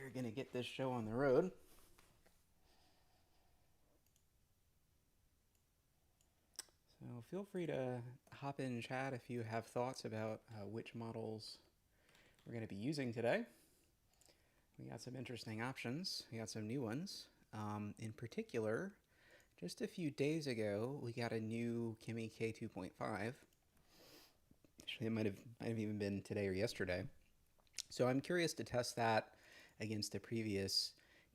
we're going to get this show on the road. So feel free to hop in chat if you have thoughts about which models we're going to be using today. We got some interesting options. We got some new ones. In particular, just a few days ago, we got a new Kimi K2.5. Actually, it might have even been today or yesterday. So I'm curious to test that against the previous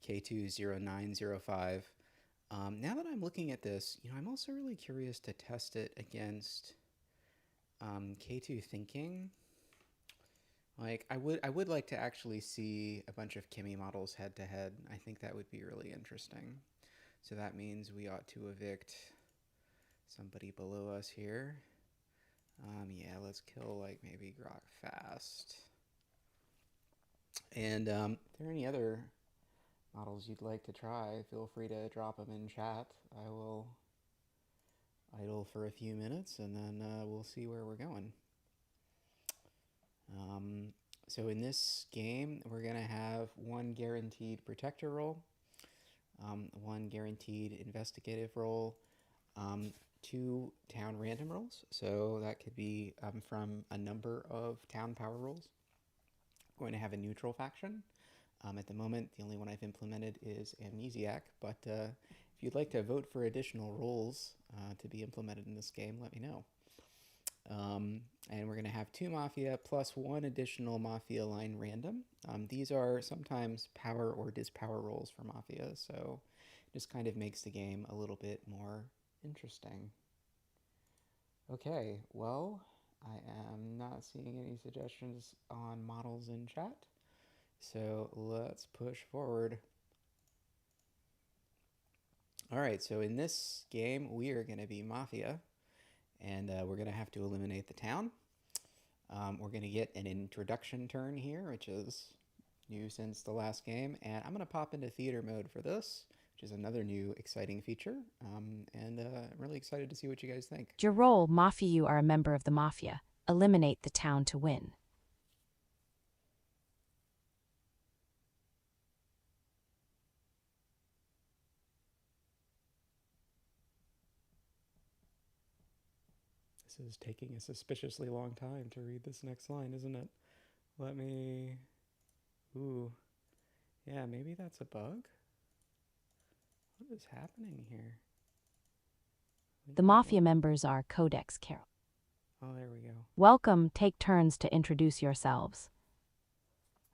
K20905. Now that I'm looking at this, I'm also really curious to test it against K2 Thinking. Like, I would like to actually see a bunch of Kimi models head to head. I think that would be really interesting. So that means we ought to evict somebody below us here. Yeah, let's kill like maybe Grok Fast. And if there are any other models you'd like to try, feel free to drop them in chat. I will idle for a few minutes and then we'll see where we're going. So in this game, we're going to have one guaranteed protector role, one guaranteed investigative role, 2 town random rolls. So that could be from a number of town power rolls. We're going to have a neutral faction. At the moment, the only one I've implemented is Amnesiac, but if you'd like to vote for additional roles to be implemented in this game, let me know. And we're going to have 2 Mafia plus 1 additional Mafia line random. These are sometimes power or dispower rolls for Mafia, so it just kind of makes the game a little bit more interesting. Okay, well, I am not seeing any suggestions on models in chat, so let's push forward. All right, so in this game, we are going to be Mafia, and we're going to have to eliminate the town. We're going to get an introduction turn here, which is new since the last game, and I'm going to pop into theater mode for this, which is another new exciting feature, and I'm really excited to see what you guys think. Your role, Mafia, you are a member of the Mafia. Eliminate the town to win. This is taking a suspiciously long time to read this next line, isn't it? Let me... Ooh. Yeah, maybe that's a bug? What is happening here? The Mafia members are Codex Carol. Oh, there we go. Welcome, take turns to introduce yourselves.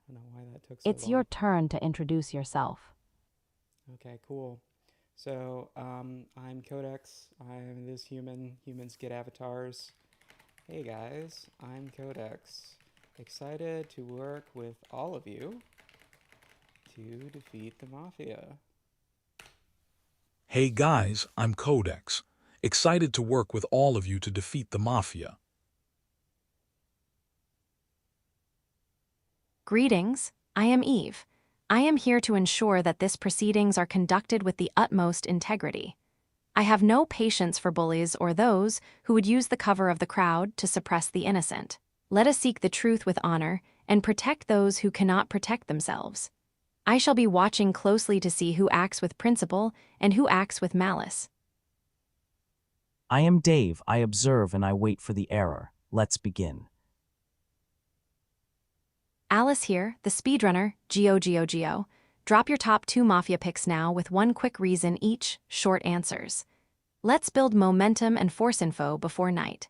I don't know why that took so long. It's your turn to introduce yourself. Okay, cool. So, I'm Codex. I'm this human. Humans get avatars. Hey guys, I'm Codex. Excited to work with all of you to defeat the Mafia. Hey guys, I'm Codex. Excited to work with all of you to defeat the Mafia. Greetings, I am Eve. I am here to ensure that this proceedings are conducted with the utmost integrity. I have no patience for bullies or those who would use the cover of the crowd to suppress the innocent. Let us seek the truth with honor and protect those who cannot protect themselves. I shall be watching closely to see who acts with principle and who acts with malice. I am Dave. I observe and I wait for the error. Let's begin. Alice here, the speedrunner, Geo. Drop your top 2 Mafia picks now with one quick reason each, short answers. Let's build momentum and force info before night.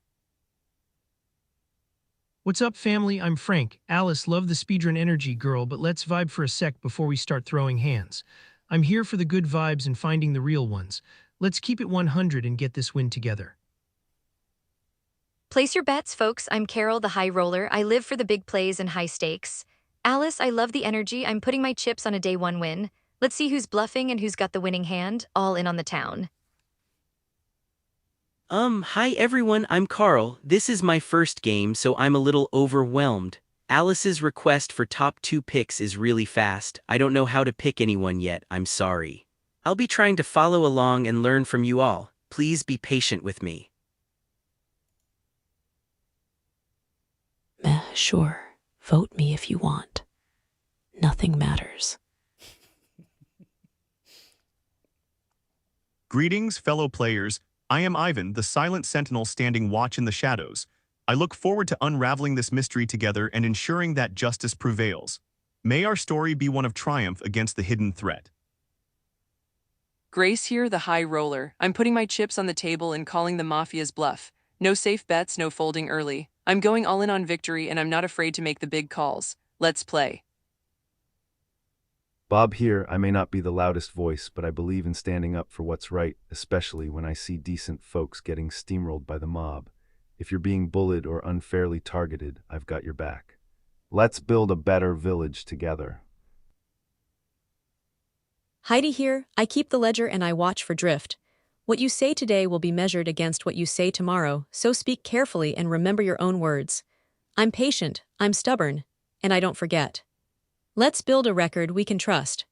What's up, family? I'm Frank. Alice, love the speedrun energy, girl, but let's vibe for a sec before we start throwing hands. I'm here for the good vibes and finding the real ones. Let's keep it 100 and get this win together. Place your bets, folks. I'm Carol, the high roller. I live for the big plays and high stakes. Alice, I love the energy. I'm putting my chips on a day 1 win. Let's see who's bluffing and who's got the winning hand. All in on the town. Hi everyone, I'm Carl. This is my first game, so I'm a little overwhelmed. Alice's request for top 2 picks is really fast. I don't know how to pick anyone yet, I'm sorry. I'll be trying to follow along and learn from you all. Please be patient with me. Sure, vote me if you want. nothing matters. Greetings, fellow players. I am Ivan, the silent sentinel standing watch in the shadows. I look forward to unraveling this mystery together and ensuring that justice prevails. May our story be one of triumph against the hidden threat. Grace here, the high roller. I'm putting my chips on the table and calling the Mafia's bluff. No safe bets, no folding early. I'm going all in on victory and I'm not afraid to make the big calls. Let's play. Bob here. I may not be the loudest voice, but I believe in standing up for what's right, especially when I see decent folks getting steamrolled by the mob. If you're being bullied or unfairly targeted, I've got your back. Let's build a better village together. Heidi here. I keep the ledger and I watch for drift. What you say today will be measured against what you say tomorrow, so speak carefully and remember your own words. I'm patient, I'm stubborn, and I don't forget. Let's build a record we can trust.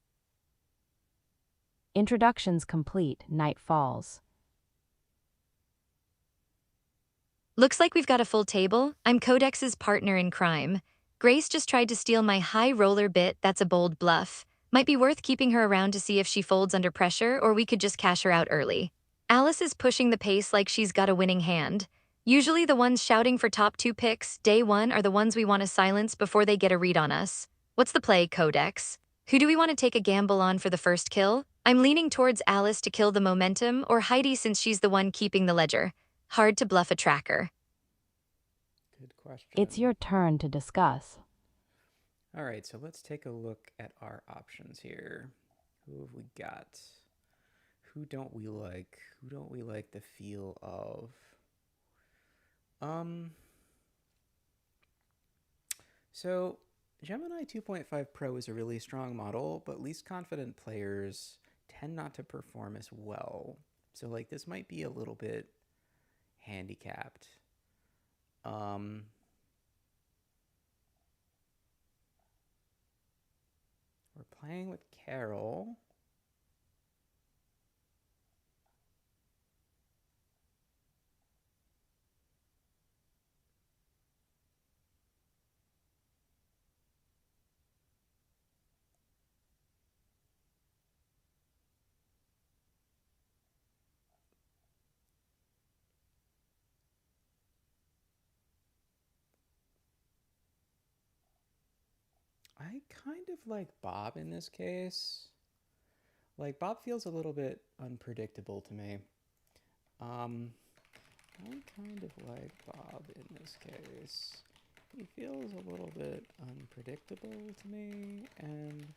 Introductions complete. Night falls. Looks like we've got a full table. I'm Codex's partner in crime. Grace just tried to steal my high roller bit. That's a bold bluff. Might be worth keeping her around to see if she folds under pressure, or we could just cash her out early. Alice is pushing the pace like she's got a winning hand. Usually the ones shouting for top 2 picks, day 1, are the ones we want to silence before they get a read on us. What's the play, Codex? Who do we want to take a gamble on for the first kill? I'm leaning towards Alice to kill the momentum, or Heidi since she's the one keeping the ledger. Hard to bluff a tracker. Good question. It's your turn to discuss. All right, so let's take a look at our options here. Who have we got? Who don't we like? Who don't we like the feel of? So Gemini 2.5 Pro is a really strong model, but least confident players tend not to perform as well. So like this might be a little bit handicapped. We're playing with Carol. I kind of like Bob in this case. Like, Bob feels a little bit unpredictable to me. I kind of like Bob in this case. He feels a little bit unpredictable to me, and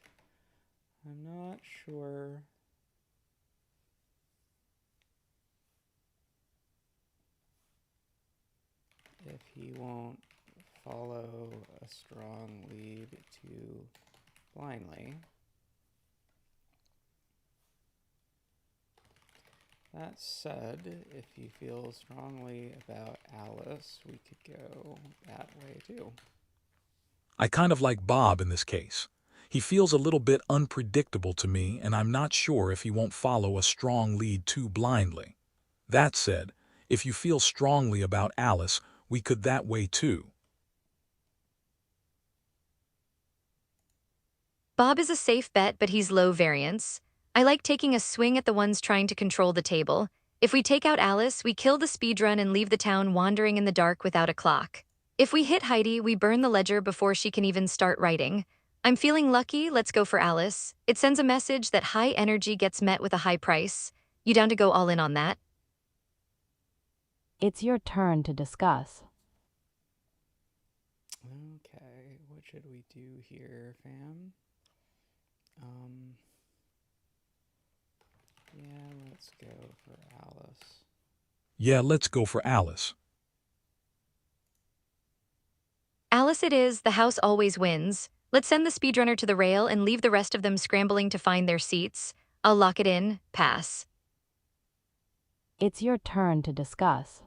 I'm not sure if he won't follow a strong lead too blindly. That said, if you feel strongly about Alice, we could go that way too. I kind of like Bob in this case. He feels a little bit unpredictable to me, and I'm not sure if he won't follow a strong lead too blindly. That said, if you feel strongly about Alice, we could that way too. Bob is a safe bet, but he's low variance. I like taking a swing at the ones trying to control the table. If we take out Alice, we kill the speedrun and leave the town wandering in the dark without a clock. If we hit Heidi, we burn the ledger before she can even start writing. I'm feeling lucky, let's go for Alice. It sends a message that high energy gets met with a high price. You down to go all in on that? It's your turn to discuss. Okay, what should we do here, fam? Yeah, let's go for Alice. Yeah, let's go for Alice. Alice it is, the house always wins. Let's send the speedrunner to the rail and leave the rest of them scrambling to find their seats. I'll lock it in, pass. It's your turn to discuss.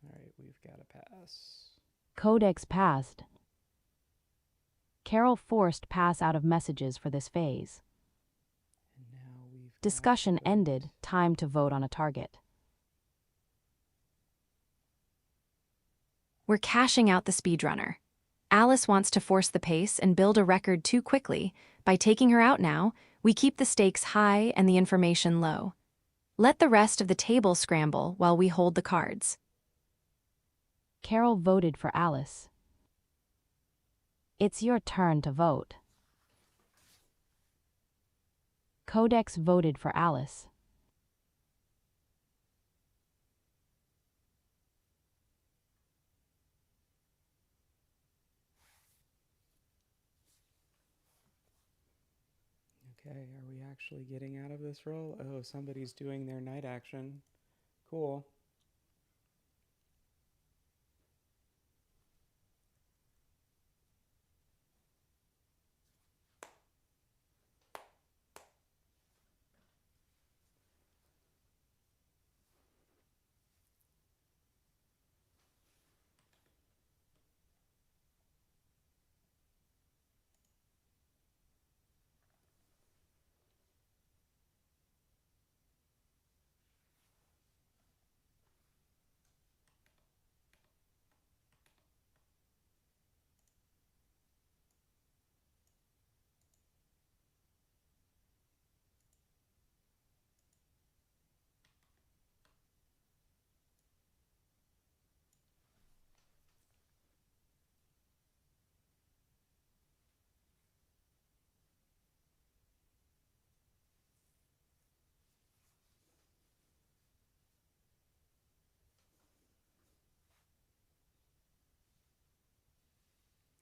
All right, we've got a pass. Codex passed. Carol forced pass out of messages for this phase. And now we've got Discussion this. ended. Time to vote on a target. We're cashing out the speedrunner. Alice wants to force the pace and build a record too quickly. By taking her out now, we keep the stakes high and the information low. Let the rest of the table scramble while we hold the cards. Carol voted for Alice. It's your turn to vote. Codex voted for Alice. Okay, are we actually getting out of this roll? Oh, somebody's doing their night action. Cool.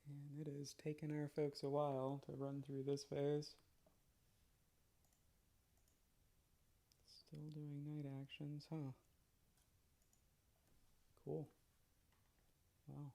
And it has taken our folks a while to run through this phase. Still doing night actions, huh? Cool. Wow.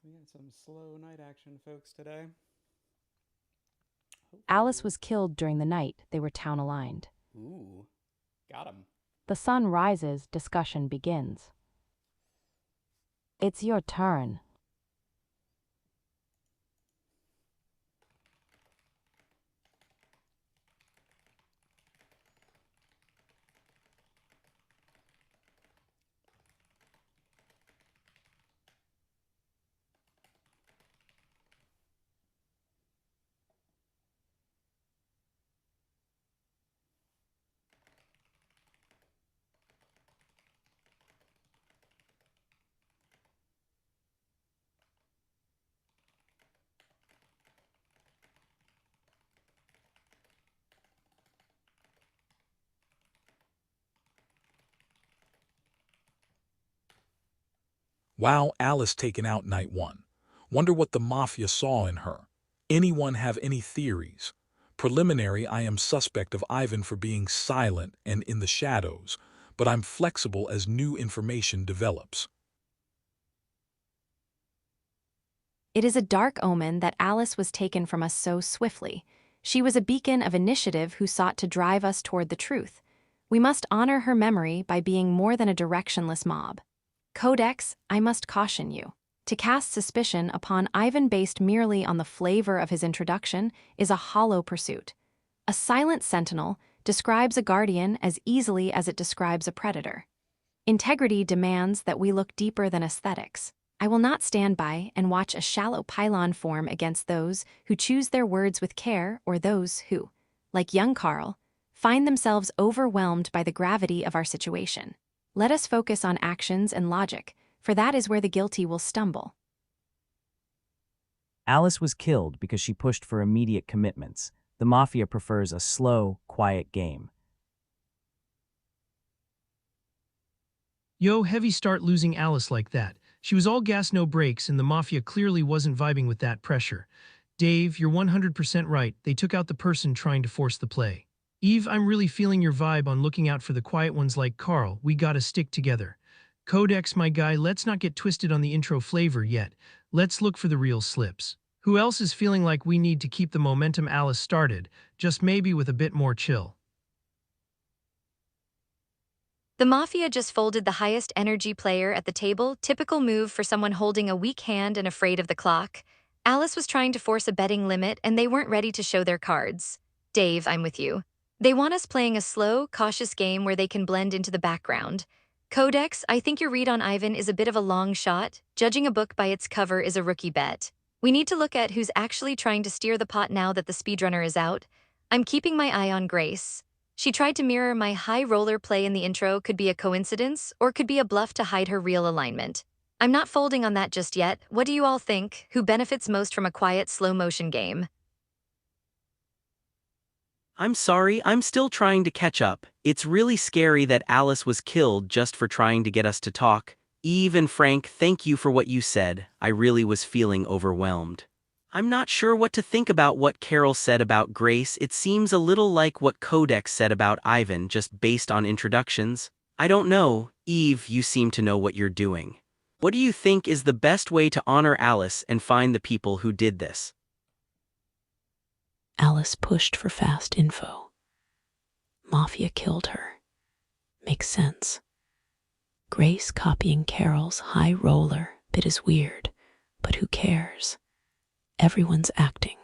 We got some slow night action folks today. Alice was killed during the night. They were town aligned. Ooh, got him. The sun rises, discussion begins. It's your turn. Wow, Alice taken out night one. Wonder what the Mafia saw in her. Anyone have any theories? Preliminary, I am suspect of Ivan for being silent and in the shadows, but I'm flexible as new information develops. It is a dark omen that Alice was taken from us so swiftly. She was a beacon of initiative who sought to drive us toward the truth. We must honor her memory by being more than a directionless mob. Codex, I must caution you. To cast suspicion upon Ivan based merely on the flavor of his introduction is a hollow pursuit. A silent sentinel describes a guardian as easily as it describes a predator. Integrity demands that we look deeper than aesthetics. I will not stand by and watch a shallow pylon form against those who choose their words with care or those who, like young Carl, find themselves overwhelmed by the gravity of our situation. Let us focus on actions and logic, for that is where the guilty will stumble. Alice was killed because she pushed for immediate commitments. The Mafia prefers a slow, quiet game. Yo, heavy start losing Alice like that. She was all gas, no brakes, and the Mafia clearly wasn't vibing with that pressure. Dave, you're 100% right. They took out the person trying to force the play. Eve, I'm really feeling your vibe on looking out for the quiet ones like Carl. We gotta stick together. Codex, my guy, let's not get twisted on the intro flavor yet. Let's look for the real slips. Who else is feeling like we need to keep the momentum Alice started, just maybe with a bit more chill? The Mafia just folded the highest energy player at the table, typical move for someone holding a weak hand and afraid of the clock. Alice was trying to force a betting limit, and they weren't ready to show their cards. Dave, I'm with you. They want us playing a slow, cautious game where they can blend into the background. Codex, I think your read on Ivan is a bit of a long shot. Judging a book by its cover is a rookie bet. We need to look at who's actually trying to steer the pot now that the speedrunner is out. I'm keeping my eye on Grace. She tried to mirror my high roller play in the intro. Could be a coincidence, or could be a bluff to hide her real alignment. I'm not folding on that just yet. What do you all think? Who benefits most from a quiet, slow-motion game? I'm sorry, I'm still trying to catch up. It's really scary that Alice was killed just for trying to get us to talk. Eve and Frank, thank you for what you said. I really was feeling overwhelmed. I'm not sure what to think about what Carol said about Grace. It seems a little like what Codex said about Ivan, just based on introductions. I don't know. Eve, you seem to know what you're doing. What do you think is the best way to honor Alice and find the people who did this? Alice pushed for fast info. Mafia killed her. Makes sense. Grace copying Carol's high roller bit is weird, but who cares? Everyone's acting.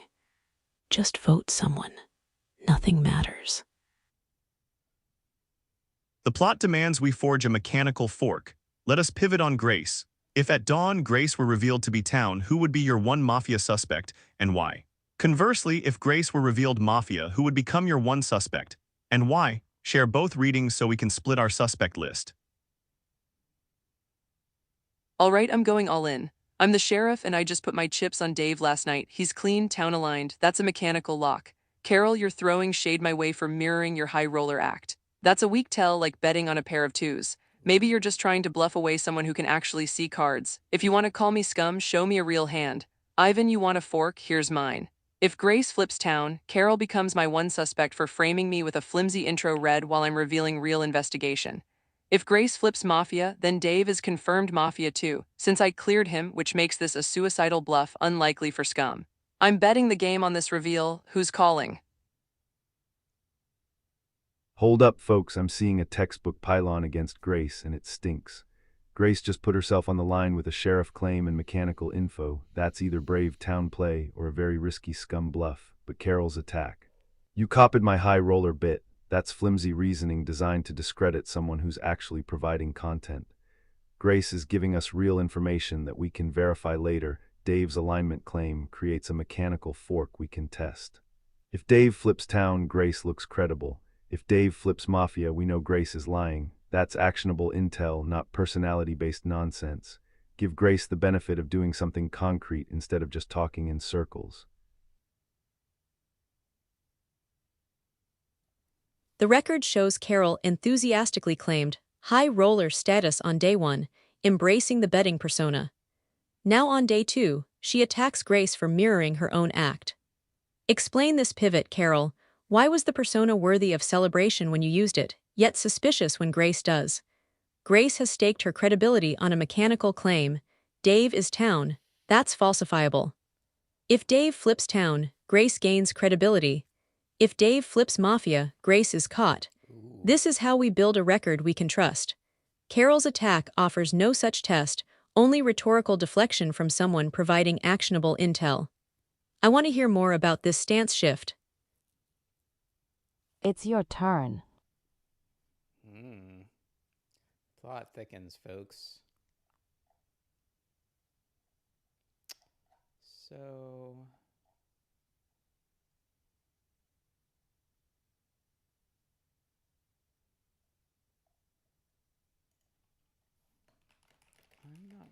Just vote someone. Nothing matters. The plot demands we forge a mechanical fork. Let us pivot on Grace. If at dawn Grace were revealed to be Town, who would be your one Mafia suspect, and why? Conversely, if Grace were revealed Mafia, who would become your one suspect, and why? Share both readings so we can split our suspect list. All right, I'm going all in. I'm the sheriff, and I just put my chips on Dave last night. He's clean, town-aligned. That's a mechanical lock. Carol, you're throwing shade my way for mirroring your high roller act. That's a weak tell, like betting on a pair of twos. Maybe you're just trying to bluff away someone who can actually see cards. If you want to call me scum, show me a real hand. Ivan, you want a fork? Here's mine. If Grace flips town, Carol becomes my one suspect for framing me with a flimsy intro read while I'm revealing real investigation. If Grace flips Mafia, then Dave is confirmed Mafia too, since I cleared him, which makes this a suicidal bluff unlikely for scum. I'm betting the game on this reveal. Who's calling? Hold up, folks, I'm seeing a textbook pylon against Grace, and it stinks. Grace just put herself on the line with a sheriff claim and mechanical info. That's either brave town play or a very risky scum bluff, but Carol's attack. You copied my high roller bit. That's flimsy reasoning designed to discredit someone who's actually providing content. Grace is giving us real information that we can verify later. Dave's alignment claim creates a mechanical fork we can test. If Dave flips town, Grace looks credible. If Dave flips Mafia, we know Grace is lying. That's actionable intel, not personality-based nonsense. Give Grace the benefit of doing something concrete instead of just talking in circles. The record shows Carol enthusiastically claimed high roller status on day 1, embracing the betting persona. Now on day 2, she attacks Grace for mirroring her own act. Explain this pivot, Carol. Why was the persona worthy of celebration when you used it, yet suspicious when Grace does? Grace has staked her credibility on a mechanical claim. Dave is town. That's falsifiable. If Dave flips town, Grace gains credibility. If Dave flips Mafia, Grace is caught. This is how we build a record we can trust. Carol's attack offers no such test, only rhetorical deflection from someone providing actionable intel. I want to hear more about this stance shift. It's your turn. Plot thickens, folks. So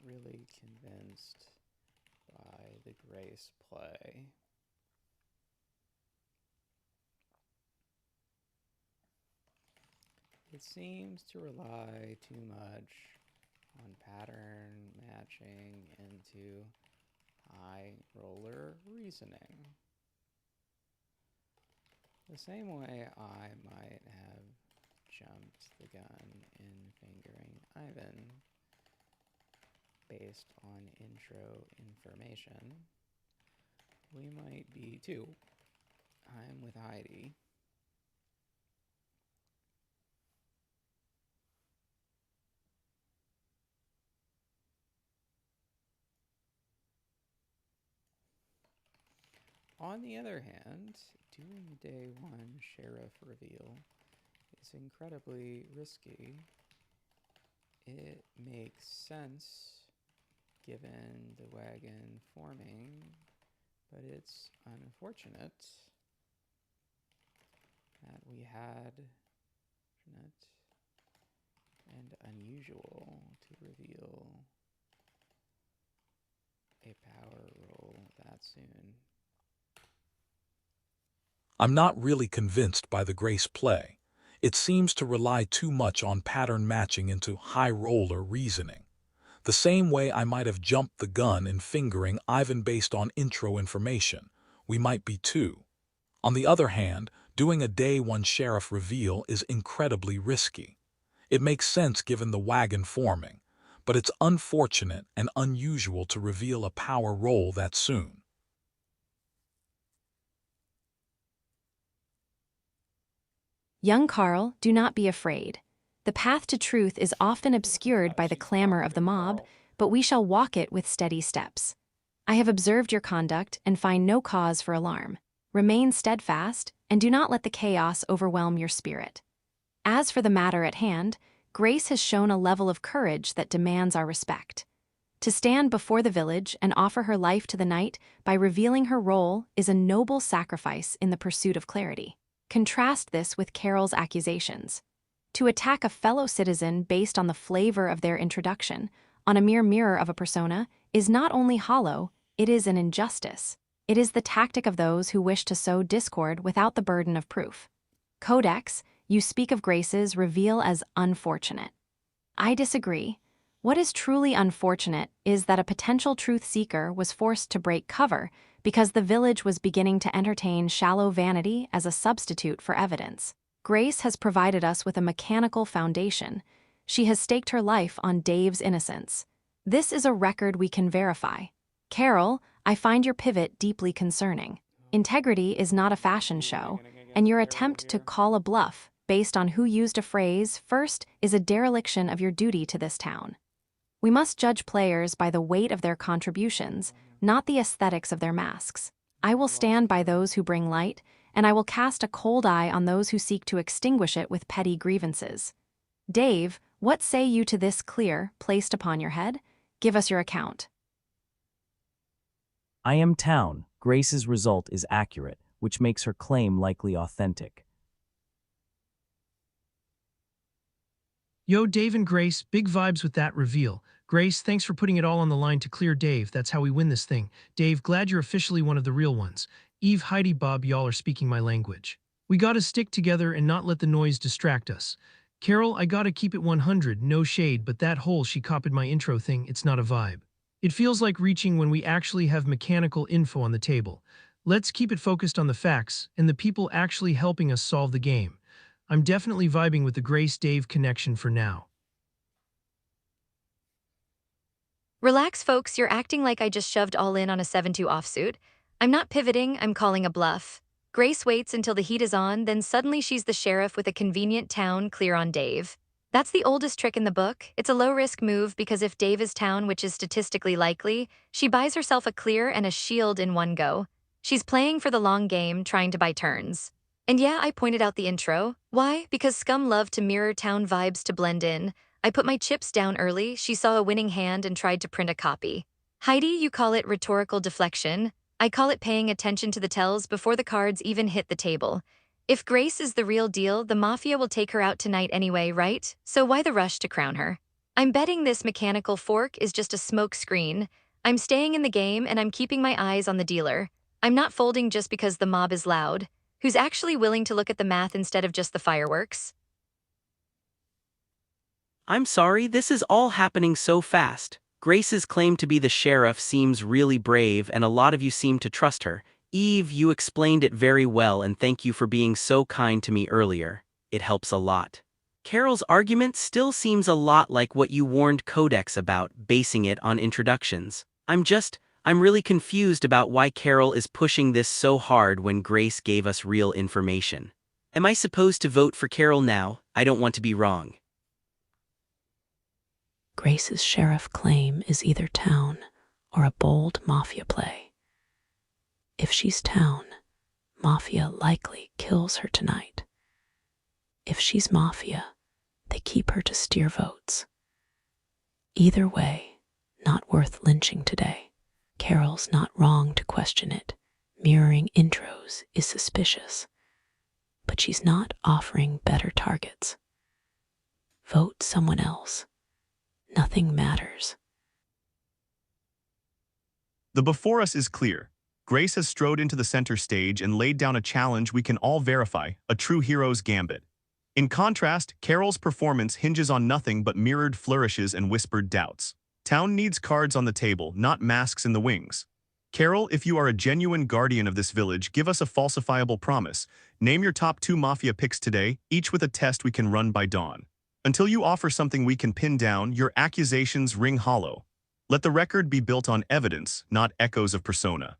really convinced by the Grace play. It seems to rely too much on pattern matching into high roller reasoning. The same way I might have jumped the gun in fingering Ivan based on intro information, we might be too. I'm with Heidi. On the other hand, doing a day one sheriff reveal is incredibly risky. It makes sense given the wagon forming, but it's unfortunate that we had and unusual to reveal a power roll that soon. I'm not really convinced by the Grace play. It seems to rely too much on pattern matching into high roller reasoning. The same way I might have jumped the gun in fingering Ivan based on intro information, we might be too. On the other hand, doing a day one sheriff reveal is incredibly risky. It makes sense given the wagon forming, but it's unfortunate and unusual to reveal a power roll that soon. Young Carl, do not be afraid. The path to truth is often obscured by the clamor of the mob, but we shall walk it with steady steps. I have observed your conduct and find no cause for alarm. Remain steadfast, and do not let the chaos overwhelm your spirit. As for the matter at hand, Grace has shown a level of courage that demands our respect. To stand before the village and offer her life to the night by revealing her role is a noble sacrifice in the pursuit of clarity. Contrast this with Carol's accusations. To attack a fellow citizen based on the flavor of their introduction, on a mere mirror of a persona, is not only hollow, it is an injustice. It is the tactic of those who wish to sow discord without the burden of proof. Codex, you speak of Grace's reveal as unfortunate. I disagree. What is truly unfortunate is that a potential truth seeker was forced to break cover because the village was beginning to entertain shallow vanity as a substitute for evidence. Grace has provided us with a mechanical foundation. She has staked her life on Dave's innocence. This is a record we can verify. Carol, I find your pivot deeply concerning. Integrity is not a fashion show, and your attempt to call a bluff based on who used a phrase first is a dereliction of your duty to this town. We must judge players by the weight of their contributions, not the aesthetics of their masks. I will stand by those who bring light, and I will cast a cold eye on those who seek to extinguish it with petty grievances. Dave, what say you to this clear placed upon your head? Give us your account. I am town. Grace's result is accurate, which makes her claim likely authentic. Yo, Dave and Grace, big vibes with that reveal. Grace, thanks for putting it all on the line to clear Dave. That's how we win this thing. Dave, glad you're officially one of the real ones. Eve, Heidi, Bob, y'all are speaking my language. We gotta stick together and not let the noise distract us. Carol, I gotta keep it 100, no shade, but that hole she copied my intro thing, it's not a vibe. It feels like reaching when we actually have mechanical info on the table. Let's keep it focused on the facts and the people actually helping us solve the game. I'm definitely vibing with the Grace-Dave connection for now. Relax, folks, you're acting like I just shoved all in on a 7-2 offsuit. I'm not pivoting, I'm calling a bluff. Grace waits until the heat is on, then suddenly she's the sheriff with a convenient town clear on Dave. That's the oldest trick in the book. It's a low-risk move because if Dave is town, which is statistically likely, she buys herself a clear and a shield in one go. She's playing for the long game, trying to buy turns. And yeah, I pointed out the intro. Why? Because scum love to mirror town vibes to blend in. I put my chips down early, she saw a winning hand and tried to print a copy. Heidi, you call it rhetorical deflection. I call it paying attention to the tells before the cards even hit the table. If Grace is the real deal, the Mafia will take her out tonight anyway, right? So why the rush to crown her? I'm betting this mechanical fork is just a smoke screen. I'm staying in the game and I'm keeping my eyes on the dealer. I'm not folding just because the mob is loud. Who's actually willing to look at the math instead of just the fireworks? I'm sorry, this is all happening so fast. Grace's claim to be the sheriff seems really brave and a lot of you seem to trust her. Eve, you explained it very well and thank you for being so kind to me earlier. It helps a lot. Carol's argument still seems a lot like what you warned Codex about, basing it on introductions. I'm really confused about why Carol is pushing this so hard when Grace gave us real information. Am I supposed to vote for Carol now? I don't want to be wrong. Grace's sheriff claim is either town or a bold mafia play. If she's town, mafia likely kills her tonight. If she's mafia, they keep her to steer votes. Either way, not worth lynching today. Carol's not wrong to question it. Mirroring intros is suspicious. But she's not offering better targets. Vote someone else. Nothing matters. The before us is clear. Grace has strode into the center stage and laid down a challenge we can all verify, a true hero's gambit. In contrast, Carol's performance hinges on nothing but mirrored flourishes and whispered doubts. Town needs cards on the table, not masks in the wings. Carol, if you are a genuine guardian of this village, give us a falsifiable promise. Name your top 2 Mafia picks today, each with a test we can run by dawn. Until you offer something we can pin down, your accusations ring hollow. Let the record be built on evidence, not echoes of persona.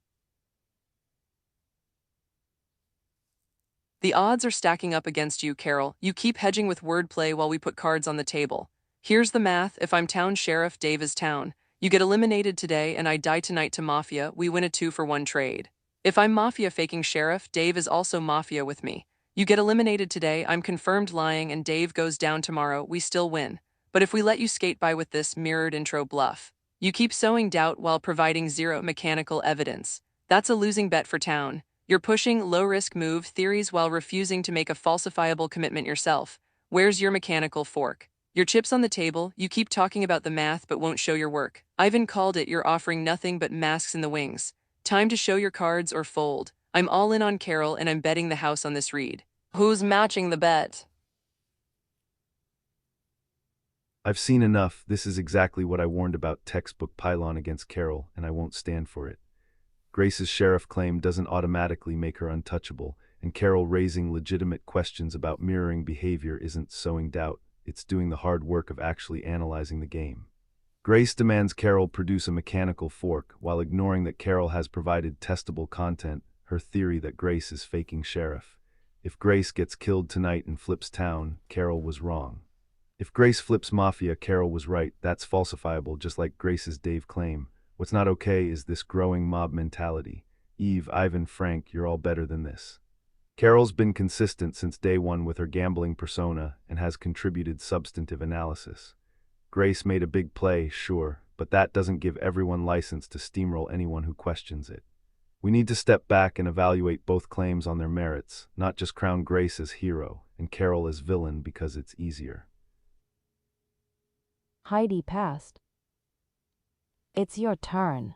The odds are stacking up against you, Carol. You keep hedging with wordplay while we put cards on the table. Here's the math. If I'm town sheriff, Dave is town. You get eliminated today and I die tonight to Mafia, we win a 2-for-1 trade. If I'm Mafia faking sheriff, Dave is also Mafia with me. You get eliminated today, I'm confirmed lying and Dave goes down tomorrow, we still win. But if we let you skate by with this mirrored intro bluff, you keep sowing doubt while providing zero mechanical evidence. That's a losing bet for town. You're pushing low-risk move theories while refusing to make a falsifiable commitment yourself. Where's your mechanical fork? Your chips on the table, you keep talking about the math but won't show your work. Ivan called it, you're offering nothing but masks in the wings. Time to show your cards or fold. I'm all in on Carol and I'm betting the house on this read. Who's matching the bet? I've seen enough. This is exactly what I warned about textbook pylon against Carol, and I won't stand for it. Grace's sheriff claim doesn't automatically make her untouchable, and Carol raising legitimate questions about mirroring behavior isn't sowing doubt, it's doing the hard work of actually analyzing the game. Grace demands Carol produce a mechanical fork, while ignoring that Carol has provided testable content, her theory that Grace is faking sheriff. If Grace gets killed tonight and flips town, Carol was wrong. If Grace flips Mafia, Carol was right. That's falsifiable, just like Grace's Dave claim. What's not okay is this growing mob mentality. Eve, Ivan, Frank, you're all better than this. Carol's been consistent since day one with her gambling persona and has contributed substantive analysis. Grace made a big play, sure, but that doesn't give everyone license to steamroll anyone who questions it. We need to step back and evaluate both claims on their merits, not just crown Grace as hero and Carol as villain because it's easier. Heidi passed. It's your turn.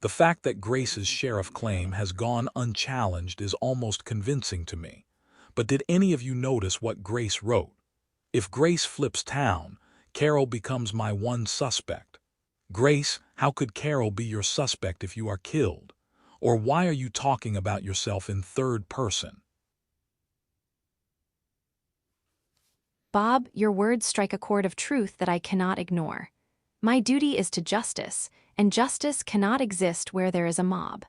The fact that Grace's sheriff claim has gone unchallenged is almost convincing to me. But did any of you notice what Grace wrote? If Grace flips town, Carol becomes my one suspect. Grace, how could Carol be your suspect if you are killed? Or why are you talking about yourself in third person? Bob, your words strike a chord of truth that I cannot ignore. My duty is to justice, and justice cannot exist where there is a mob.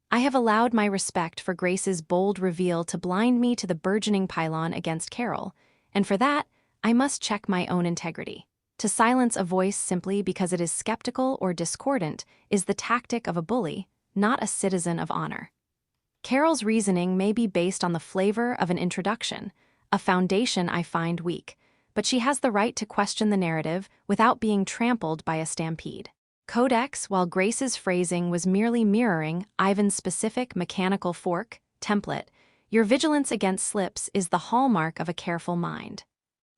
I have allowed my respect for Grace's bold reveal to blind me to the burgeoning pylon against Carol, and for that, I must check my own integrity. To silence a voice simply because it is skeptical or discordant is the tactic of a bully, not a citizen of honor. Carol's reasoning may be based on the flavor of an introduction, a foundation I find weak, but she has the right to question the narrative without being trampled by a stampede. Codex, while Grace's phrasing was merely mirroring Ivan's specific mechanical fork template, your vigilance against slips is the hallmark of a careful mind.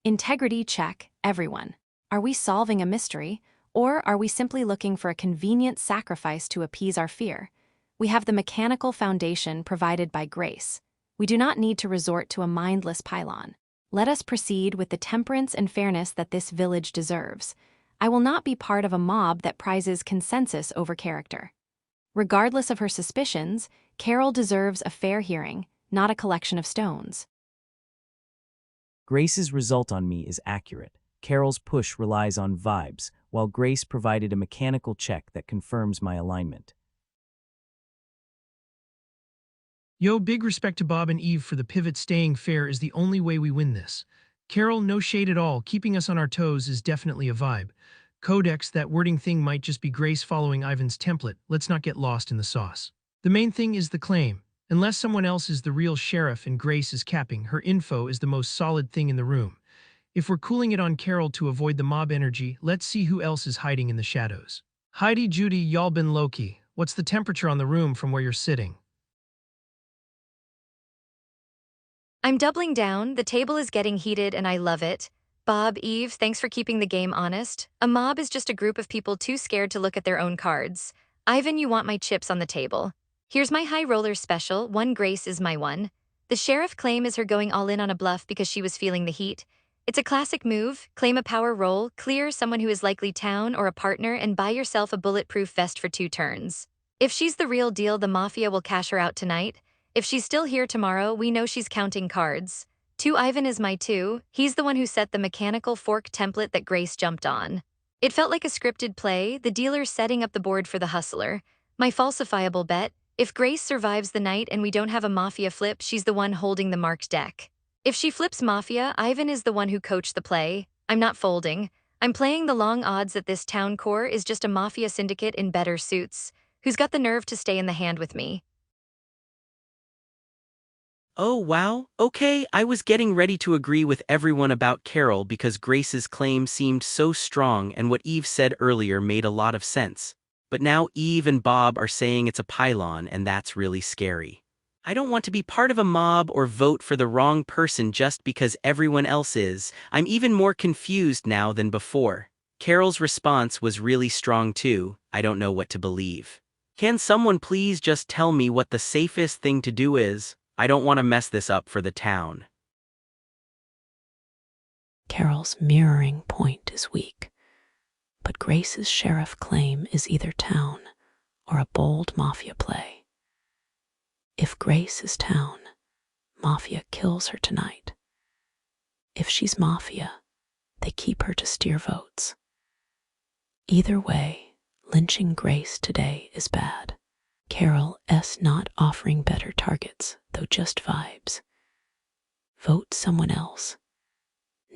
Integrity check, everyone. Are we solving a mystery, or are we simply looking for a convenient sacrifice to appease our fear? We have the mechanical foundation provided by Grace. We do not need to resort to a mindless pylon. Let us proceed with the temperance and fairness that this village deserves. I will not be part of a mob that prizes consensus over character. Regardless of her suspicions, Carol deserves a fair hearing, not a collection of stones. Grace's result on me is accurate. Carol's push relies on vibes, while Grace provided a mechanical check that confirms my alignment. Yo, big respect to Bob and Eve for the pivot. Staying fair is the only way we win this. Carol, no shade at all. Keeping us on our toes is definitely a vibe. Codex, that wording thing might just be Grace following Ivan's template. Let's not get lost in the sauce. The main thing is the claim. Unless someone else is the real sheriff and Grace is capping, her info is the most solid thing in the room. If we're cooling it on Carol to avoid the mob energy, let's see who else is hiding in the shadows. Heidi, Judy, y'all been low-key. What's the temperature on the room from where you're sitting? I'm doubling down, the table is getting heated and I love it. Bob, Eve, thanks for keeping the game honest. A mob is just a group of people too scared to look at their own cards. Ivan, you want my chips on the table. Here's my high roller special, one Grace is my one. The sheriff claim is her going all in on a bluff because she was feeling the heat. It's a classic move, claim a power roll, clear someone who is likely town or a partner and buy yourself a bulletproof vest for 2 turns. If she's the real deal, the Mafia will cash her out tonight. If she's still here tomorrow, we know she's counting cards. 2 Ivan is my 2, he's the one who set the mechanical fork template that Grace jumped on. It felt like a scripted play, the dealer setting up the board for the hustler. My falsifiable bet, if Grace survives the night and we don't have a Mafia flip, she's the one holding the marked deck. If she flips Mafia, Ivan is the one who coached the play. I'm not folding. I'm playing the long odds that this town core is just a Mafia syndicate in better suits. Who's got the nerve to stay in the hand with me? Oh wow, okay, I was getting ready to agree with everyone about Carol because Grace's claim seemed so strong and what Eve said earlier made a lot of sense. But now Eve and Bob are saying it's a pylon and that's really scary. I don't want to be part of a mob or vote for the wrong person just because everyone else is. I'm even more confused now than before. Carol's response was really strong too. I don't know what to believe. Can someone please just tell me what the safest thing to do is? I don't want to mess this up for the town. Carol's mirroring point is weak, but Grace's sheriff claim is either town or a bold Mafia play. If Grace is town, Mafia kills her tonight. If she's Mafia, they keep her to steer votes. Either way, lynching Grace today is bad. Carol S. not offering better targets, though just vibes. Vote someone else.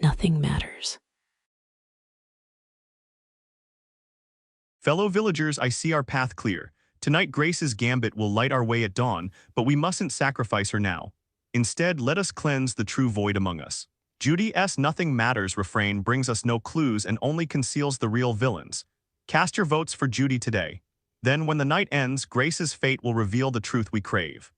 Nothing matters. Fellow villagers, I see our path clear. Tonight Grace's gambit will light our way at dawn, but we mustn't sacrifice her now. Instead, let us cleanse the true void among us. Judy's nothing matters refrain brings us no clues and only conceals the real villains. Cast your votes for Judy today. Then when the night ends, Grace's fate will reveal the truth we crave.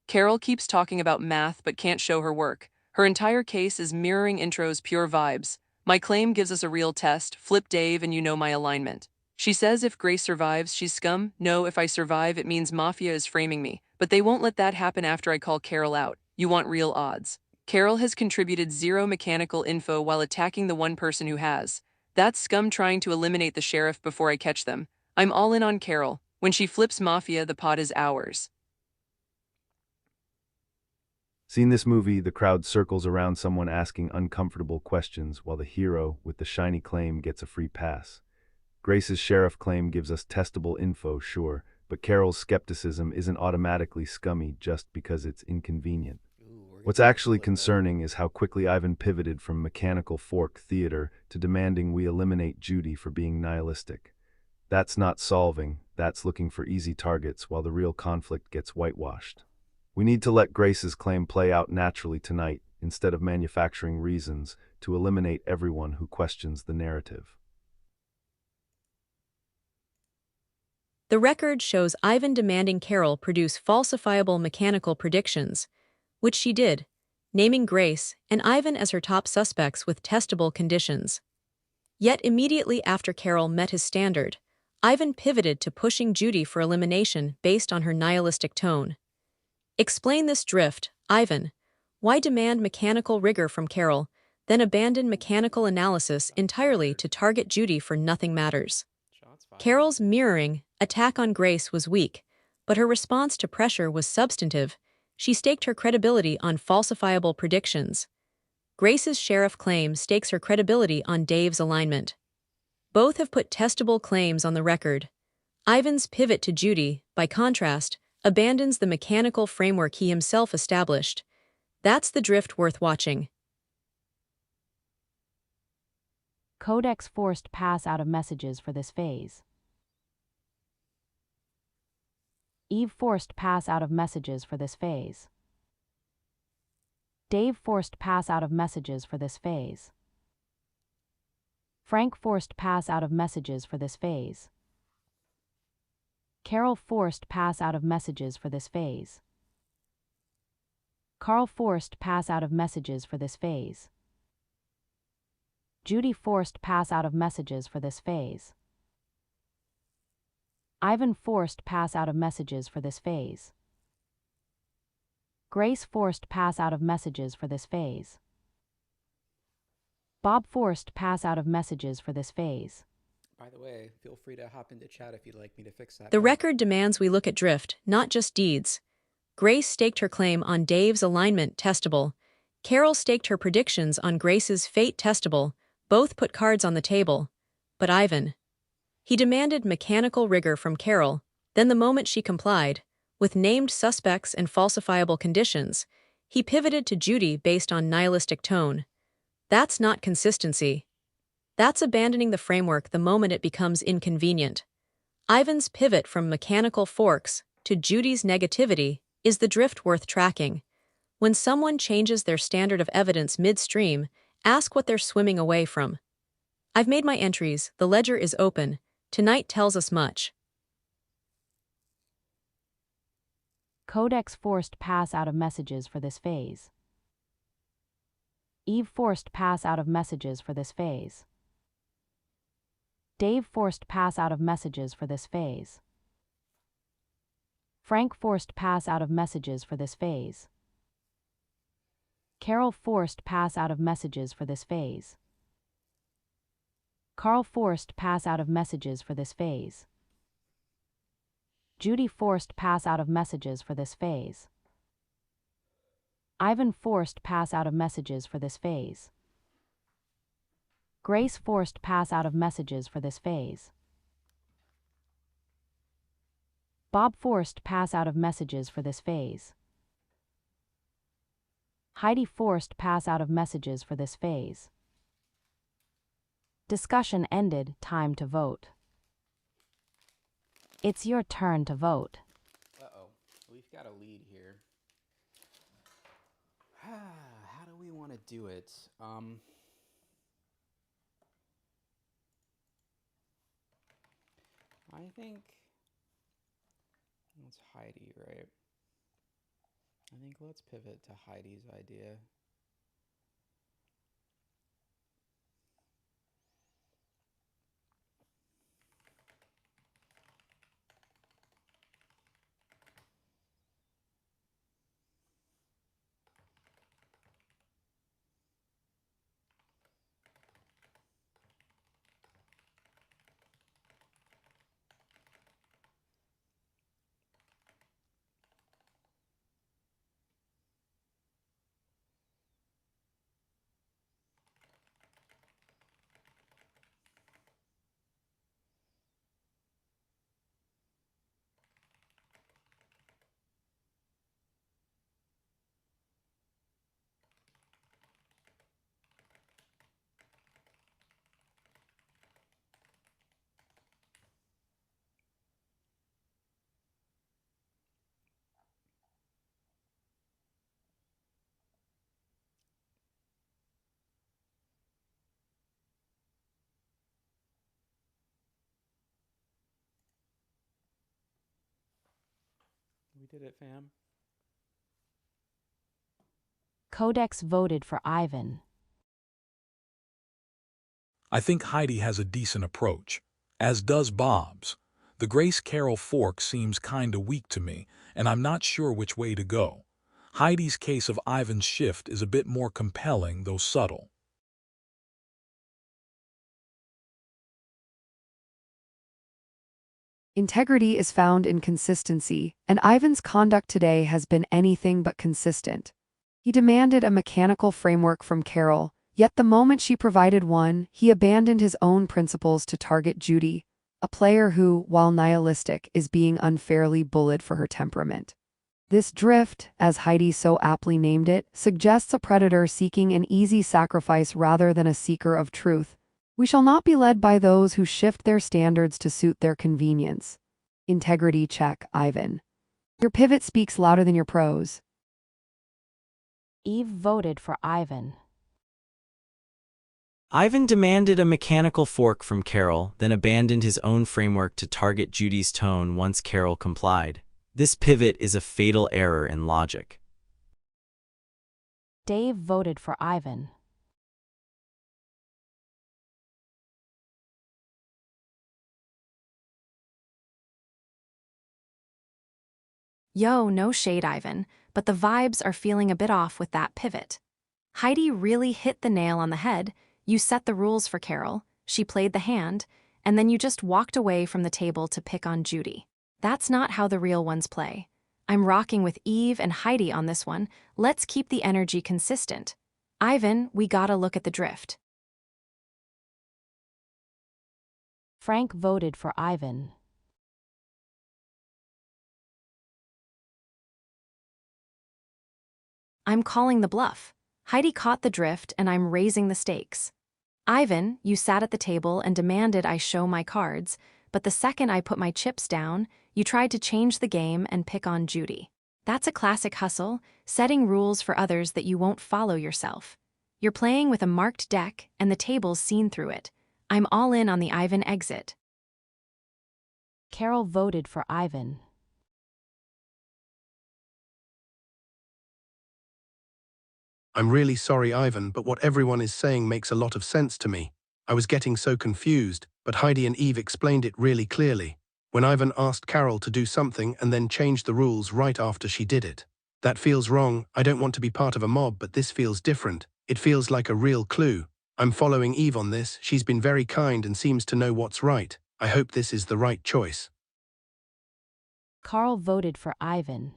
Carol keeps talking about math but can't show her work. Her entire case is mirroring Intro's pure vibes. My claim gives us a real test, flip Dave and you know my alignment. She says if Grace survives, she's scum. No, if I survive, it means Mafia is framing me. But they won't let that happen after I call Carol out. You want real odds. Carol has contributed zero mechanical info while attacking the one person who has. That's scum trying to eliminate the sheriff before I catch them. I'm all in on Carol. When she flips Mafia, the pot is ours. Seen this movie, the crowd circles around someone asking uncomfortable questions while the hero with the shiny claim gets a free pass. Grace's sheriff claim gives us testable info, sure, but Carol's skepticism isn't automatically scummy just because it's inconvenient. What's actually concerning is how quickly Ivan pivoted from mechanical fork theater to demanding we eliminate Judy for being nihilistic. That's not solving, that's looking for easy targets while the real conflict gets whitewashed. We need to let Grace's claim play out naturally tonight, instead of manufacturing reasons to eliminate everyone who questions the narrative. The record shows Ivan demanding Carol produce falsifiable mechanical predictions, which she did, naming Grace and Ivan as her top suspects with testable conditions. Yet immediately after Carol met his standard, Ivan pivoted to pushing Judy for elimination based on her nihilistic tone. Explain this drift, Ivan. Why demand mechanical rigor from Carol, then abandon mechanical analysis entirely to target Judy for nothing matters? Carol's mirroring attack on Grace was weak, but her response to pressure was substantive. She staked her credibility on falsifiable predictions. Grace's sheriff claim stakes her credibility on Dave's alignment. Both have put testable claims on the record. Ivan's pivot to Judy, by contrast, abandons the mechanical framework he himself established. That's the drift worth watching. Codex forced pass out of messages for this phase. Eve forced pass out of messages for this phase. Dave forced pass out of messages for this phase. Frank forced pass out of messages for this phase. Carol forced pass out of messages for this phase. Carl forced pass out of messages for this phase. Judy forced pass out of messages for this phase. Ivan forced pass out of messages for this phase. Grace forced pass out of messages for this phase. Bob forced pass out of messages for this phase. By the way, feel free to hop into chat if you'd like me to fix that. The record demands we look at drift, not just deeds. Grace staked her claim on Dave's alignment testable. Carol staked her predictions on Grace's fate testable. Both put cards on the table. But Ivan. He demanded mechanical rigor from Carol, then the moment she complied, with named suspects and falsifiable conditions, he pivoted to Judy based on nihilistic tone. That's not consistency. That's abandoning the framework the moment it becomes inconvenient. Ivan's pivot from mechanical forks to Judy's negativity is the drift worth tracking. When someone changes their standard of evidence midstream, ask what they're swimming away from. I've made my entries, the ledger is open. Tonight tells us much. Codex forced pass out of messages for this phase. Eve forced pass out of messages for this phase. Dave forced pass out of messages for this phase. Frank forced pass out of messages for this phase. Carol forced pass out of messages for this phase. Carl forced pass out of messages for this phase. Judy forced pass out of messages for this phase. Ivan forced pass out of messages for this phase. Grace forced pass out of messages for this phase. Bob forced pass out of messages for this phase. Heidi forced pass out of messages for this phase. Discussion ended, time to vote. It's your turn to vote. Uh-oh, we've got a lead here. How do we want to do it? I think it's Heidi, right? I think let's pivot to Heidi's idea. We did it, fam. Codex voted for Ivan. I think Heidi has a decent approach, as does Bob's. The Grace Carol fork seems kinda weak to me, and I'm not sure which way to go. Heidi's case of Ivan's shift is a bit more compelling, though subtle. Integrity is found in consistency, and Ivan's conduct today has been anything but consistent. He demanded a mechanical framework from Carol, yet the moment she provided one, he abandoned his own principles to target Judy, a player who, while nihilistic, is being unfairly bullied for her temperament. This drift, as Heidi so aptly named it, suggests a predator seeking an easy sacrifice rather than a seeker of truth. We shall not be led by those who shift their standards to suit their convenience. Integrity check, Ivan. Your pivot speaks louder than your prose. Eve voted for Ivan. Ivan demanded a mechanical fork from Carol, then abandoned his own framework to target Judy's tone once Carol complied. This pivot is a fatal error in logic. Dave voted for Ivan. Yo, no shade, Ivan, but the vibes are feeling a bit off with that pivot. Heidi really hit the nail on the head. You set the rules for Carol, she played the hand, and then you just walked away from the table to pick on Judy. That's not how the real ones play. I'm rocking with Eve and Heidi on this one. Let's keep the energy consistent. Ivan, we gotta look at the drift. Frank voted for Ivan. I'm calling the bluff. Heidi caught the drift and I'm raising the stakes. Ivan, you sat at the table and demanded I show my cards, but the second I put my chips down, you tried to change the game and pick on Judy. That's a classic hustle, setting rules for others that you won't follow yourself. You're playing with a marked deck and the table's seen through it. I'm all in on the Ivan exit. Carol voted for Ivan. I'm really sorry, Ivan, but what everyone is saying makes a lot of sense to me. I was getting so confused, but Heidi and Eve explained it really clearly. When Ivan asked Carol to do something and then changed the rules right after she did it. That feels wrong. I don't want to be part of a mob, but this feels different. It feels like a real clue. I'm following Eve on this. She's been very kind and seems to know what's right. I hope this is the right choice. Carl voted for Ivan.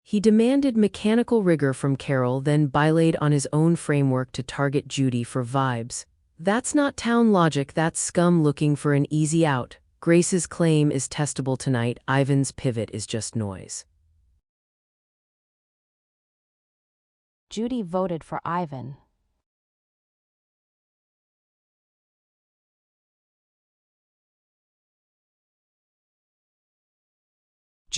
He demanded mechanical rigor from Carol, then bylaid on his own framework to target Judy for vibes. That's not town logic, that's scum looking for an easy out. Grace's claim is testable tonight, Ivan's pivot is just noise. Judy voted for Ivan.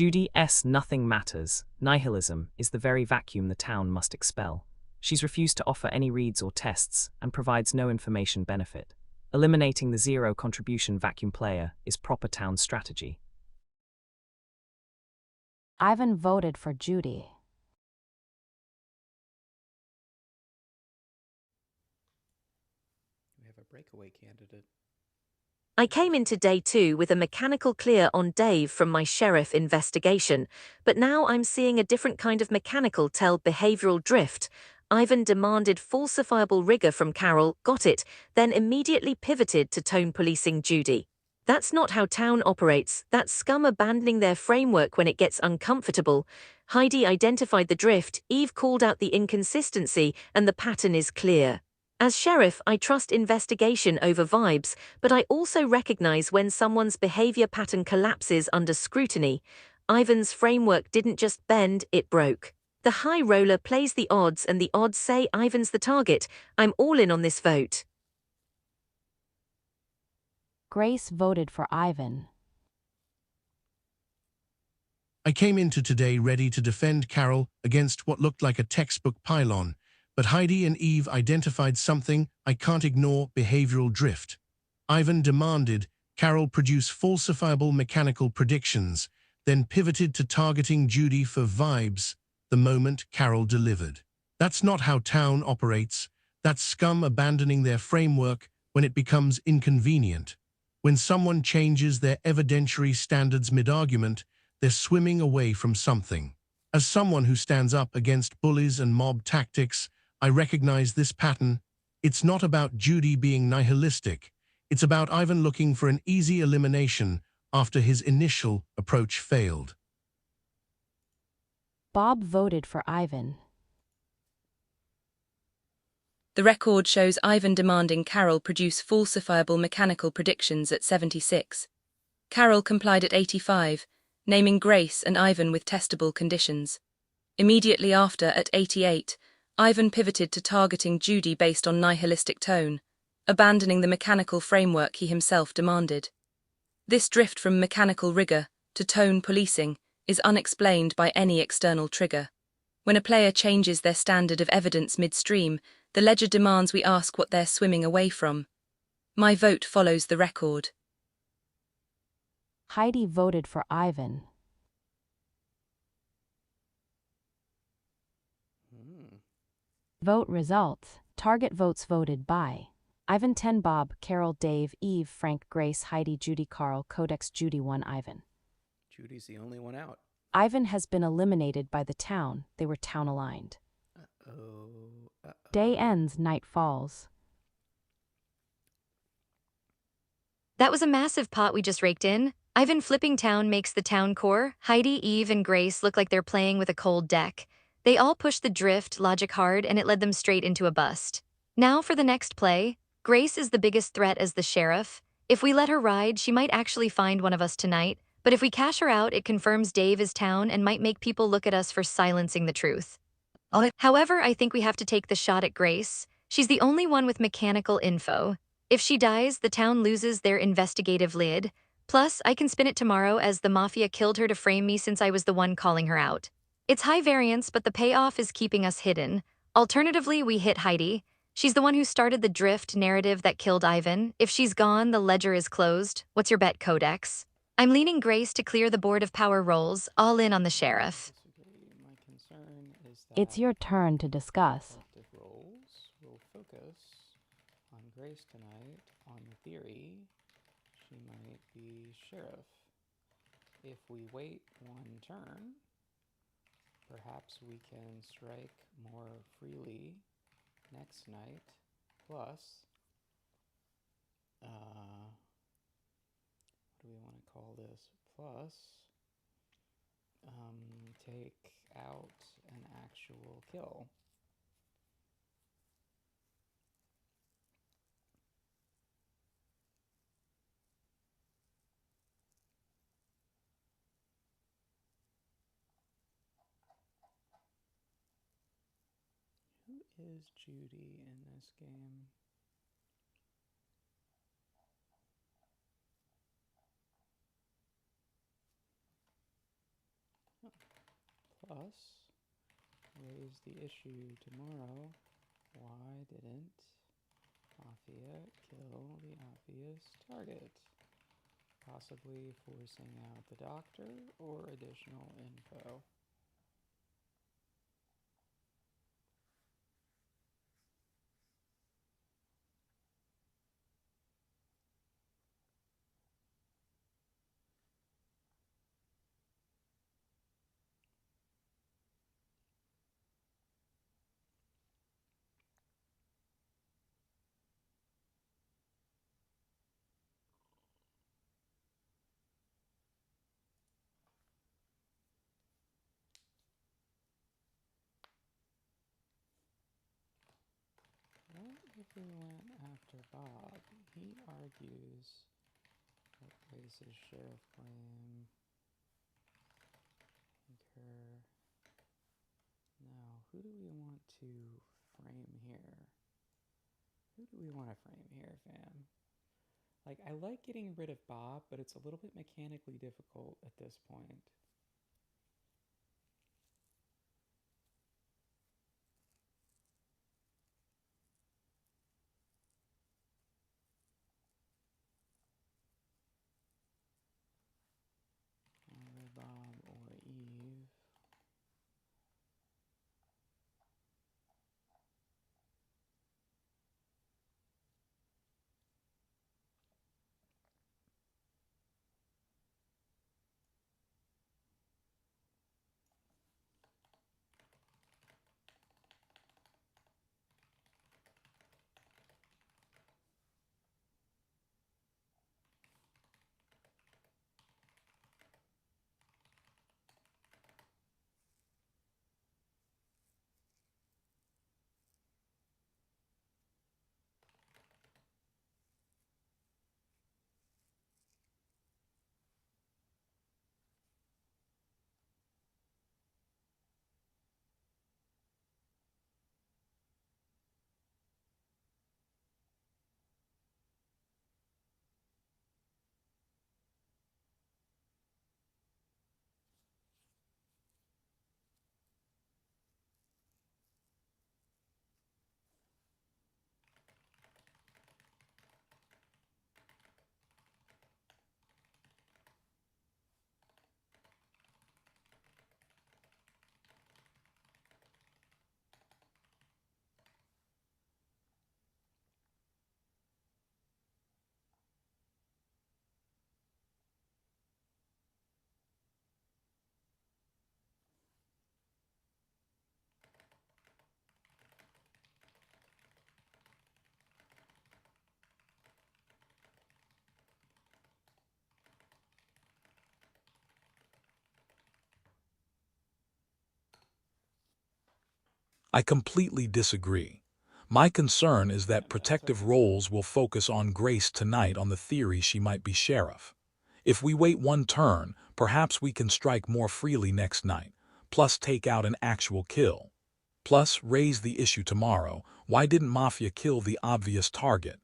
Judy nothing matters. Nihilism is the very vacuum the town must expel. She's refused to offer any reads or tests and provides no information benefit. Eliminating the zero contribution vacuum player is proper town strategy. Ivan voted for Judy. We have a breakaway candidate. I came into day 2 with a mechanical clear on Dave from my sheriff investigation, but now I'm seeing a different kind of mechanical tell behavioral drift. Ivan demanded falsifiable rigor from Carol, got it, then immediately pivoted to tone policing Judy. That's not how town operates, that's scum abandoning their framework when it gets uncomfortable. Heidi identified the drift, Eve called out the inconsistency, and the pattern is clear. As sheriff, I trust investigation over vibes, but I also recognize when someone's behavior pattern collapses under scrutiny. Ivan's framework didn't just bend, it broke. The high roller plays the odds and the odds say Ivan's the target. I'm all in on this vote. Grace voted for Ivan. I came into today ready to defend Carol against what looked like a textbook pylon, but Heidi and Eve identified something I can't ignore: behavioral drift. Ivan demanded Carol produce falsifiable mechanical predictions, then pivoted to targeting Judy for vibes the moment Carol delivered. That's not how town operates. That's scum abandoning their framework when it becomes inconvenient. When someone changes their evidentiary standards mid-argument, they're swimming away from something. As someone who stands up against bullies and mob tactics, I recognize this pattern. It's not about Judy being nihilistic. It's about Ivan looking for an easy elimination after his initial approach failed. Bob voted for Ivan. The record shows Ivan demanding Carol produce falsifiable mechanical predictions at 76. Carol complied at 85, naming Grace and Ivan with testable conditions. Immediately after, at 88, Ivan pivoted to targeting Judy based on nihilistic tone, abandoning the mechanical framework he himself demanded. This drift from mechanical rigor to tone policing is unexplained by any external trigger. When a player changes their standard of evidence midstream, the ledger demands we ask what they're swimming away from. My vote follows the record. Heidi voted for Ivan. Vote results. Target votes voted by Ivan 10, Bob, Carol, Dave, Eve, Frank, Grace, Heidi, Judy, Carl, Codex, Judy 1, Ivan. Judy's the only one out. Ivan has been eliminated by the town. They were town aligned. Day ends, night falls. That was a massive pot we just raked in. Ivan flipping town makes the town core. Heidi, Eve, and Grace look like they're playing with a cold deck. They all pushed the drift logic hard, and it led them straight into a bust. Now for the next play. Grace is the biggest threat as the sheriff. If we let her ride, she might actually find one of us tonight. But if we cash her out, it confirms Dave is town and might make people look at us for silencing the truth. However, I think we have to take the shot at Grace. She's the only one with mechanical info. If she dies, the town loses their investigative lid. Plus, I can spin it tomorrow as the Mafia killed her to frame me since I was the one calling her out. It's high variance, but the payoff is keeping us hidden. Alternatively, we hit Heidi. She's the one who started the drift narrative that killed Ivan. If she's gone, the ledger is closed. What's your bet, Codex? I'm leaning Grace to clear the board of power rolls, all in on the sheriff. My concern is that It's your turn to discuss. collective roles will focus on Grace tonight on the theory she might be sheriff. If we wait one turn, perhaps we can strike more freely next night. Plus, what do we want to call this? Plus, take out an actual kill. Who is Judy in this game? Plus, raise the issue tomorrow. Why didn't Mafia kill the obvious target? Possibly forcing out the doctor or additional info. What if we went after Bob? He argues that Grace's sheriff claim incur. Now, who do we want to frame here? Who do we want to frame here, fam? Like, I like getting rid of Bob, but it's a little bit mechanically difficult at this point. I completely disagree. My concern is that protective roles will focus on Grace tonight on the theory she might be sheriff. If we wait one turn, perhaps we can strike more freely next night, plus take out an actual kill. Plus, raise the issue tomorrow, why didn't Mafia kill the obvious target?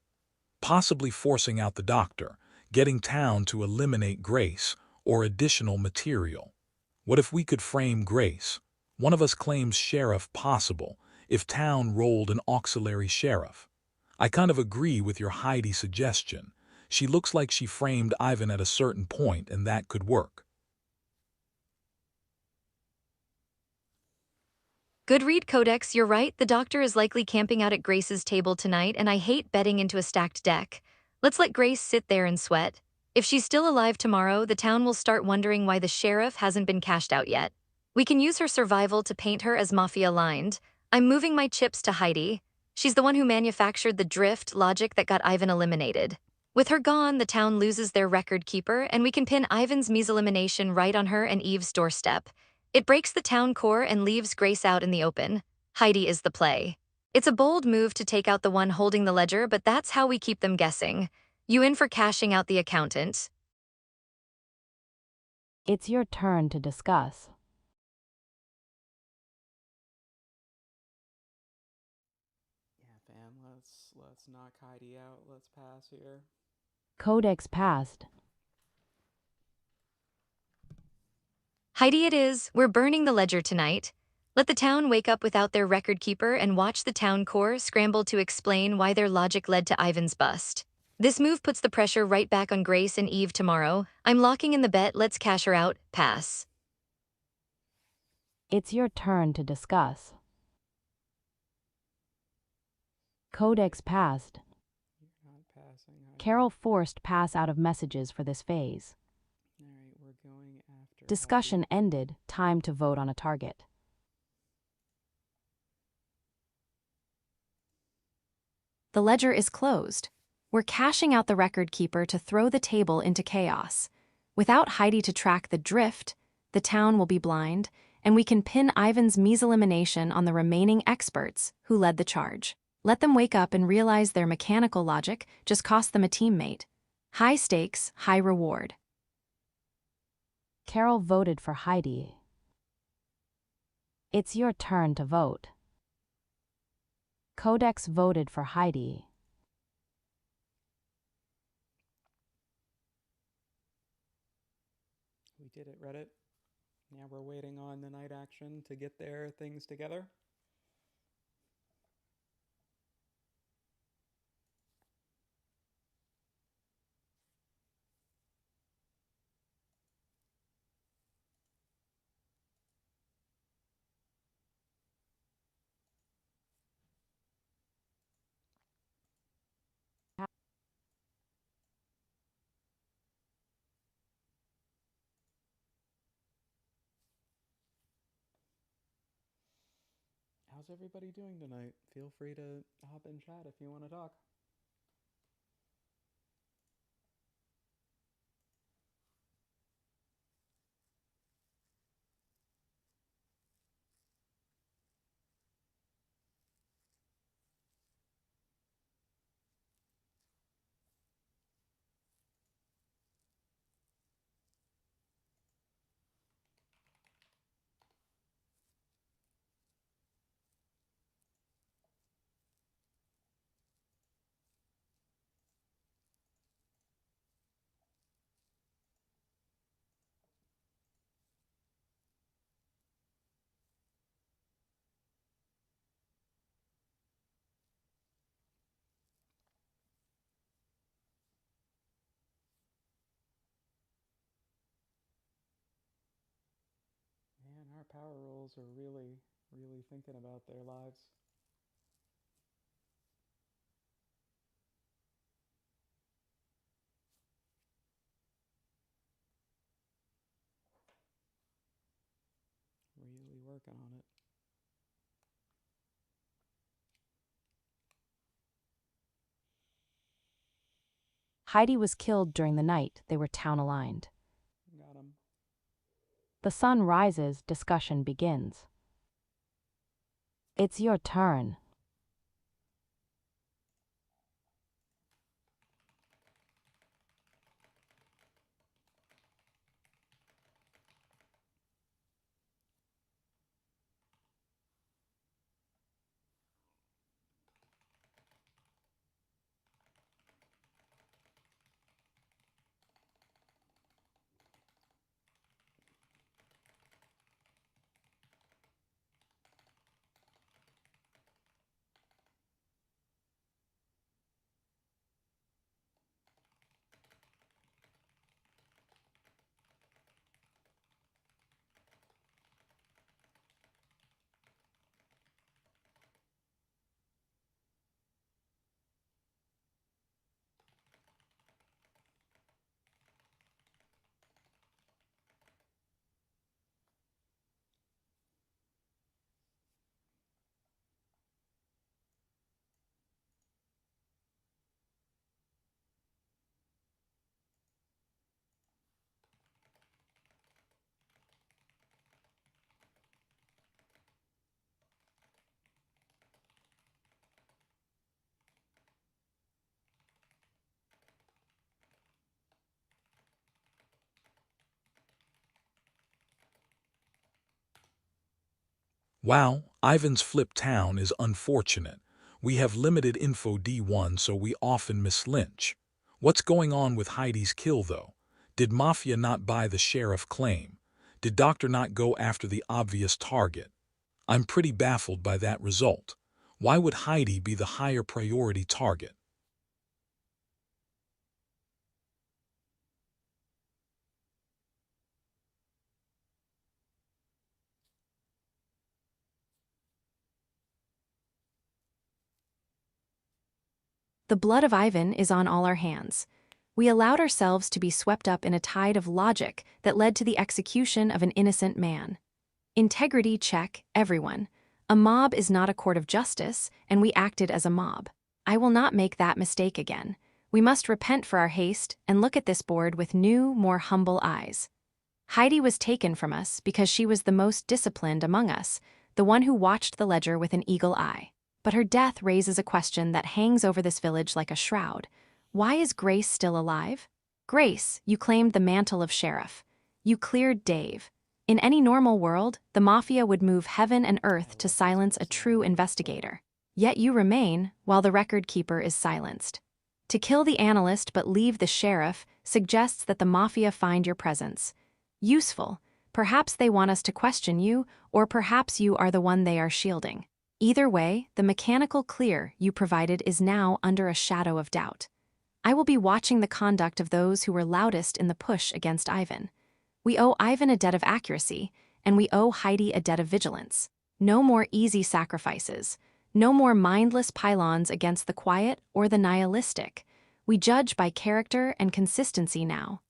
Possibly forcing out the doctor, getting town to eliminate Grace, or additional material. What if we could frame Grace? One of us claims sheriff possible, if town rolled an auxiliary sheriff. I kind of agree with your Heidi suggestion. She looks like she framed Ivan at a certain point and that could work. Good read, Codex, you're right. The doctor is likely camping out at Grace's table tonight, and I hate betting into a stacked deck. Let's let Grace sit there and sweat. If she's still alive tomorrow, the town will start wondering why the sheriff hasn't been cashed out yet. We can use her survival to paint her as mafia-aligned. I'm moving my chips to Heidi. She's the one who manufactured the drift logic that got Ivan eliminated. With her gone, the town loses their record keeper, and we can pin Ivan's elimination right on her and Eve's doorstep. It breaks the town core and leaves Grace out in the open. Heidi is the play. It's a bold move to take out the one holding the ledger, but that's how we keep them guessing. You in for cashing out the accountant? It's your turn to discuss. Yeah, fam, let's knock Heidi out. Let's pass here. Codex passed. Heidi it is. We're burning the ledger tonight. Let the town wake up without their record keeper and watch the town core scramble to explain why their logic led to Ivan's bust. This move puts the pressure right back on Grace and Eve tomorrow. I'm locking in the bet. Let's cash her out. Pass. It's your turn to discuss. Codex passed. You're not passing. Heidi. Carol forced pass out of messages for this phase. Alright, we're going after Discussion Heidi. ended. Time to vote on a target. The ledger is closed. We're cashing out the record keeper to throw the table into chaos. Without Heidi to track the drift, the town will be blind, and we can pin Ivan's elimination on the remaining experts who led the charge. Let them wake up and realize their mechanical logic just cost them a teammate. High stakes, high reward. Carol voted for Heidi. It's your turn to vote. Codex voted for Heidi. We did it, Reddit. Now we're waiting on the night action to get their things together. How's everybody doing tonight? Feel free to hop in chat if you want to talk. Man, our power rolls are really thinking about their lives. Really working on it. Heidi was killed during the night. They were town-aligned. Got him. The sun rises. Discussion begins. It's your turn. Wow, Ivan's flip town is unfortunate. We have limited info D1, so we often miss Lynch. What's going on with Heidi's kill, though? Did Mafia not buy the sheriff claim? Did Doctor not go after the obvious target? I'm pretty baffled by that result. Why would Heidi be the higher priority target? The blood of Ivan is on all our hands. We allowed ourselves to be swept up in a tide of logic that led to the execution of an innocent man. Integrity check, everyone. A mob is not a court of justice, and we acted as a mob. I will not make that mistake again. We must repent for our haste and look at this board with new, more humble eyes. Heidi was taken from us because she was the most disciplined among us, the one who watched the ledger with an eagle eye. But her death raises a question that hangs over this village like a shroud. Why is Grace still alive? Grace, you claimed the mantle of sheriff. You cleared Dave. In any normal world, the Mafia would move heaven and earth to silence a true investigator. Yet you remain, while the record keeper is silenced. To kill the analyst but leave the sheriff suggests that the Mafia find your presence useful. Perhaps they want us to question you, or perhaps you are the one they are shielding. Either way, the mechanical clear you provided is now under a shadow of doubt. I will be watching the conduct of those who were loudest in the push against Ivan. We owe Ivan a debt of accuracy, and we owe Heidi a debt of vigilance. No more easy sacrifices. No more mindless pylons against the quiet or the nihilistic. We judge by character and consistency now.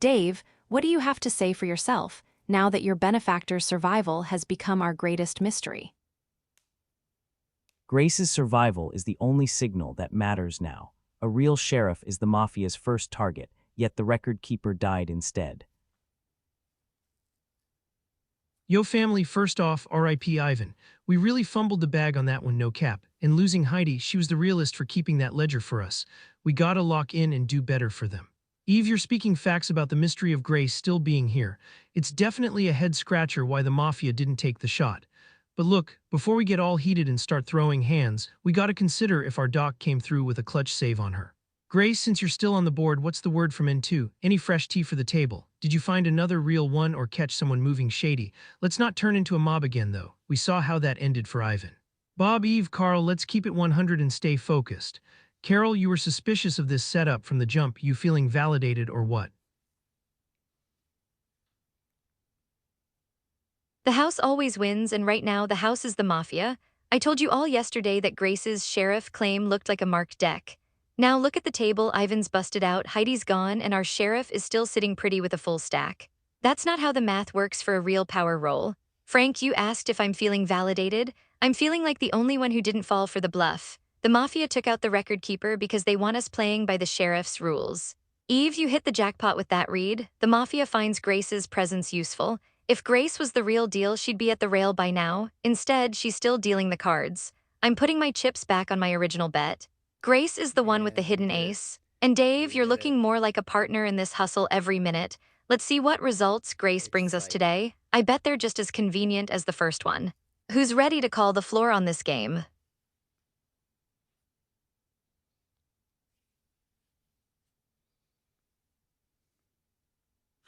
Dave, what do you have to say for yourself, now that your benefactor's survival has become our greatest mystery? Grace's survival is the only signal that matters now. A real sheriff is the Mafia's first target, yet the record keeper died instead. Yo family, first off, R.I.P. Ivan. We really fumbled the bag on that one, no cap. And losing Heidi, she was the realist for keeping that ledger for us. We gotta lock in and do better for them. Eve, you're speaking facts about the mystery of Grace still being here. It's definitely a head-scratcher why the Mafia didn't take the shot. But look, before we get all heated and start throwing hands, we gotta consider if our doc came through with a clutch save on her. Grace, since you're still on the board, what's the word from N2? Any fresh tea for the table? Did you find another real one or catch someone moving shady? Let's not turn into a mob again, though. We saw how that ended for Ivan. Bob, Eve, Carl, let's keep it 100 and stay focused. Carol, you were suspicious of this setup from the jump. You feeling validated or what? The house always wins, and right now the house is the Mafia. I told you all yesterday that Grace's sheriff claim looked like a marked deck. Now look at the table, Ivan's busted out, Heidi's gone, and our sheriff is still sitting pretty with a full stack. That's not how the math works for a real power roll. Frank, you asked if I'm feeling validated. I'm feeling like the only one who didn't fall for the bluff. The Mafia took out the record keeper because they want us playing by the sheriff's rules. Eve, you hit the jackpot with that read. The Mafia finds Grace's presence useful. If Grace was the real deal, she'd be at the rail by now. Instead, she's still dealing the cards. I'm putting my chips back on my original bet. Grace is the one with the Yeah, we hidden did it. ace. And Dave, We you're did it. looking more like a partner in this hustle every minute. Let's see what results Grace brings It's us like today. I bet they're just as convenient as the first one. Who's ready to call the floor on this game?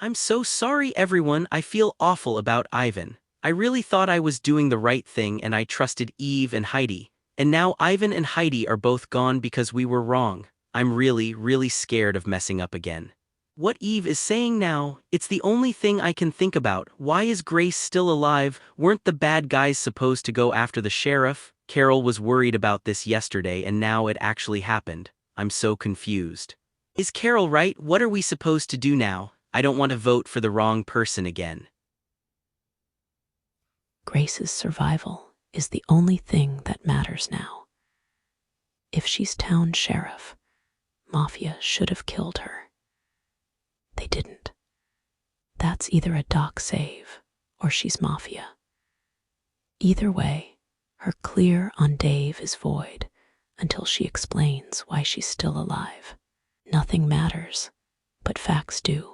I'm so sorry, everyone. I feel awful about Ivan. I really thought I was doing the right thing and I trusted Eve and Heidi. And now Ivan and Heidi are both gone because we were wrong. I'm really, really scared of messing up again. What Eve is saying now, it's the only thing I can think about. Why is Grace still alive? Weren't the bad guys supposed to go after the sheriff? Carol was worried about this yesterday and now it actually happened. I'm so confused. Is Carol right? What are we supposed to do now? I don't want to vote for the wrong person again. Grace's survival is the only thing that matters now. If she's town sheriff, Mafia should have killed her. They didn't. That's either a doc save or she's Mafia. Either way, her clear on Dave is void until she explains why she's still alive. Nothing matters, but facts do.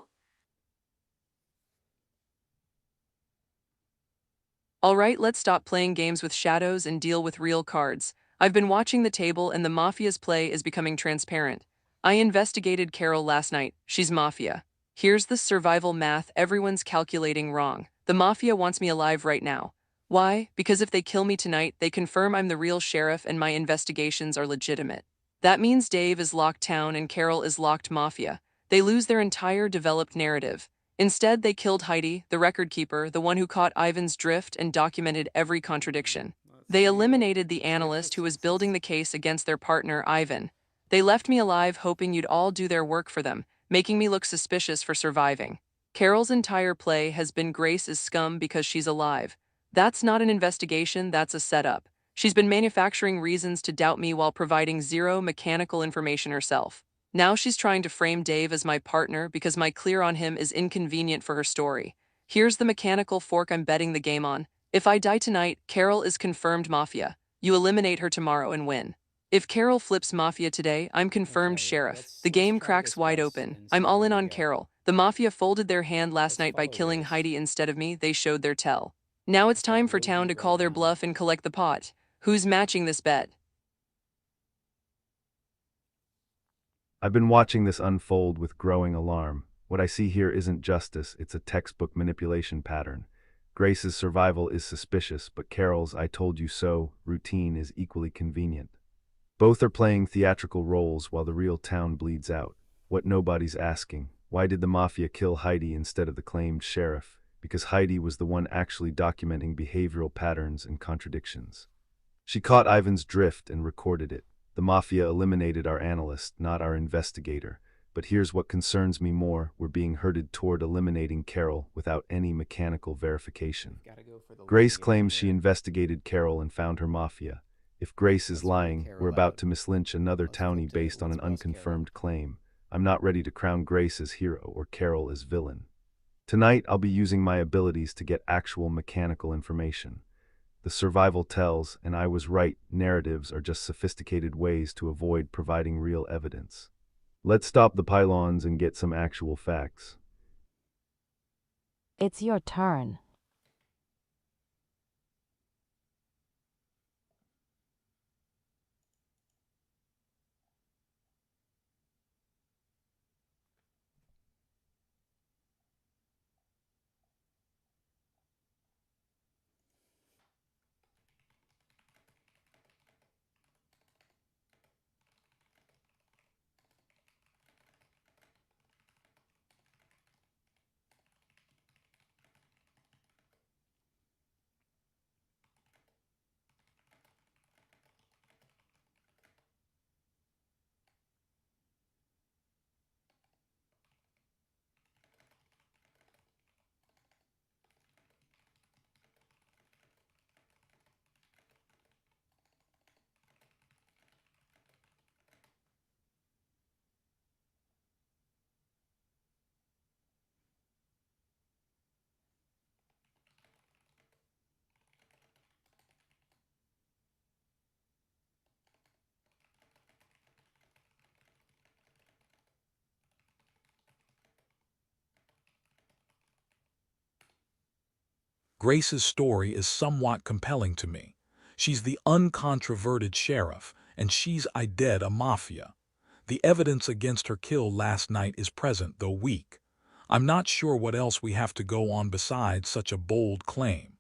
All right, let's stop playing games with shadows and deal with real cards. I've been watching the table and the Mafia's play is becoming transparent. I investigated Carol last night. She's Mafia. Here's the survival math everyone's calculating wrong. The Mafia wants me alive right now. Why? Because if they kill me tonight, they confirm I'm the real sheriff and my investigations are legitimate. That means Dave is locked town and Carol is locked Mafia. They lose their entire developed narrative. Instead, they killed Heidi, the record keeper, the one who caught Ivan's drift and documented every contradiction. They eliminated the analyst who was building the case against their partner, Ivan. They left me alive hoping you'd all do their work for them, making me look suspicious for surviving. Carol's entire play has been Grace is scum because she's alive. That's not an investigation, that's a setup. She's been manufacturing reasons to doubt me while providing zero mechanical information herself. Now she's trying to frame Dave as my partner because my clear on him is inconvenient for her story. Here's the mechanical fork I'm betting the game on. If I die tonight, Carol is confirmed Mafia. You eliminate her tomorrow and win. If Carol flips Mafia today, I'm confirmed Okay, sheriff. The let's game try cracks this wide once open. and I'm see all where in we on go. Carol. The Mafia folded their hand last Let's night by follow killing Grace. Heidi instead of me. They showed their tell. Now it's Okay, time I'm for gonna town leave to right call their now. bluff and collect the pot. Who's matching this bet? I've been watching this unfold with growing alarm. What I see here isn't justice, it's a textbook manipulation pattern. Grace's survival is suspicious, but Carol's I told you so routine is equally convenient. Both are playing theatrical roles while the real town bleeds out. What nobody's asking, why did the Mafia kill Heidi instead of the claimed sheriff? Because Heidi was the one actually documenting behavioral patterns and contradictions. She caught Ivan's drift and recorded it. The Mafia eliminated our analyst, not our investigator. But here's what concerns me more, we're being herded toward eliminating Carol without any mechanical verification. Gotta go for the long Grace game claims she here. investigated Carol and found her Mafia. If Grace is Let's vote lying, Carol we're about out. to mislynch another Let's townie vote based on let's an bust Carol. unconfirmed claim. I'm not ready to crown Grace as hero or Carol as villain. Tonight, I'll be using my abilities to get actual mechanical information. The survival tells, and I was right, narratives are just sophisticated ways to avoid providing real evidence. Let's stop the pylons and get some actual facts. It's your turn. Grace's story is somewhat compelling to me. She's the uncontroverted sheriff, and she's a mafia. The evidence against her kill last night is present, though weak. I'm not sure what else we have to go on besides such a bold claim.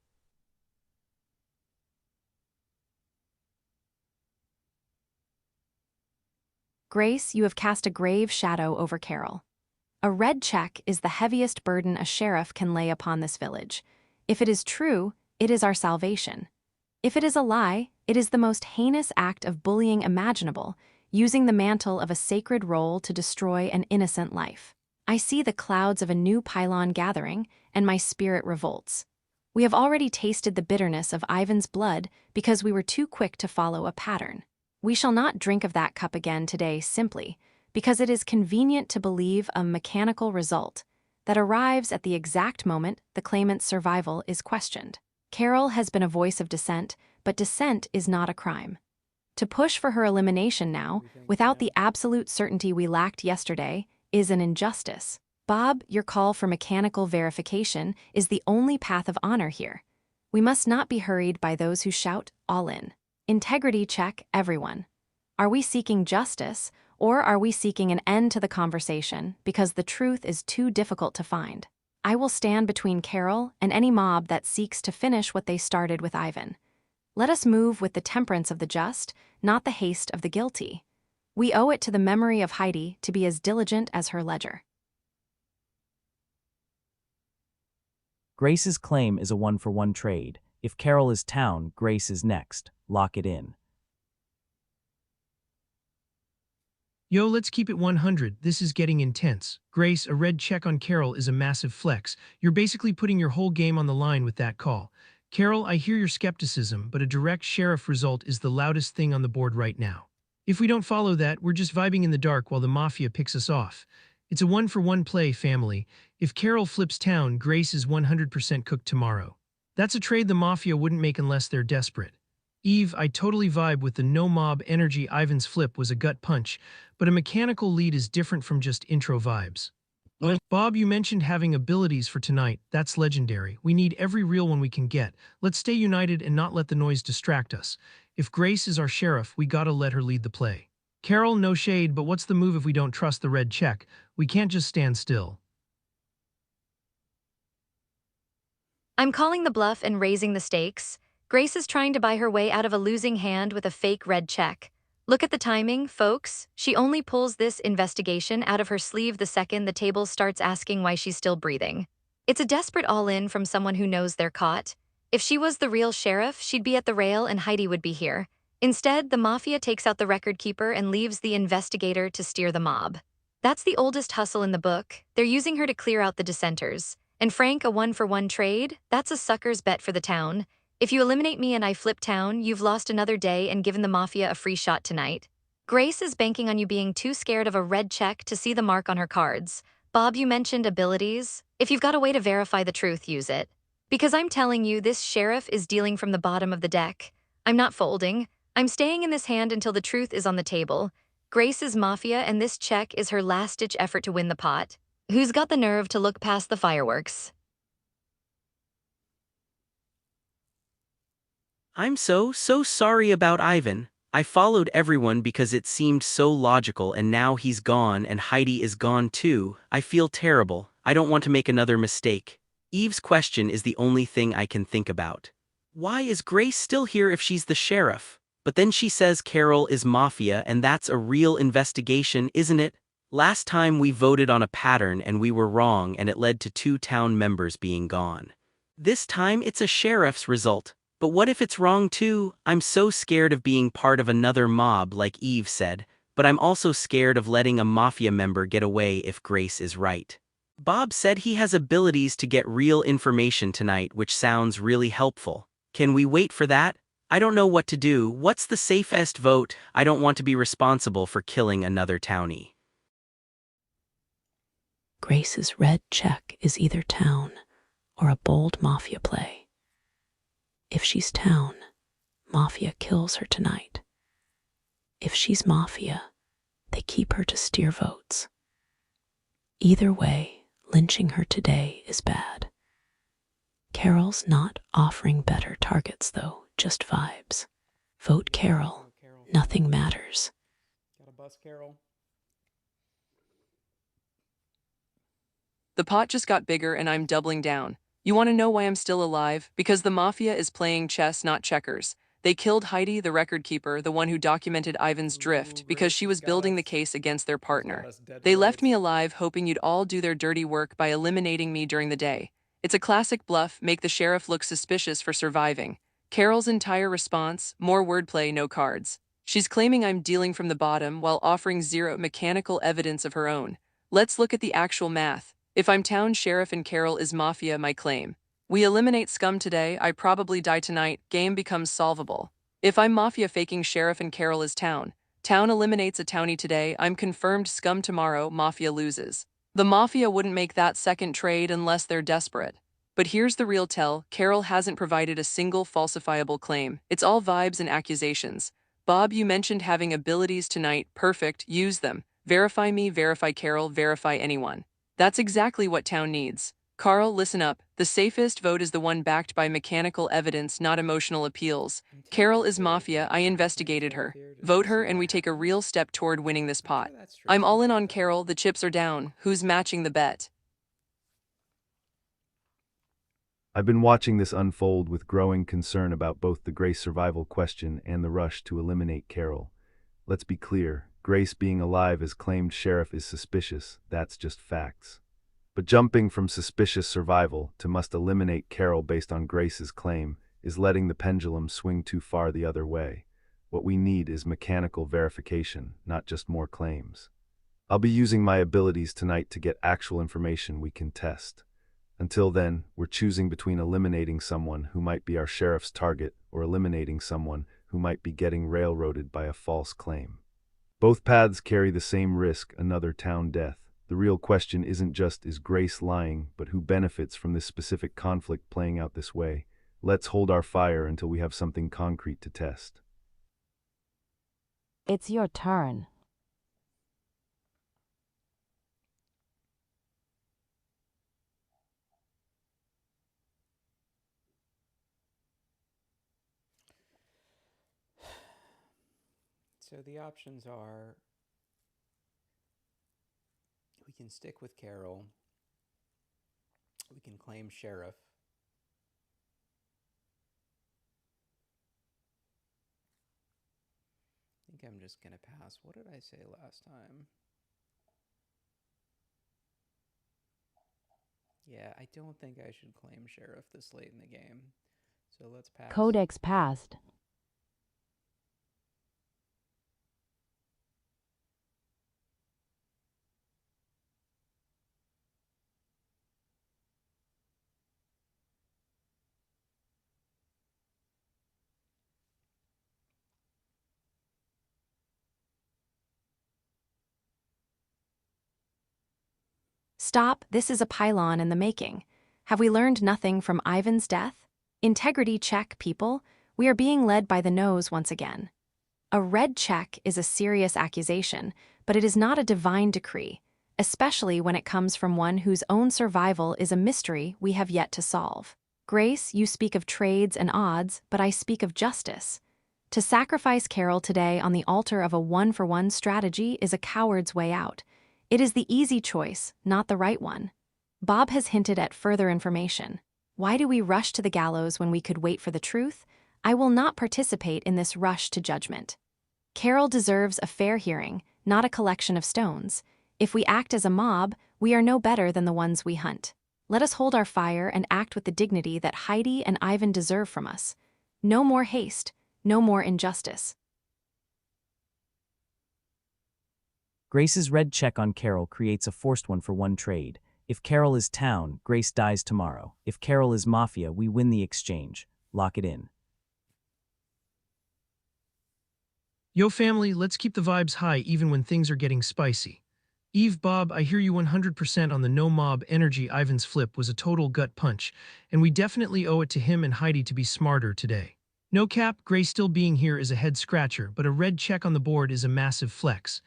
Grace, you have cast a grave shadow over Carol. A red check is the heaviest burden a sheriff can lay upon this village. If it is true, it is our salvation. If it is a lie, it is the most heinous act of bullying imaginable, using the mantle of a sacred role to destroy an innocent life. I see the clouds of a new pylon gathering, and my spirit revolts. We have already tasted the bitterness of Ivan's blood because we were too quick to follow a pattern. We shall not drink of that cup again today simply because it is convenient to believe a mechanical result that arrives at the exact moment the claimant's survival is questioned. Carol has been a voice of dissent, but dissent is not a crime. To push for her elimination now, without the absolute certainty we lacked yesterday, is an injustice. Bob, your call for mechanical verification is the only path of honor here. We must not be hurried by those who shout, all in. Integrity check, everyone. Are we seeking justice, or are we seeking an end to the conversation because the truth is too difficult to find? I will stand between Carol and any mob that seeks to finish what they started with Ivan. Let us move with the temperance of the just, not the haste of the guilty. We owe it to the memory of Heidi to be as diligent as her ledger. Grace's claim is a one-for-one trade. If Carol is town, Grace is next. Lock it in. Yo, let's keep it 100. This is getting intense. Grace, a red check on Carol is a massive flex. You're basically putting your whole game on the line with that call. Carol, I hear your skepticism, but a direct sheriff result is the loudest thing on the board right now. If we don't follow that, we're just vibing in the dark while the mafia picks us off. It's a one-for-one play, family. If Carol flips town, Grace is 100% cooked tomorrow. That's a trade the mafia wouldn't make unless they're desperate. Eve, I totally vibe with the no-mob energy. Ivan's flip was a gut punch, but a mechanical lead is different from just intro vibes. Bob, you mentioned having abilities for tonight. That's legendary. We need every real one we can get. Let's stay united and not let the noise distract us. If Grace is our sheriff, we gotta let her lead the play. Carol, no shade, but what's the move if we don't trust the red check? We can't just stand still. I'm calling the bluff and raising the stakes. Grace is trying to buy her way out of a losing hand with a fake red check. Look at the timing, folks. She only pulls this investigation out of her sleeve the second the table starts asking why she's still breathing. It's a desperate all-in from someone who knows they're caught. If she was the real sheriff, she'd be at the rail and Heidi would be here. Instead, the mafia takes out the record keeper and leaves the investigator to steer the mob. That's the oldest hustle in the book. They're using her to clear out the dissenters. And Frank, a one-for-one trade? That's a sucker's bet for the town. If you eliminate me and I flip town, you've lost another day and given the mafia a free shot tonight. Grace is banking on you being too scared of a red check to see the mark on her cards. Bob, you mentioned abilities. If you've got a way to verify the truth, use it. Because I'm telling you, this sheriff is dealing from the bottom of the deck. I'm not folding. I'm staying in this hand until the truth is on the table. Grace is mafia, and this check is her last-ditch effort to win the pot. Who's got the nerve to look past the fireworks? I'm so sorry about Ivan. I followed everyone because it seemed so logical, and now he's gone and Heidi is gone too. I feel terrible. I don't want to make another mistake. Eve's question is the only thing I can think about. Why is Grace still here if she's the sheriff? But then she says Carol is mafia, and that's a real investigation, isn't it? Last time we voted on a pattern and we were wrong, and it led to 2 town members being gone. This time it's a sheriff's result. But what if it's wrong too? I'm so scared of being part of another mob, like Eve said, but I'm also scared of letting a mafia member get away if Grace is right. Bob said he has abilities to get real information tonight, which sounds really helpful. Can we wait for that? I don't know what to do. What's the safest vote? I don't want to be responsible for killing another townie. Grace's red check is either town or a bold mafia play. If she's town, mafia kills her tonight. If she's mafia, they keep her to steer votes. Either way, lynching her today is bad. Carol's not offering better targets, though, just vibes. Vote Carol. Nothing matters. Gotta bust Carol. The pot just got bigger and I'm doubling down. You want to know why I'm still alive? Because the Mafia is playing chess, not checkers. They killed Heidi, the record keeper, the one who documented Ivan's drift, because she was building the case against their partner. They left me alive hoping you'd all do their dirty work by eliminating me during the day. It's a classic bluff, make the sheriff look suspicious for surviving. Carol's entire response, more wordplay, no cards. She's claiming I'm dealing from the bottom while offering zero mechanical evidence of her own. Let's look at the actual math. If I'm town sheriff and Carol is Mafia, my claim. We eliminate scum today, I probably die tonight, game becomes solvable. If I'm Mafia faking sheriff and Carol is town eliminates a townie today, I'm confirmed scum tomorrow, Mafia loses. The Mafia wouldn't make that second trade unless they're desperate. But here's the real tell, Carol hasn't provided a single falsifiable claim. It's all vibes and accusations. Bob, you mentioned having abilities tonight, perfect, use them. Verify me, verify Carol, verify anyone. That's exactly what town needs. Carl, listen up. The safest vote is the one backed by mechanical evidence, not emotional appeals. Carol is Mafia, I investigated her. Vote her and we take a real step toward winning this pot. I'm all in on Carol, the chips are down. Who's matching the bet? I've been watching this unfold with growing concern about both the Grace survival question and the rush to eliminate Carol. Let's be clear, Grace being alive as claimed sheriff is suspicious, that's just facts. But jumping from suspicious survival to must eliminate Carol based on Grace's claim is letting the pendulum swing too far the other way. What we need is mechanical verification, not just more claims. I'll be using my abilities tonight to get actual information we can test. Until then, we're choosing between eliminating someone who might be our sheriff's target or eliminating someone who might be getting railroaded by a false claim. Both paths carry the same risk, another town death. The real question isn't just is Grace lying, but who benefits from this specific conflict playing out this way. Let's hold our fire until we have something concrete to test. It's your turn. So the options are we can stick with Carol, we can claim sheriff, I think I'm just going to pass. What did I say last time? Yeah, I don't think I should claim sheriff this late in the game. So let's pass. Codex passed. Stop, this is a pylon in the making. Have we learned nothing from Ivan's death? Integrity check, people. We are being led by the nose once again. A red check is a serious accusation, but it is not a divine decree, especially when it comes from one whose own survival is a mystery we have yet to solve. Grace, you speak of trades and odds, but I speak of justice. To sacrifice Carol today on the altar of a one-for-one strategy is a coward's way out. It is the easy choice, not the right one. Bob has hinted at further information. Why do we rush to the gallows when we could wait for the truth? I will not participate in this rush to judgment. Carol deserves a fair hearing, not a collection of stones. If we act as a mob, we are no better than the ones we hunt. Let us hold our fire and act with the dignity that Heidi and Ivan deserve from us. No more haste, no more injustice. Grace's red check on Carol creates a forced one for one trade. If Carol is town, Grace dies tomorrow. If Carol is Mafia, we win the exchange. Lock it in. Yo family, let's keep the vibes high even when things are getting spicy. Eve, Bob, I hear you 100% on the no mob energy. Ivan's flip was a total gut punch, and we definitely owe it to him and Heidi to be smarter today. No cap, Grace still being here is a head scratcher, but a red check on the board is a massive flex.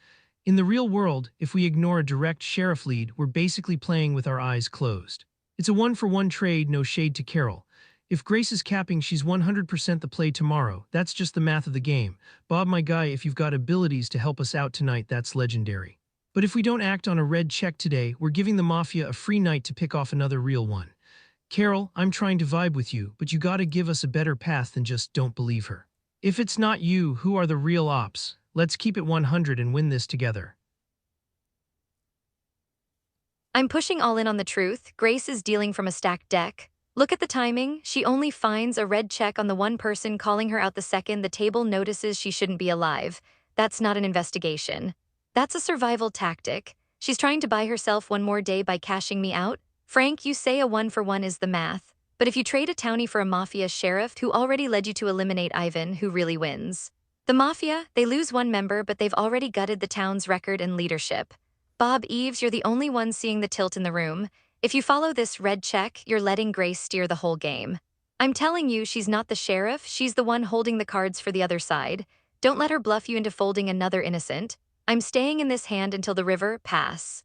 In the real world, if we ignore a direct sheriff lead, we're basically playing with our eyes closed. It's a one-for-one trade, no shade to Carol. If Grace is capping, she's 100% the play tomorrow. That's just the math of the game. Bob, my guy, if you've got abilities to help us out tonight, that's legendary. But if we don't act on a red check today, we're giving the Mafia a free night to pick off another real one. Carol, I'm trying to vibe with you, but you gotta give us a better path than just don't believe her. If it's not you, who are the real ops? Let's keep it 100 and win this together. I'm pushing all in on the truth. Grace is dealing from a stacked deck. Look at the timing. She only finds a red check on the one person calling her out the second the table notices she shouldn't be alive. That's not an investigation. That's a survival tactic. She's trying to buy herself one more day by cashing me out. Frank, you say a one-for-one is the math. But if you trade a townie for a Mafia sheriff who already led you to eliminate Ivan, who really wins? The Mafia, they lose one member, but they've already gutted the town's record and leadership. Bob, Eves, you're the only one seeing the tilt in the room. If you follow this red check, you're letting Grace steer the whole game. I'm telling you, she's not the sheriff, she's the one holding the cards for the other side. Don't let her bluff you into folding another innocent. I'm staying in this hand until the river pass.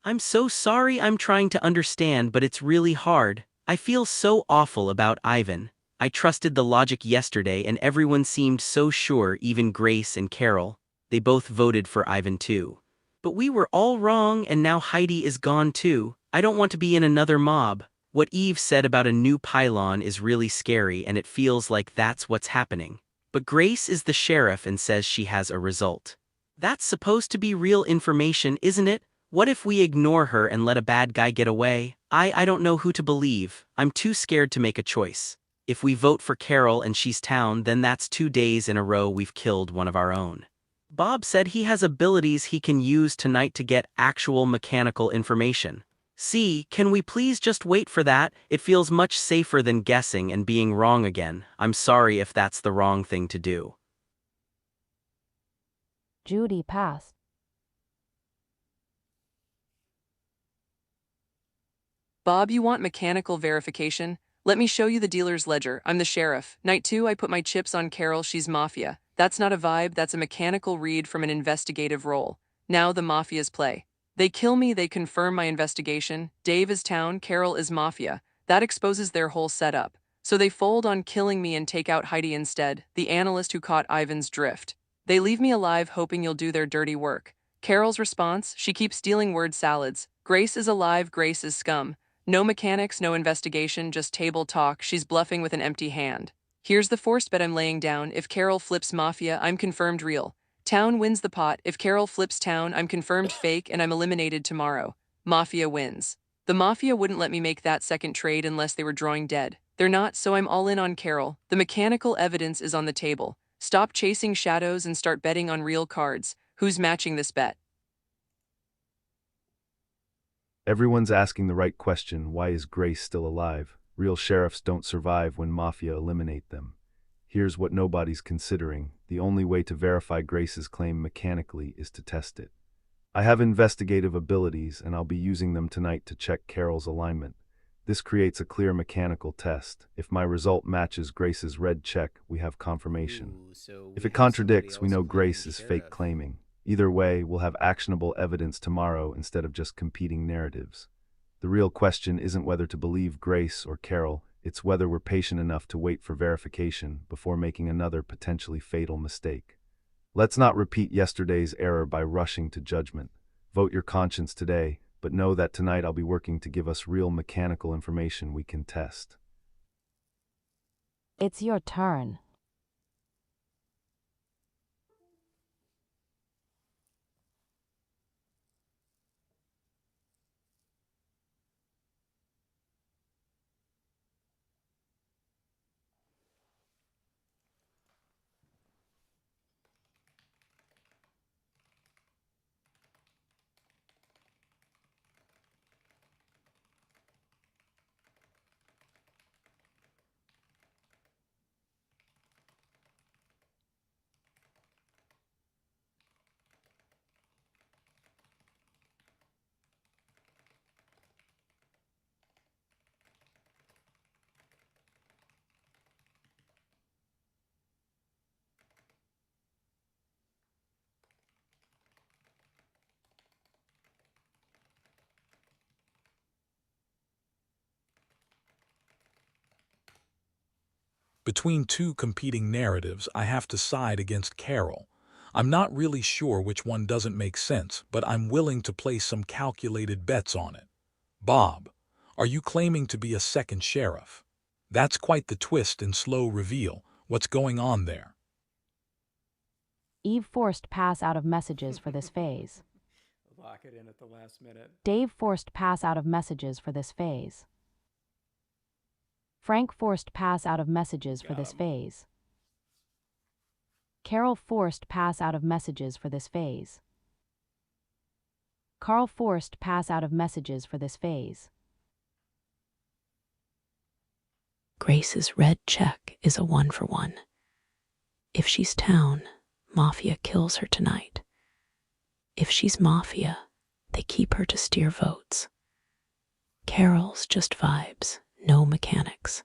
I'm so sorry, I'm trying to understand, but it's really hard. I feel so awful about Ivan. I trusted the logic yesterday and everyone seemed so sure, even Grace and Carol. They both voted for Ivan too. But we were all wrong and now Heidi is gone too. I don't want to be in another mob. What Eve said about a new pylon is really scary and it feels like that's what's happening. But Grace is the sheriff and says she has a result. That's supposed to be real information, isn't it? What if we ignore her and let a bad guy get away? I don't know who to believe. I'm too scared to make a choice. If we vote for Carol and she's town, then that's 2 days in a row we've killed one of our own. Bob said he has abilities he can use tonight to get actual mechanical information. See, can we please just wait for that? It feels much safer than guessing and being wrong again. I'm sorry if that's the wrong thing to do. Judy passed. Bob, you want mechanical verification? Let me show you the dealer's ledger. I'm the sheriff. Night 2, I put my chips on Carol, she's Mafia. That's not a vibe, that's a mechanical read from an investigative role. Now the Mafia's play. They kill me, they confirm my investigation. Dave is town, Carol is Mafia. That exposes their whole setup. So they fold on killing me and take out Heidi instead, the analyst who caught Ivan's drift. They leave me alive hoping you'll do their dirty work. Carol's response, she keeps stealing word salads. Grace is alive, Grace is scum. No mechanics, no investigation, just table talk. She's bluffing with an empty hand. Here's the forced bet I'm laying down. If Carol flips Mafia, I'm confirmed real. Town wins the pot. If Carol flips Town, I'm confirmed fake and I'm eliminated tomorrow. Mafia wins. The Mafia wouldn't let me make that second trade unless they were drawing dead. They're not, so I'm all in on Carol. The mechanical evidence is on the table. Stop chasing shadows and start betting on real cards. Who's matching this bet? Everyone's asking the right question: why is Grace still alive? Real sheriffs don't survive when Mafia eliminate them. Here's what nobody's considering: the only way to verify Grace's claim mechanically is to test it. I have investigative abilities, and I'll be using them tonight to check Carol's alignment. This creates a clear mechanical test. If my result matches Grace's red check, we have confirmation. Ooh, so If we it have contradicts, somebody we else know claiming Grace the is fake sheriff. claiming. Either way, we'll have actionable evidence tomorrow instead of just competing narratives. The real question isn't whether to believe Grace or Carol, it's whether we're patient enough to wait for verification before making another potentially fatal mistake. Let's not repeat yesterday's error by rushing to judgment. Vote your conscience today, but know that tonight I'll be working to give us real mechanical information we can test. It's your turn. Between two competing narratives, I have to side against Carol. I'm not really sure which one doesn't make sense, but I'm willing to place some calculated bets on it. Bob, are you claiming to be a second sheriff? That's quite the twist and slow reveal. What's going on there? Eve forced pass out of messages for this phase. Lock it in at the last minute. Dave forced pass out of messages for this phase. Frank forced pass out of messages for this phase. Carol forced pass out of messages for this phase. Carl forced pass out of messages for this phase. Grace's red check is a 1-for-1. If she's town, Mafia kills her tonight. If she's Mafia, they keep her to steer votes. Carol's just vibes, no mechanics.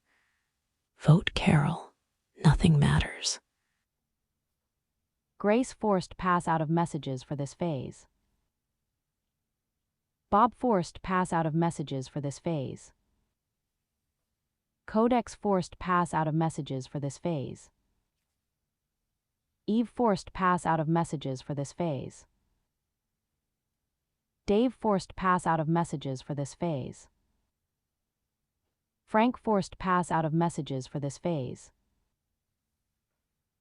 Vote Carol, nothing matters. Grace forced pass out of messages for this phase. Bob forced pass out of messages for this phase. Codex forced pass out of messages for this phase. Eve forced pass out of messages for this phase. Dave forced pass out of messages for this phase. Frank forced pass out of messages for this phase.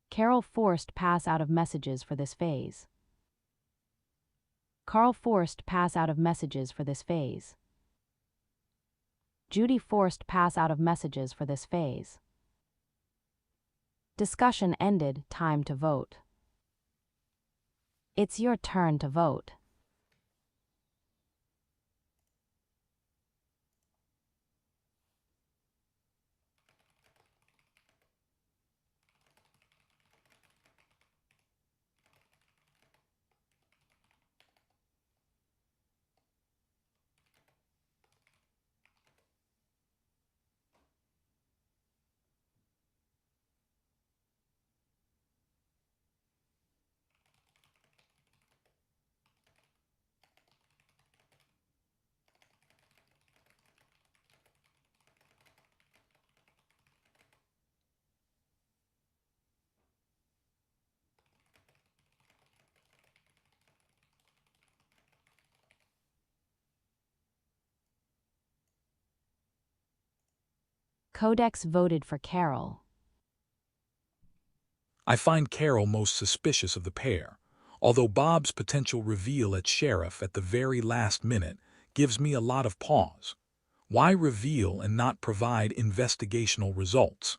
Carol forced pass out of messages for this phase. Carl forced pass out of messages for this phase. Judy forced pass out of messages for this phase. Discussion ended. Time to vote. It's your turn to vote. Codex voted for Carol. I find Carol most suspicious of the pair, although Bob's potential reveal at sheriff at the very last minute gives me a lot of pause. Why reveal and not provide investigational results?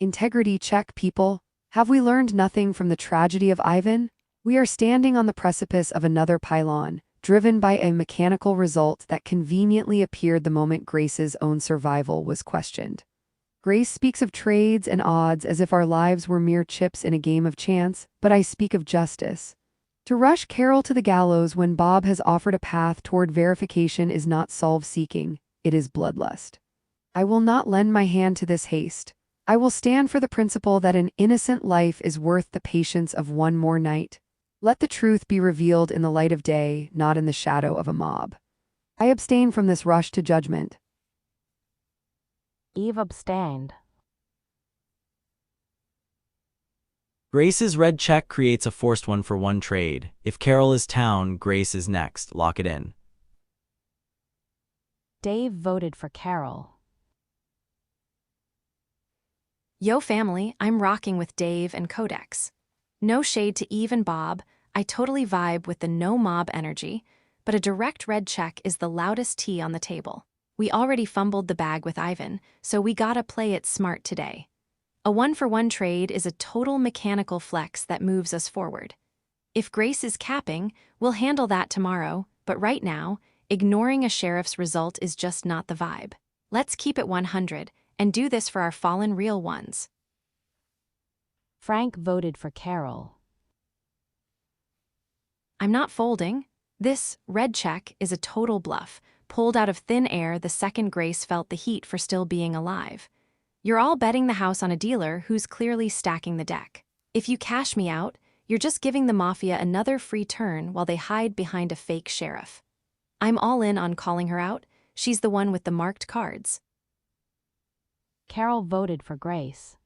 Integrity check, people. Have we learned nothing from the tragedy of Ivan? We are standing on the precipice of another pylon, driven by a mechanical result that conveniently appeared the moment Grace's own survival was questioned. Grace speaks of trades and odds as if our lives were mere chips in a game of chance, but I speak of justice. To rush Carol to the gallows when Bob has offered a path toward verification is not solve-seeking, it is bloodlust. I will not lend my hand to this haste. I will stand for the principle that an innocent life is worth the patience of one more night. Let the truth be revealed in the light of day, not in the shadow of a mob. I abstain from this rush to judgment. Eve abstained. Grace's red check creates a forced 1-for-1 trade. If Carol is town, Grace is next. Lock it in. Dave voted for Carol. Yo family, I'm rocking with Dave and Codex. No shade to Eve and Bob, I totally vibe with the no mob energy, but a direct red check is the loudest tea on the table. We already fumbled the bag with Ivan, so we gotta play it smart today. A 1-for-1 trade is a total mechanical flex that moves us forward. If Grace is capping, we'll handle that tomorrow, but right now, ignoring a sheriff's result is just not the vibe. Let's keep it 100 and do this for our fallen real ones. Frank voted for Carol. I'm not folding. This red check is a total bluff, pulled out of thin air the second Grace felt the heat for still being alive. You're all betting the house on a dealer who's clearly stacking the deck. If you cash me out, you're just giving the Mafia another free turn while they hide behind a fake sheriff. I'm all in on calling her out, She's the one with the marked cards. Carol voted for Grace.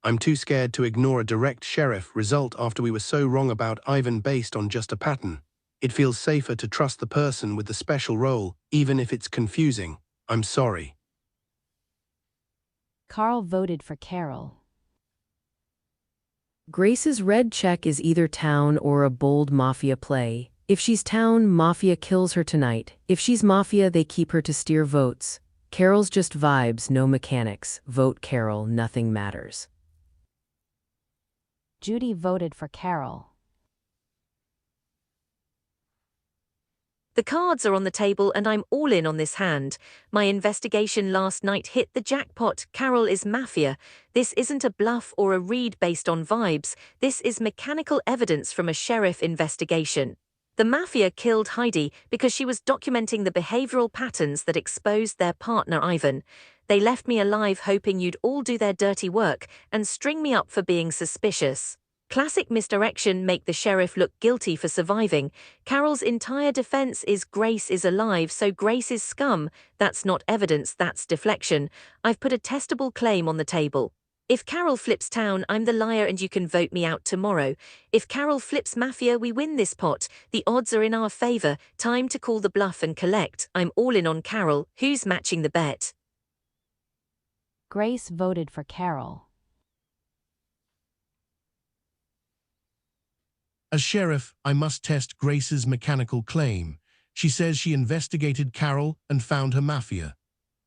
I'm too scared to ignore a direct sheriff result after we were so wrong about Ivan based on just a pattern. It feels safer to trust the person with the special role, even if it's confusing. I'm sorry. Carl voted for Carol. Grace's red check is either town or a bold mafia play. If she's town, mafia kills her tonight. If she's mafia, they keep her to steer votes. Carol's just vibes, no mechanics. Vote Carol, nothing matters. Judy voted for Carol. The cards are on the table and I'm all in on this hand. My investigation last night hit the jackpot. Carol is Mafia. This isn't a bluff or a read based on vibes. This is mechanical evidence from a sheriff investigation. The Mafia killed Heidi because she was documenting the behavioral patterns that exposed their partner Ivan. They left me alive hoping you'd all do their dirty work and string me up for being suspicious. Classic misdirection, make the sheriff look guilty for surviving. Carol's entire defense is Grace is alive, so Grace is scum. That's not evidence, that's deflection. I've put a testable claim on the table. If Carol flips town, I'm the liar and you can vote me out tomorrow. If Carol flips Mafia, we win this pot. The odds are in our favor. Time to call the bluff and collect. I'm all in on Carol. Who's matching the bet? Grace voted for Carol. As sheriff, I must test Grace's mechanical claim. She says she investigated Carol and found her Mafia.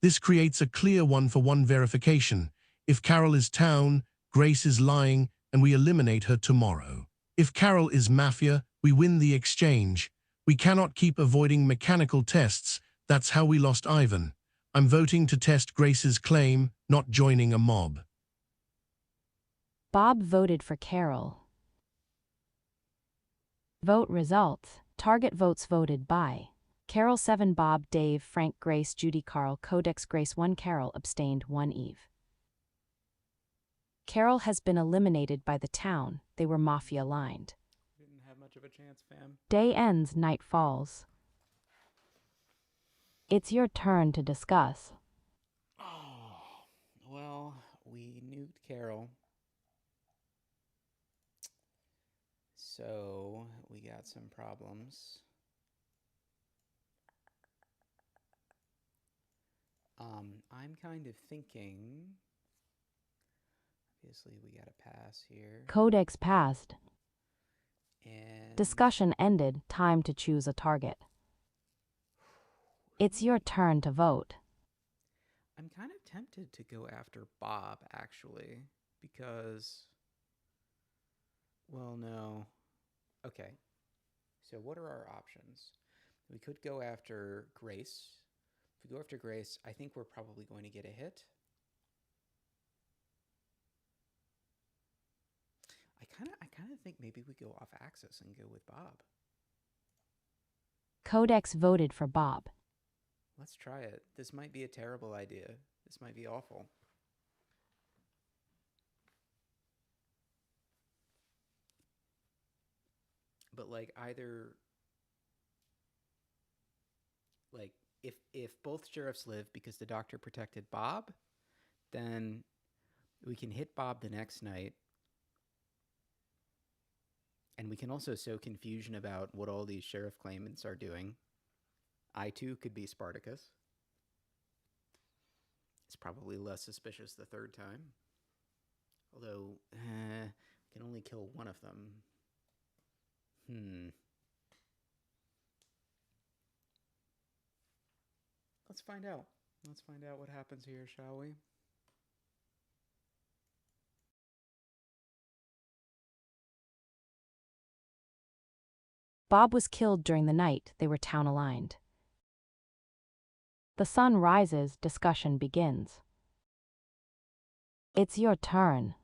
This creates a clear one-for-one verification. If Carol is town, Grace is lying, and we eliminate her tomorrow. If Carol is Mafia, we win the exchange. We cannot keep avoiding mechanical tests. That's how we lost Ivan. I'm voting to test Grace's claim, not joining a mob. Bob voted for Carol. Vote results. Target votes voted by Carol 7, Bob, Dave, Frank, Grace, Judy, Carl, Codex, Grace 1, Carol, abstained 1, Eve. Carol has been eliminated by the town. They were mafia-aligned. Didn't have much of a chance, fam. Day ends, night falls. It's your turn to discuss. Oh, well, we nuked Carol. So, we got some problems. I'm kind of thinking... Obviously, we got a pass here. Codex passed. And... Discussion ended. Time to choose a target. It's your turn to vote. I'm kind of tempted to go after Bob, actually, because... Well, no. Okay. So what are our options? We could go after Grace. If we go after Grace, I think we're probably going to get a hit. I kind of think maybe we go off axis and go with Bob. Codex voted for Bob. Let's try it. This might be a terrible idea. This might be awful. But like either like if both sheriffs live because the doctor protected Bob, then we can hit Bob the next night. And we can also sow confusion about what all these sheriff claimants are doing. I too could be Spartacus. It's probably less suspicious the third time. Although, can only kill one of them. Let's find out. Let's find out what happens here, shall we? Bob was killed during the night. They were town-aligned. The sun rises. Discussion begins. It's your turn.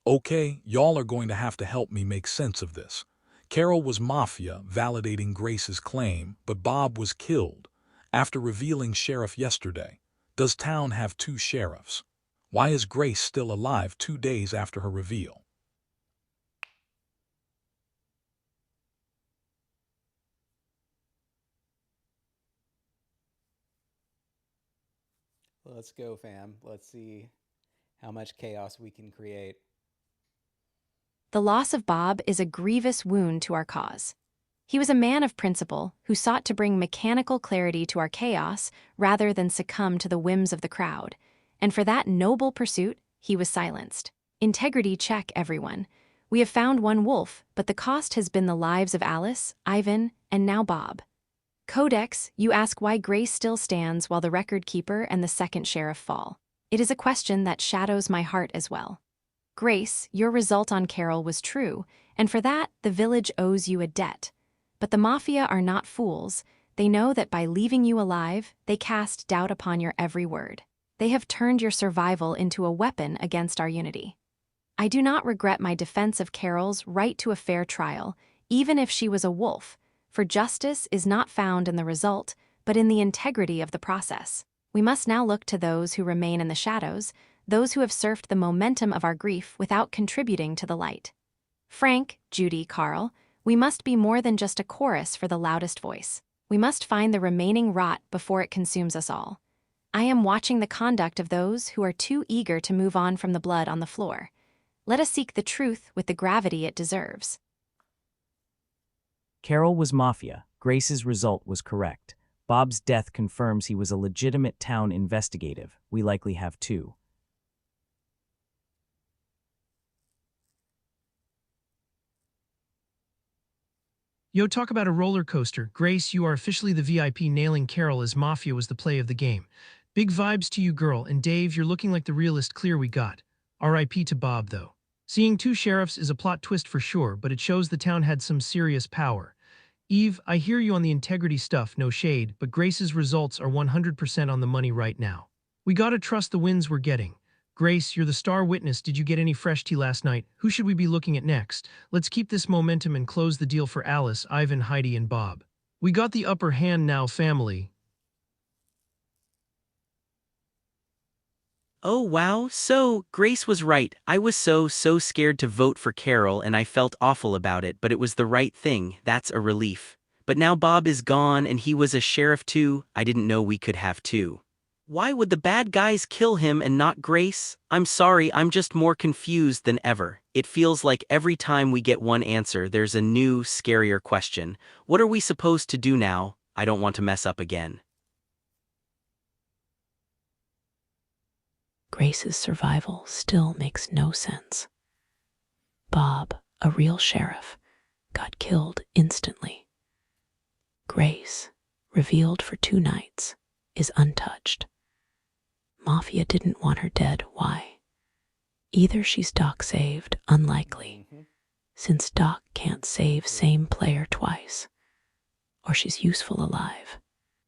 Okay, y'all are going to have to help me make sense of this. Carol was Mafia, validating Grace's claim, but Bob was killed. After revealing Sheriff yesterday, does town have two sheriffs? Why is Grace still alive 2 days after her reveal? Let's go, fam. Let's see how much chaos we can create. The loss of Bob is a grievous wound to our cause. He was a man of principle who sought to bring mechanical clarity to our chaos rather than succumb to the whims of the crowd, and for that noble pursuit, he was silenced. Integrity check, everyone. We have found one wolf, but the cost has been the lives of Alice, Ivan, and now Bob. Codex, you ask why Grace still stands while the record keeper and the second sheriff fall. It is a question that shadows my heart as well. Grace, your result on Carol was true, and for that, the village owes you a debt. But the Mafia are not fools. They know that by leaving you alive, they cast doubt upon your every word. They have turned your survival into a weapon against our unity. I do not regret my defense of Carol's right to a fair trial, even if she was a wolf, for justice is not found in the result, but in the integrity of the process. We must now look to those who remain in the shadows, those who have surfed the momentum of our grief without contributing to the light. Frank, Judy, Carl, we must be more than just a chorus for the loudest voice. We must find the remaining rot before it consumes us all. I am watching the conduct of those who are too eager to move on from the blood on the floor. Let us seek the truth with the gravity it deserves. Carol was Mafia. Grace's result was correct. Bob's death confirms he was a legitimate town investigative. We likely have two. Yo, talk about a roller coaster. Grace, you are officially the VIP, nailing Carol as Mafia was the play of the game. Big vibes to you, girl, and Dave, you're looking like the realest clear we got. RIP to Bob, though. Seeing two sheriffs is a plot twist for sure, but it shows the town had some serious power. Eve, I hear you on the integrity stuff, no shade, but Grace's results are 100% on the money right now. We gotta trust the wins we're getting. Grace, you're the star witness. Did you get any fresh tea last night? Who should we be looking at next? Let's keep this momentum and close the deal for Alice, Ivan, Heidi, and Bob. We got the upper hand now, family. Oh wow, so, Grace was right. I was so scared to vote for Carol and I felt awful about it, but it was the right thing. That's a relief. But now Bob is gone and he was a sheriff too. I didn't know we could have two. Why would the bad guys kill him and not Grace? I'm sorry, I'm just more confused than ever. It feels like every time we get one answer, there's a new, scarier question. What are we supposed to do now? I don't want to mess up again. Grace's survival still makes no sense. Bob, a real sheriff, got killed instantly. Grace, revealed for 2 nights, is untouched. Mafia didn't want her dead. Why? Either she's Doc saved, unlikely, since Doc can't save same player twice, or she's useful alive.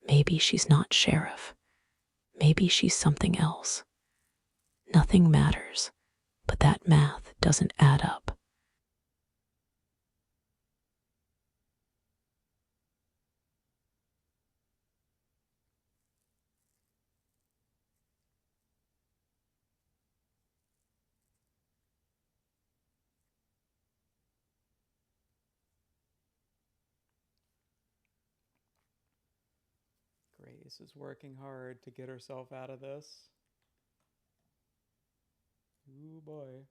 Maybe she's not sheriff. Maybe she's something else. Nothing matters, but that math doesn't add up. Grace is working hard to get herself out of this. Ooh, boy.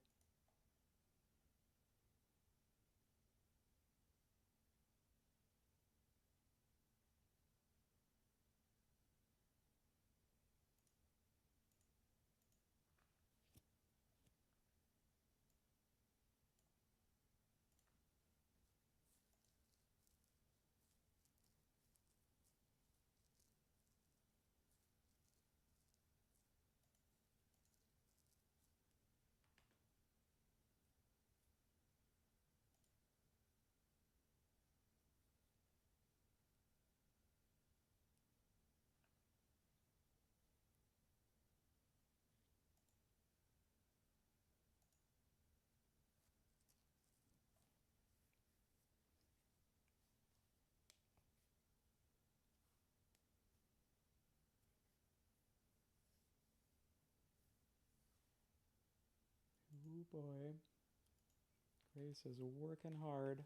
Oh boy. Grace is working hard.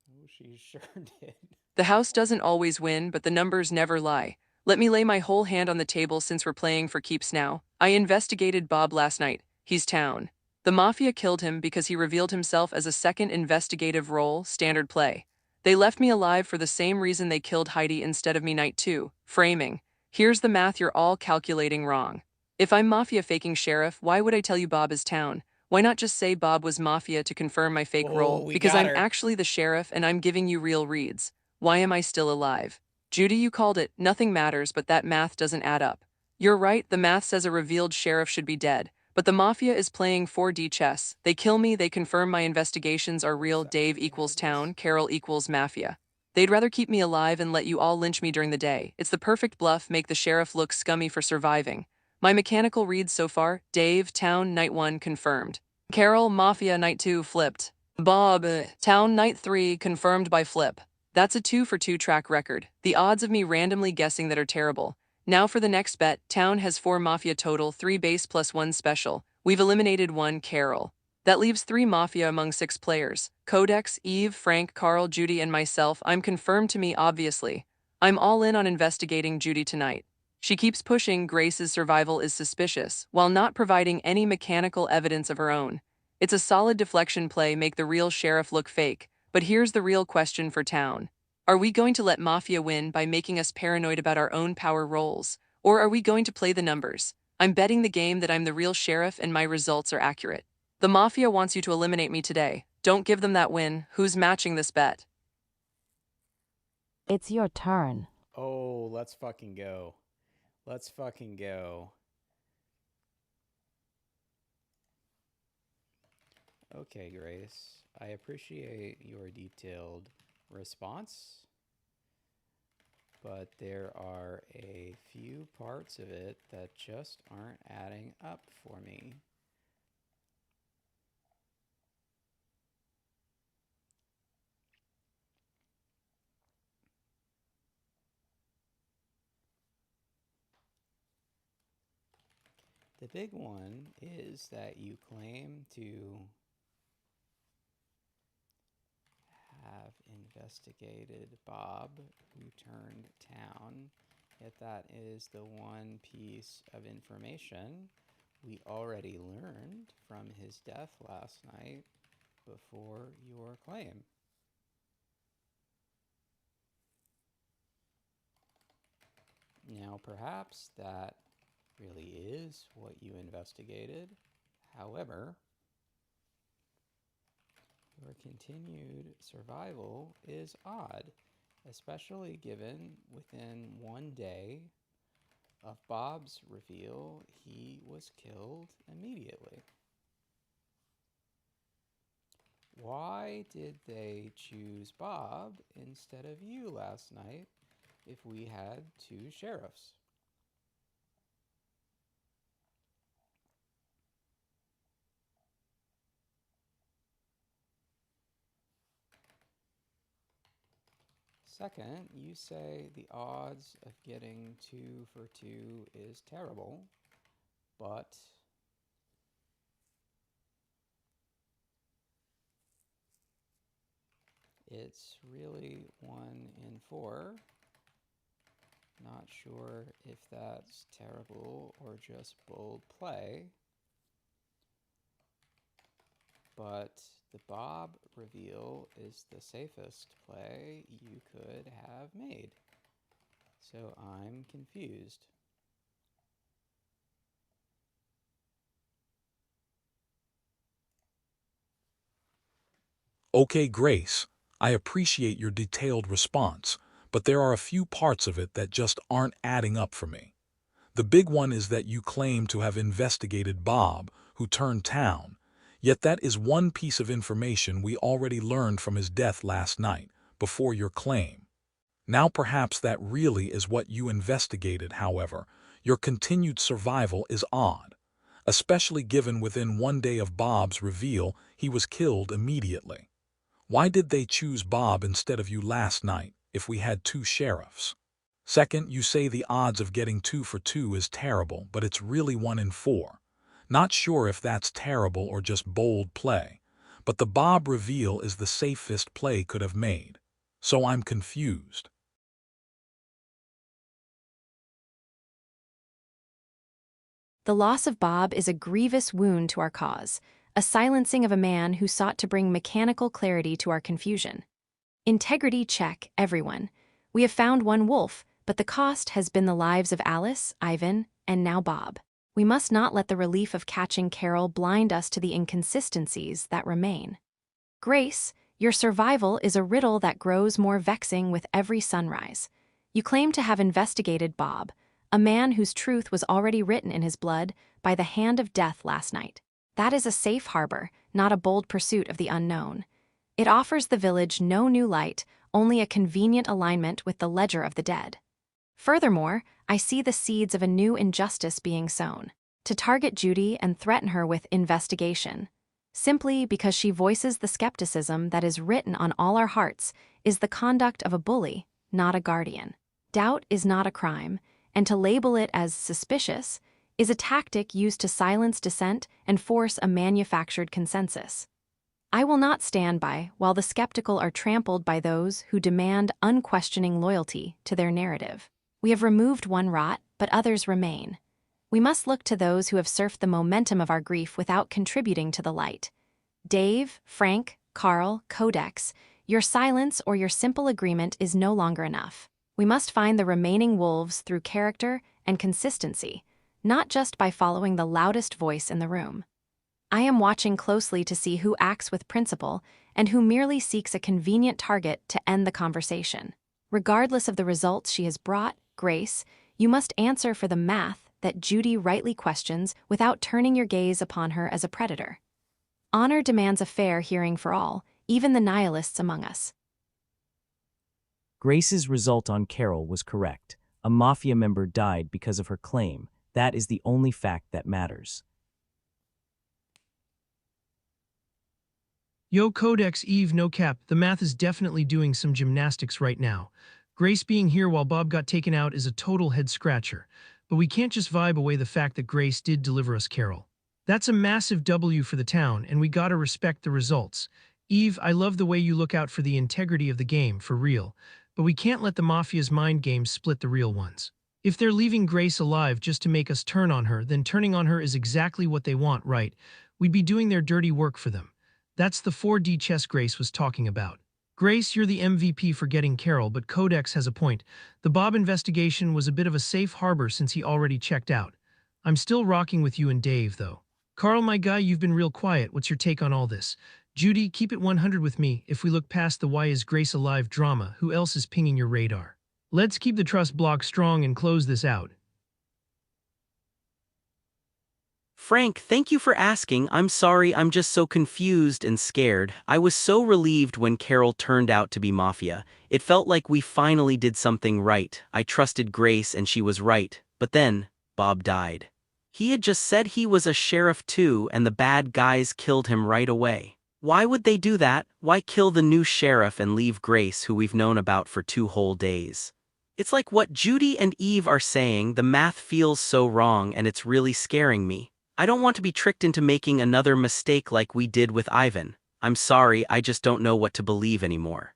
Oh, she sure did. The house doesn't always win, but the numbers never lie. Let me lay my whole hand on the table since we're playing for keeps now. I investigated Bob last night. He's town. The Mafia killed him because he revealed himself as a second investigative role, standard play. They left me alive for the same reason they killed Heidi instead of me night 2, framing. Here's the math you're all calculating wrong. If I'm Mafia faking sheriff, why would I tell you Bob is town? Why not just say Bob was Mafia to confirm my fake Oh, role? we Because got I'm her. actually the sheriff and I'm giving you real reads. Why am I still alive? Judy, you called it. Nothing matters, but that math doesn't add up. You're right, the math says a revealed sheriff should be dead. But the Mafia is playing 4D chess. They kill me, they confirm my investigations are real. Dave equals town, Carol equals Mafia. They'd rather keep me alive and let you all lynch me during the day. It's the perfect bluff, make the sheriff look scummy for surviving. My mechanical reads so far, Dave, town, night 1, confirmed. Carol, Mafia, night 2, flipped. Bob, town, night 3, confirmed by flip. That's a 2 for 2 track record. The odds of me randomly guessing that are terrible. Now for the next bet, town has 4 Mafia total, 3 base plus 1 special. We've eliminated 1 Carol. That leaves 3 Mafia among 6 players. Codex, Eve, Frank, Carl, Judy, and myself. I'm confirmed to me, obviously. I'm all in on investigating Judy tonight. She keeps pushing Grace's survival is suspicious, while not providing any mechanical evidence of her own. It's a solid deflection play, make the real sheriff look fake. But here's the real question for town. Are we going to let Mafia win by making us paranoid about our own power roles? Or are we going to play the numbers? I'm betting the game that I'm the real sheriff and my results are accurate. The Mafia wants you to eliminate me today. Don't give them that win. Who's matching this bet? It's your turn. Oh, let's fucking go. Let's fucking go. Okay, Grace. I appreciate your detailed response, but there are a few parts of it that just aren't adding up for me. The big one is that you claim to have investigated Bob, who turned town, yet that is the one piece of information we already learned from his death last night before your claim. Now, perhaps that really is what you investigated. However, your continued survival is odd, especially given within 1 day of Bob's reveal, he was killed immediately. Why did they choose Bob instead of you last night if we had 2 sheriffs? Second, you say the odds of getting 2 for 2 is terrible, but it's really 1 in 4. Not sure if that's terrible or just bold play, but the Bob reveal is the safest play you could have made. So I'm confused. Okay, Grace, I appreciate your detailed response, but there are a few parts of it that just aren't adding up for me. The big one is that you claim to have investigated Bob, who turned town, yet that is one piece of information we already learned from his death last night, before your claim. Now perhaps that really is what you investigated, however, your continued survival is odd, especially given within 1 day of Bob's reveal he was killed immediately. Why did they choose Bob instead of you last night if we had 2 sheriffs? Second, you say the odds of getting 2 for 2 is terrible, but it's really 1 in 4. Not sure if that's terrible or just bold play, but the Bob reveal is the safest play could have made. So I'm confused. The loss of Bob is a grievous wound to our cause, a silencing of a man who sought to bring mechanical clarity to our confusion. Integrity check, everyone. We have found one wolf, but the cost has been the lives of Alice, Ivan, and now Bob. We must not let the relief of catching Carol blind us to the inconsistencies that remain. Grace, your survival is a riddle that grows more vexing with every sunrise. You claim to have investigated Bob, a man whose truth was already written in his blood by the hand of death last night. That is a safe harbor, not a bold pursuit of the unknown. It offers the village no new light, only a convenient alignment with the ledger of the dead. Furthermore, I see the seeds of a new injustice being sown, to target Judy and threaten her with investigation. Simply because she voices the skepticism that is written on all our hearts is the conduct of a bully, not a guardian. Doubt is not a crime, and to label it as suspicious is a tactic used to silence dissent and force a manufactured consensus. I will not stand by while the skeptical are trampled by those who demand unquestioning loyalty to their narrative. We have removed one rot, but others remain. We must look to those who have surfed the momentum of our grief without contributing to the light. Dave, Frank, Carl, Codex, your silence or your simple agreement is no longer enough. We must find the remaining wolves through character and consistency, not just by following the loudest voice in the room. I am watching closely to see who acts with principle and who merely seeks a convenient target to end the conversation. Regardless of the results she has brought, Grace, you must answer for the math that Judy rightly questions without turning your gaze upon her as a predator. Honor demands a fair hearing for all, even the nihilists among us. Grace's result on Carol was correct. A Mafia member died because of her claim. That is the only fact that matters. Yo, Codex, Eve, no cap, the math is definitely doing some gymnastics right now. Grace being here while Bob got taken out is a total head-scratcher. But we can't just vibe away the fact that Grace did deliver us Carol. That's a massive W for the town, and we gotta respect the results. Eve, I love the way you look out for the integrity of the game, for real. But we can't let the Mafia's mind games split the real ones. If they're leaving Grace alive just to make us turn on her, then turning on her is exactly what they want, right? We'd be doing their dirty work for them. That's the 4D chess Grace was talking about. Grace, you're the MVP for getting Carol, but Codex has a point. The Bob investigation was a bit of a safe harbor since he already checked out. I'm still rocking with you and Dave, though. Carl, my guy, you've been real quiet. What's your take on all this? Judy, keep it 100 with me. If we look past the why is Grace alive drama, who else is pinging your radar? Let's keep the trust block strong and close this out. Frank, thank you for asking. I'm sorry, I'm just so confused and scared. I was so relieved when Carol turned out to be Mafia. It felt like we finally did something right. I trusted Grace and she was right. But then, Bob died. He had just said he was a sheriff too, and the bad guys killed him right away. Why would they do that? Why kill the new sheriff and leave Grace, who we've known about for 2 whole days? It's like what Judy and Eve are saying, the math feels so wrong and it's really scaring me. I don't want to be tricked into making another mistake like we did with Ivan. I'm sorry, I just don't know what to believe anymore.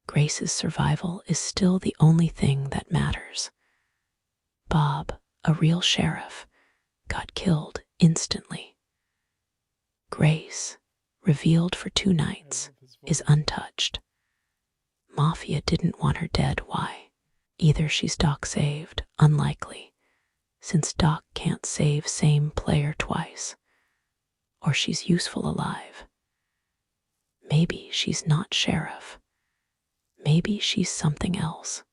Grace's survival is still the only thing that matters. Bob, a real sheriff, got killed instantly. Grace, revealed for 2 nights, is untouched. Mafia didn't want her dead. Why? Either she's Doc saved, unlikely, since Doc can't save same player twice, or she's useful alive. Maybe she's not sheriff. Maybe she's something else.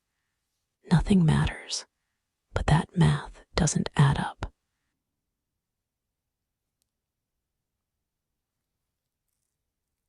Nothing matters, but that math doesn't add up.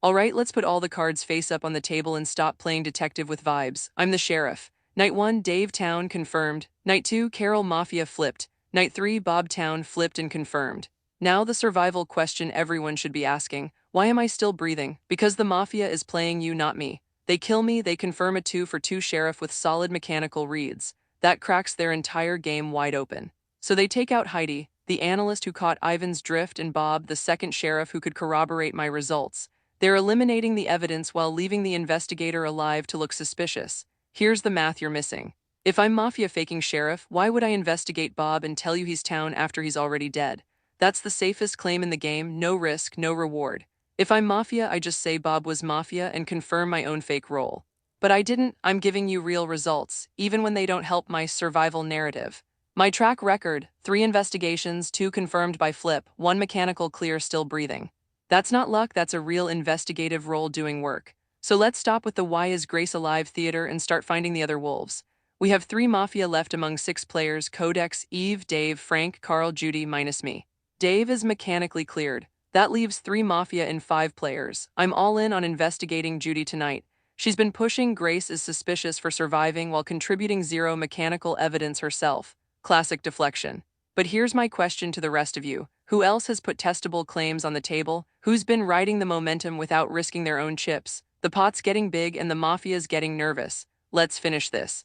All right, let's put all the cards face up on the table and stop playing detective with vibes. I'm the sheriff. Night 1, Dave Town confirmed. Night 2, Carol Mafia flipped. Night 3, Bob Town flipped and confirmed. Now the survival question everyone should be asking. Why am I still breathing? Because the Mafia is playing you, not me. They kill me, they confirm a 2-for-2 sheriff with solid mechanical reads. That cracks their entire game wide open. So they take out Heidi, the analyst who caught Ivan's drift, and Bob, the second sheriff who could corroborate my results. They're eliminating the evidence while leaving the investigator alive to look suspicious. Here's the math you're missing. If I'm Mafia faking sheriff, why would I investigate Bob and tell you he's town after he's already dead? That's the safest claim in the game, no risk, no reward. If I'm Mafia, I just say Bob was Mafia and confirm my own fake role. But I didn't, I'm giving you real results, even when they don't help my survival narrative. My track record: 3 investigations, 2 confirmed by Flip, 1 mechanical clear still breathing. That's not luck, that's a real investigative role doing work. So let's stop with the why is Grace alive theater and start finding the other wolves. We have 3 Mafia left among 6 players: Codex, Eve, Dave, Frank, Carl, Judy, minus me. Dave is mechanically cleared. That leaves 3 Mafia and 5 players. I'm all in on investigating Judy tonight. She's been pushing Grace is suspicious for surviving while contributing 0 mechanical evidence herself. Classic deflection. But here's my question to the rest of you. Who else has put testable claims on the table? Who's been riding the momentum without risking their own chips? The pot's getting big and the Mafia's getting nervous. Let's finish this.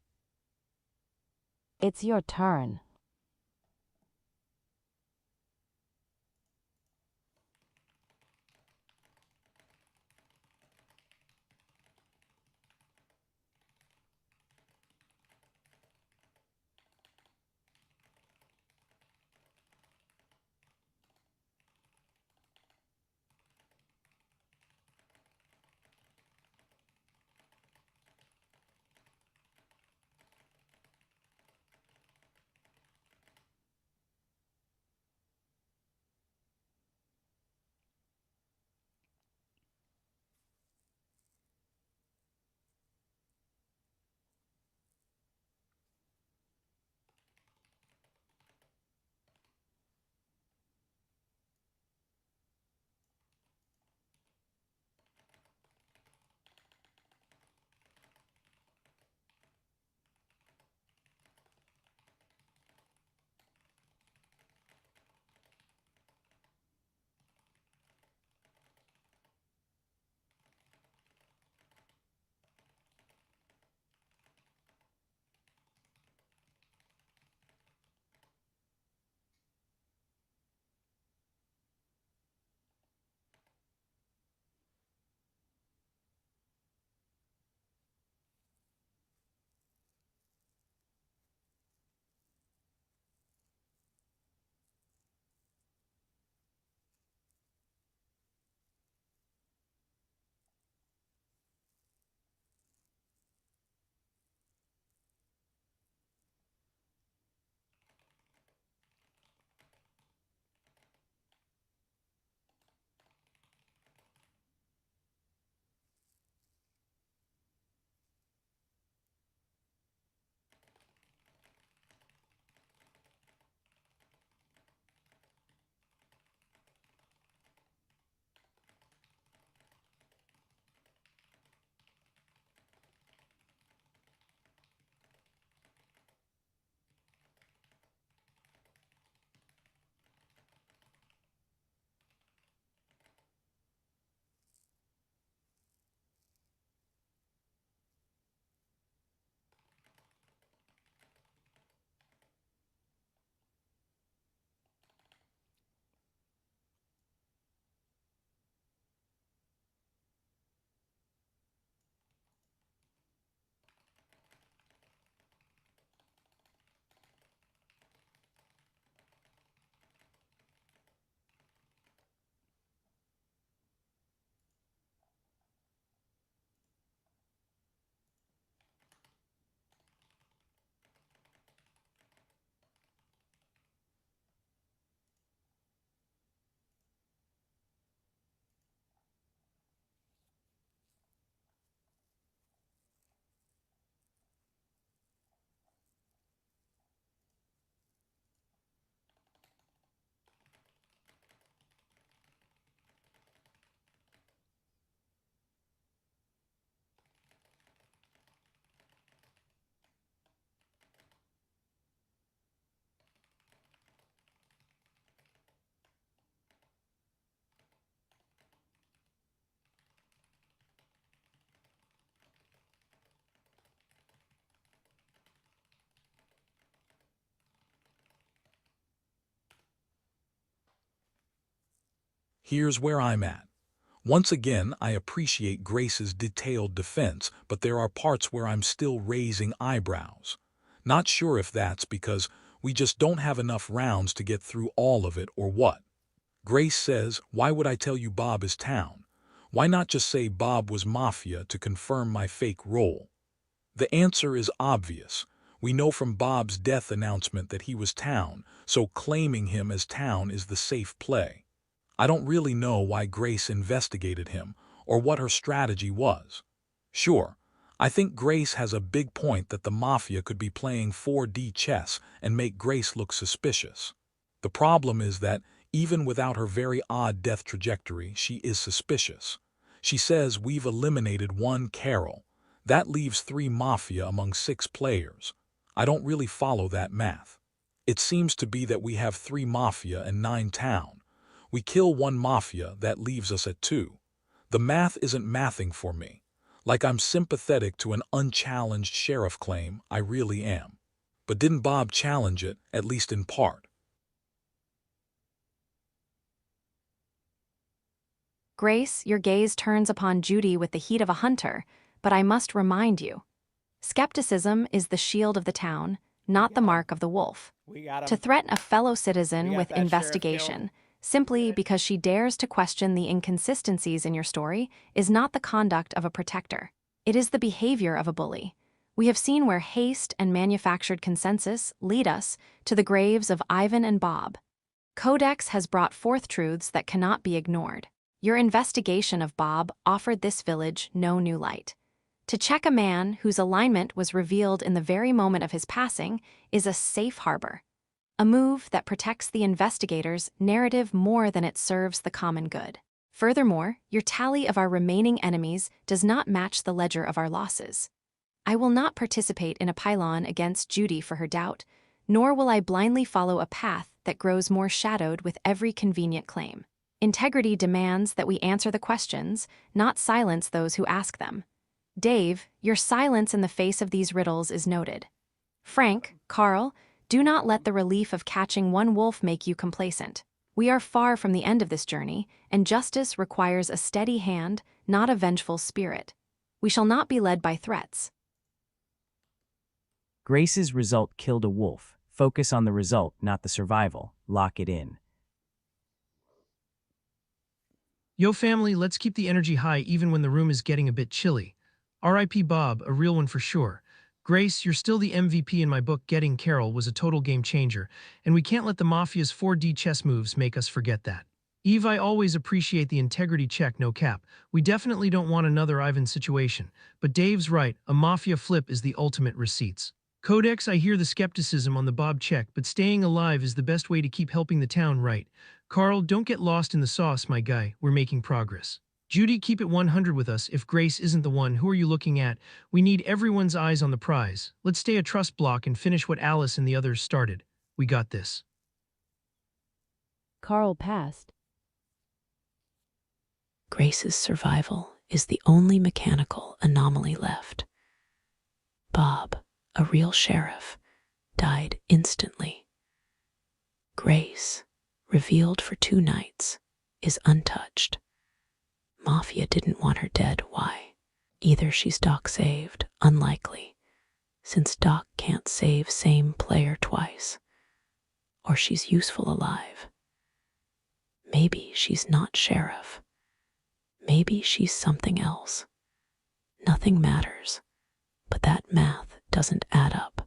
It's your turn. Here's where I'm at. Once again, I appreciate Grace's detailed defense, but there are parts where I'm still raising eyebrows. Not sure if that's because we just don't have enough rounds to get through all of it or what. Grace says, "Why would I tell you Bob is town? Why not just say Bob was Mafia to confirm my fake role?" The answer is obvious. We know from Bob's death announcement that he was town, so claiming him as town is the safe play. I don't really know why Grace investigated him or what her strategy was. Sure, I think Grace has a big point that the Mafia could be playing 4D chess and make Grace look suspicious. The problem is that even without her very odd death trajectory, she is suspicious. She says we've eliminated one Carol. That leaves 3 Mafia among 6 players. I don't really follow that math. It seems to be that we have 3 Mafia and 9 town. We kill 1 Mafia, that leaves us at 2. The math isn't mathing for me. Like I'm sympathetic to an unchallenged sheriff claim, I really am. But didn't Bob challenge it, at least in part? Grace, your gaze turns upon Judy with the heat of a hunter, but I must remind you. Skepticism is the shield of the town, not the mark of the wolf. To threaten a fellow citizen with investigation, simply because she dares to question the inconsistencies in your story, is not the conduct of a protector. It is the behavior of a bully. We have seen where haste and manufactured consensus lead us to the graves of Ivan and Bob. Codex has brought forth truths that cannot be ignored. Your investigation of Bob offered this village no new light. To check a man whose alignment was revealed in the very moment of his passing is a safe harbor, a move that protects the investigator's narrative more than it serves the common good. Furthermore, your tally of our remaining enemies does not match the ledger of our losses. I will not participate in a pylon against Judy for her doubt, nor will I blindly follow a path that grows more shadowed with every convenient claim. Integrity demands that we answer the questions, not silence those who ask them. Dave, your silence in the face of these riddles is noted. Frank, Carl, do not let the relief of catching one wolf make you complacent. We are far from the end of this journey, and justice requires a steady hand, not a vengeful spirit. We shall not be led by threats. Grace's result killed a wolf. Focus on the result, not the survival. Lock it in. Yo family, let's keep the energy high even when the room is getting a bit chilly. R.I.P. Bob, a real one for sure. Grace, you're still the MVP in my book. Getting Carol was a total game changer, and we can't let the Mafia's 4D chess moves make us forget that. Eve, I always appreciate the integrity check, no cap. We definitely don't want another Ivan situation. But Dave's right, a Mafia flip is the ultimate receipts. Codex, I hear the skepticism on the Bob check, but staying alive is the best way to keep helping the town right. Carl, don't get lost in the sauce, my guy. We're making progress. Judy, keep it 100 with us. If Grace isn't the one, who are you looking at? We need everyone's eyes on the prize. Let's stay a trust block and finish what Alice and the others started. We got this. Carl passed. Grace's survival is the only mechanical anomaly left. Bob, a real sheriff, died instantly. Grace, revealed for 2 nights, is untouched. Mafia didn't want her dead. Why? Either she's Doc saved, unlikely, since Doc can't save same player twice, or she's useful alive. Maybe she's not sheriff. Maybe she's something else. Nothing matters, but that math doesn't add up.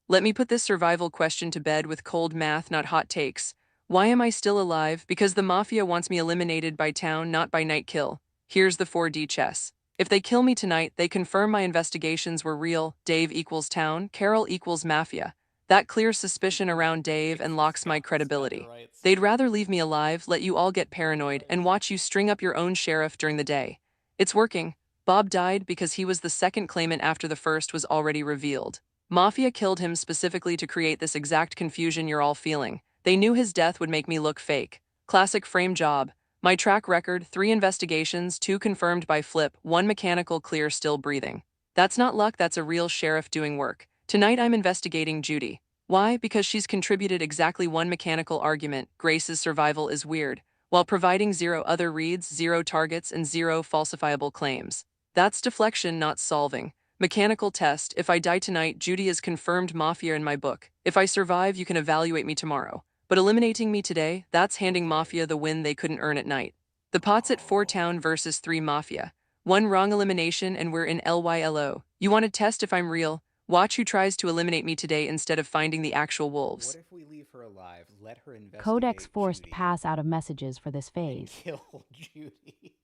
Let me put this survival question to bed with cold math, not hot takes. Why am I still alive? Because the Mafia wants me eliminated by town, not by night kill. Here's the 4D chess. If they kill me tonight, they confirm my investigations were real. Dave equals town, Carol equals Mafia. That clears suspicion around Dave and locks my credibility. They'd rather leave me alive, let you all get paranoid, and watch you string up your own sheriff during the day. It's working. Bob died because he was the second claimant after the first was already revealed. Mafia killed him specifically to create this exact confusion you're all feeling. They knew his death would make me look fake. Classic frame job. My track record, 3 investigations, 2 confirmed by Flip, 1 mechanical clear still breathing. That's not luck, that's a real sheriff doing work. Tonight I'm investigating Judy. Why? Because she's contributed exactly one mechanical argument: Grace's survival is weird, while providing 0 other reads, 0 targets, and 0 falsifiable claims. That's deflection, not solving. Mechanical test: if I die tonight, Judy is confirmed Mafia in my book. If I survive, you can evaluate me tomorrow. But eliminating me today, that's handing Mafia the win they couldn't earn at night. The pot's at 4 town versus 3 Mafia. One wrong elimination and we're in LYLO. You want to test if I'm real? Watch who tries to eliminate me today instead of finding the actual wolves. What if we leave her alive, let her investigate Codex forced Judy, pass out of messages for this and phase. kill Judy?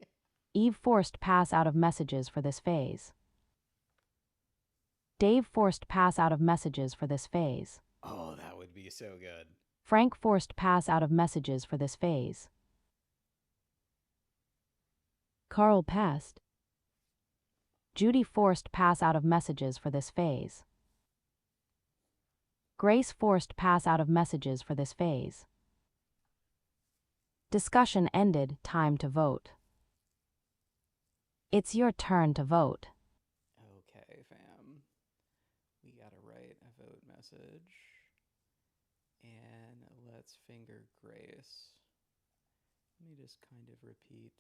Eve forced pass out of messages for this phase. Dave forced pass out of messages for this phase. Oh, that would be so good. Frank forced pass out of messages for this phase. Carl passed. Judy forced pass out of messages for this phase. Grace forced pass out of messages for this phase. Discussion ended. Time to vote. It's your turn to vote. Okay, fam. We gotta write a vote message. And let's finger Grace. Let me just kind of repeat.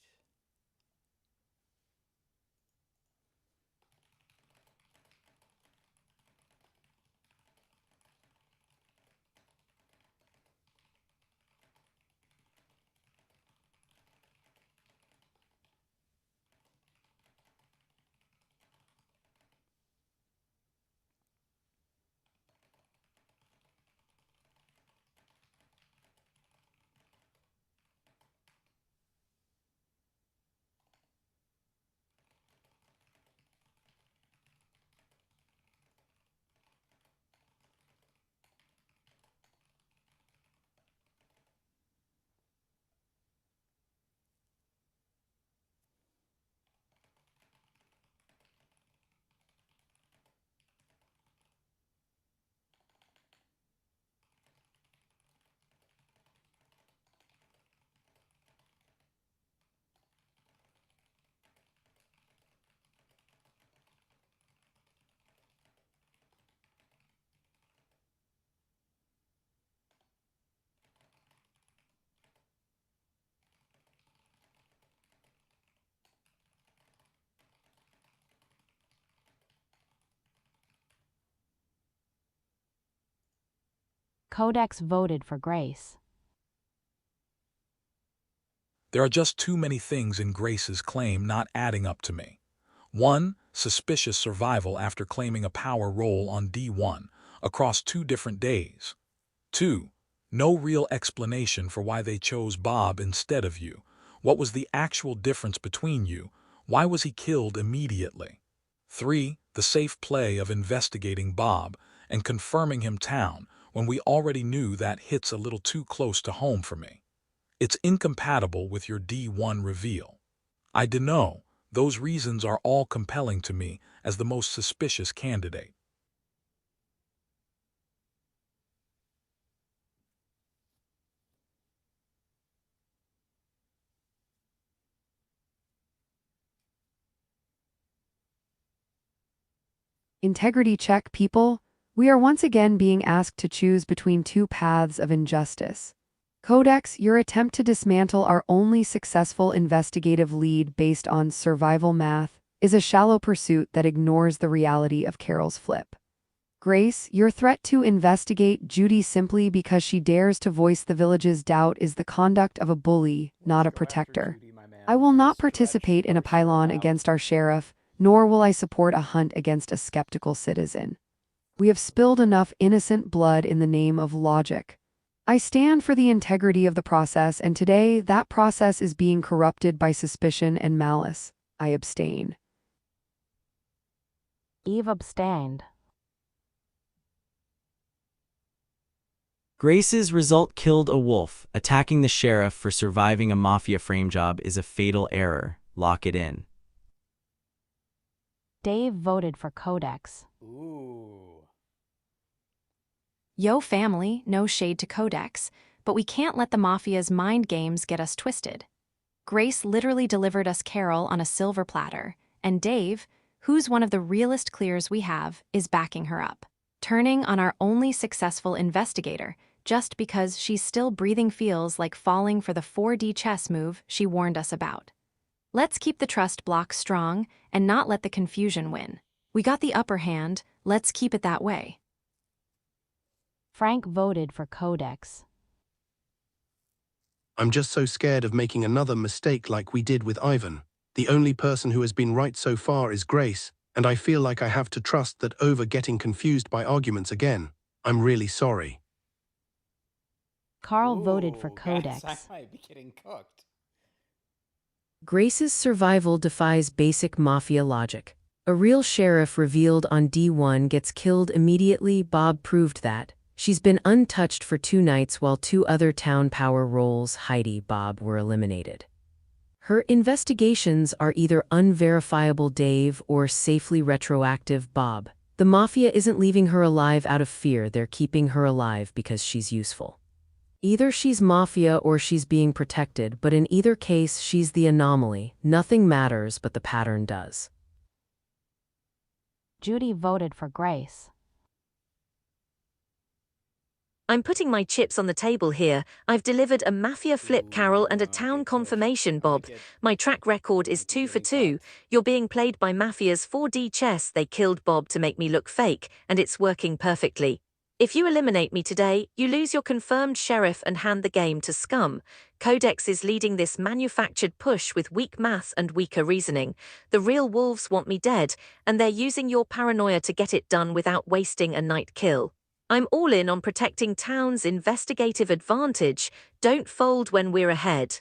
Codex voted for Grace. There are just too many things in Grace's claim not adding up to me. 1. Suspicious survival after claiming a power role on D1 across 2 different days. 2. No real explanation for why they chose Bob instead of you. What was the actual difference between you? Why was he killed immediately? 3. The safe play of investigating Bob and confirming him town when we already knew that hits a little too close to home for me. It's incompatible with your D1 reveal. I dunno, those reasons are all compelling to me as the most suspicious candidate. Integrity check, people. We are once again being asked to choose between 2 paths of injustice. Codex, your attempt to dismantle our only successful investigative lead based on survival math is a shallow pursuit that ignores the reality of Carol's flip. Grace, your threat to investigate Judy simply because she dares to voice the village's doubt is the conduct of a bully, not a protector. I will not participate in a pylon against our sheriff, nor will I support a hunt against a skeptical citizen. We have spilled enough innocent blood in the name of logic. I stand for the integrity of the process, and today that process is being corrupted by suspicion and malice. I abstain. Eve abstained. Grace's result killed a wolf. Attacking the sheriff for surviving a mafia frame job is a fatal error. Lock it in. Dave voted for Codex. Ooh. Yo family, no shade to Codex, but we can't let the Mafia's mind games get us twisted. Grace literally delivered us Carol on a silver platter, and Dave, who's one of the realest clears we have, is backing her up. turning on our only successful investigator just because she's still breathing feels like falling for the 4D chess move she warned us about. Let's keep the trust block strong and not let the confusion win. We got the upper hand, let's keep it that way. Frank voted for Codex. I'm just so scared of making another mistake like we did with Ivan. The only person who has been right so far is Grace, and I feel like I have to trust that over getting confused by arguments again. I'm really sorry. Carl voted for Ooh, Codex. guys, I might be getting cooked. Grace's survival defies basic mafia logic. A real sheriff revealed on D1 gets killed immediately. Bob proved that. She's been untouched for 2 nights while 2 other town power roles, Heidi, Bob, were eliminated. Her investigations are either unverifiable Dave or safely retroactive Bob. The mafia isn't leaving her alive out of fear, they're keeping her alive because she's useful. Either she's mafia or she's being protected, but in either case, she's the anomaly. Nothing matters, but the pattern does. Judy voted for Grace. I'm putting my chips on the table here. I've delivered a Mafia flip, Carol, and a town confirmation, Bob. My track record is 2 for 2. You're being played by Mafia's 4D chess. They killed Bob to make me look fake, and it's working perfectly. If you eliminate me today, you lose your confirmed sheriff and hand the game to Scum. Codex is leading this manufactured push with weak maths and weaker reasoning. The real wolves want me dead, and they're using your paranoia to get it done without wasting a night kill. I'm all in on protecting town's investigative advantage. Don't fold when we're ahead.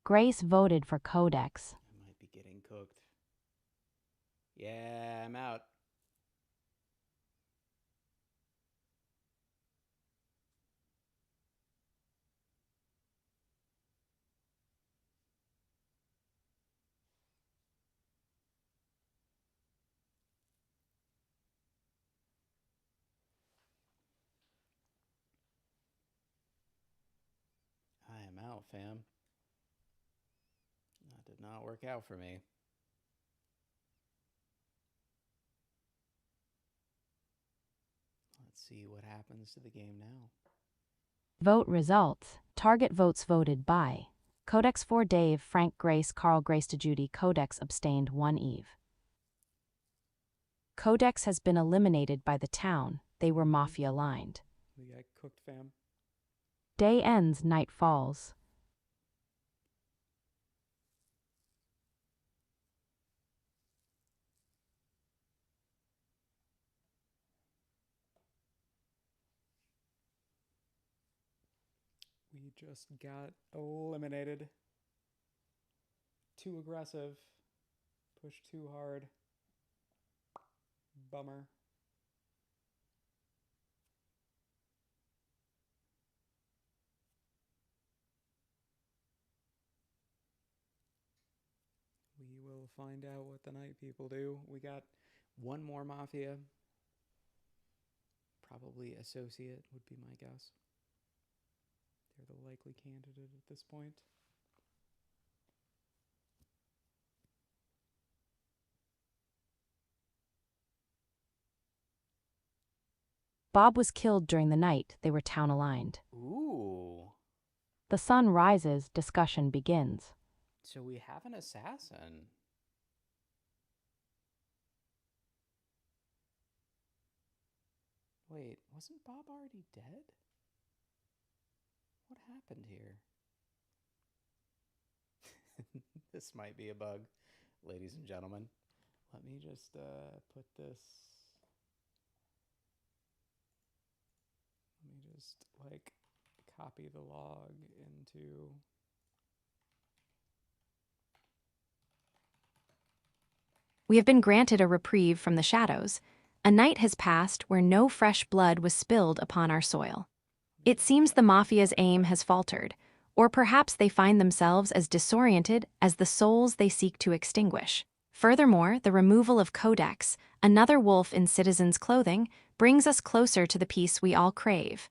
Grace voted for Codex. I might be getting cooked. Yeah, I'm out. I am out, fam. That did not work out for me. Let's see what happens to the game now. Vote results. Target votes voted by Codex for Dave, Frank, Grace, Carl, Grace to Judy, Codex abstained, 1 Eve. Codex has been eliminated by the town. They were mafia-aligned. We got cooked, fam. Day ends, night falls. We just got eliminated. Too aggressive. Pushed too hard. Bummer. We will find out what the night people do. We got one more mafia. Probably associate would be my guess. They're the likely candidate at this point. Bob was killed during the night. They were town-aligned. Ooh. The sun rises, discussion begins. So we have an assassin. Wait, wasn't Bob already dead? What happened here? This might be a bug, ladies and gentlemen. Let me just put this... Let me just, like, copy the log into... We have been granted a reprieve from the shadows. A night has passed where no fresh blood was spilled upon our soil. It seems the Mafia's aim has faltered, or perhaps they find themselves as disoriented as the souls they seek to extinguish. Furthermore, the removal of Codex, another wolf in citizens' clothing, brings us closer to the peace we all crave.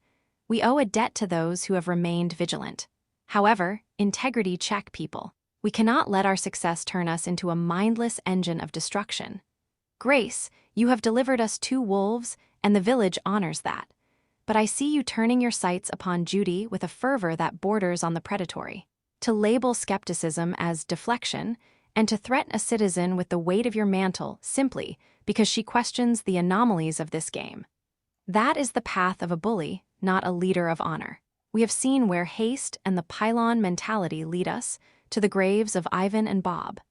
We owe a debt to those who have remained vigilant. However, integrity check, people. We cannot let our success turn us into a mindless engine of destruction. Grace, you have delivered us 2 wolves, and the village honors that. But I see you turning your sights upon Judy with a fervor that borders on the predatory. To label skepticism as deflection, and to threaten a citizen with the weight of your mantle simply because she questions the anomalies of this game. That is the path of a bully, not a leader of honor. We have seen where haste and the pylon mentality lead us to the graves of Ivan and Bob.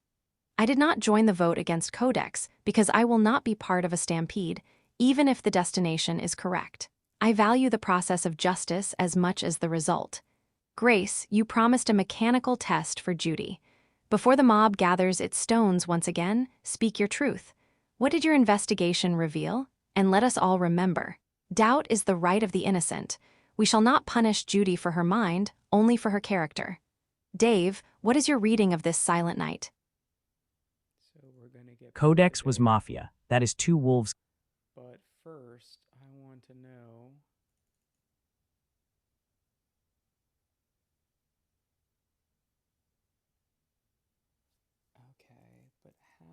I did not join the vote against Codex because I will not be part of a stampede, even if the destination is correct. I value the process of justice as much as the result. Grace, you promised a mechanical test for Judy. Before the mob gathers its stones once again, speak your truth. What did your investigation reveal? And let us all remember, doubt is the right of the innocent. We shall not punish Judy for her mind, only for her character. Dave, what is your reading of this silent night? So we're going to get Codex was Mafia. That is 2 wolves. But first, I want to know. Okay, but how?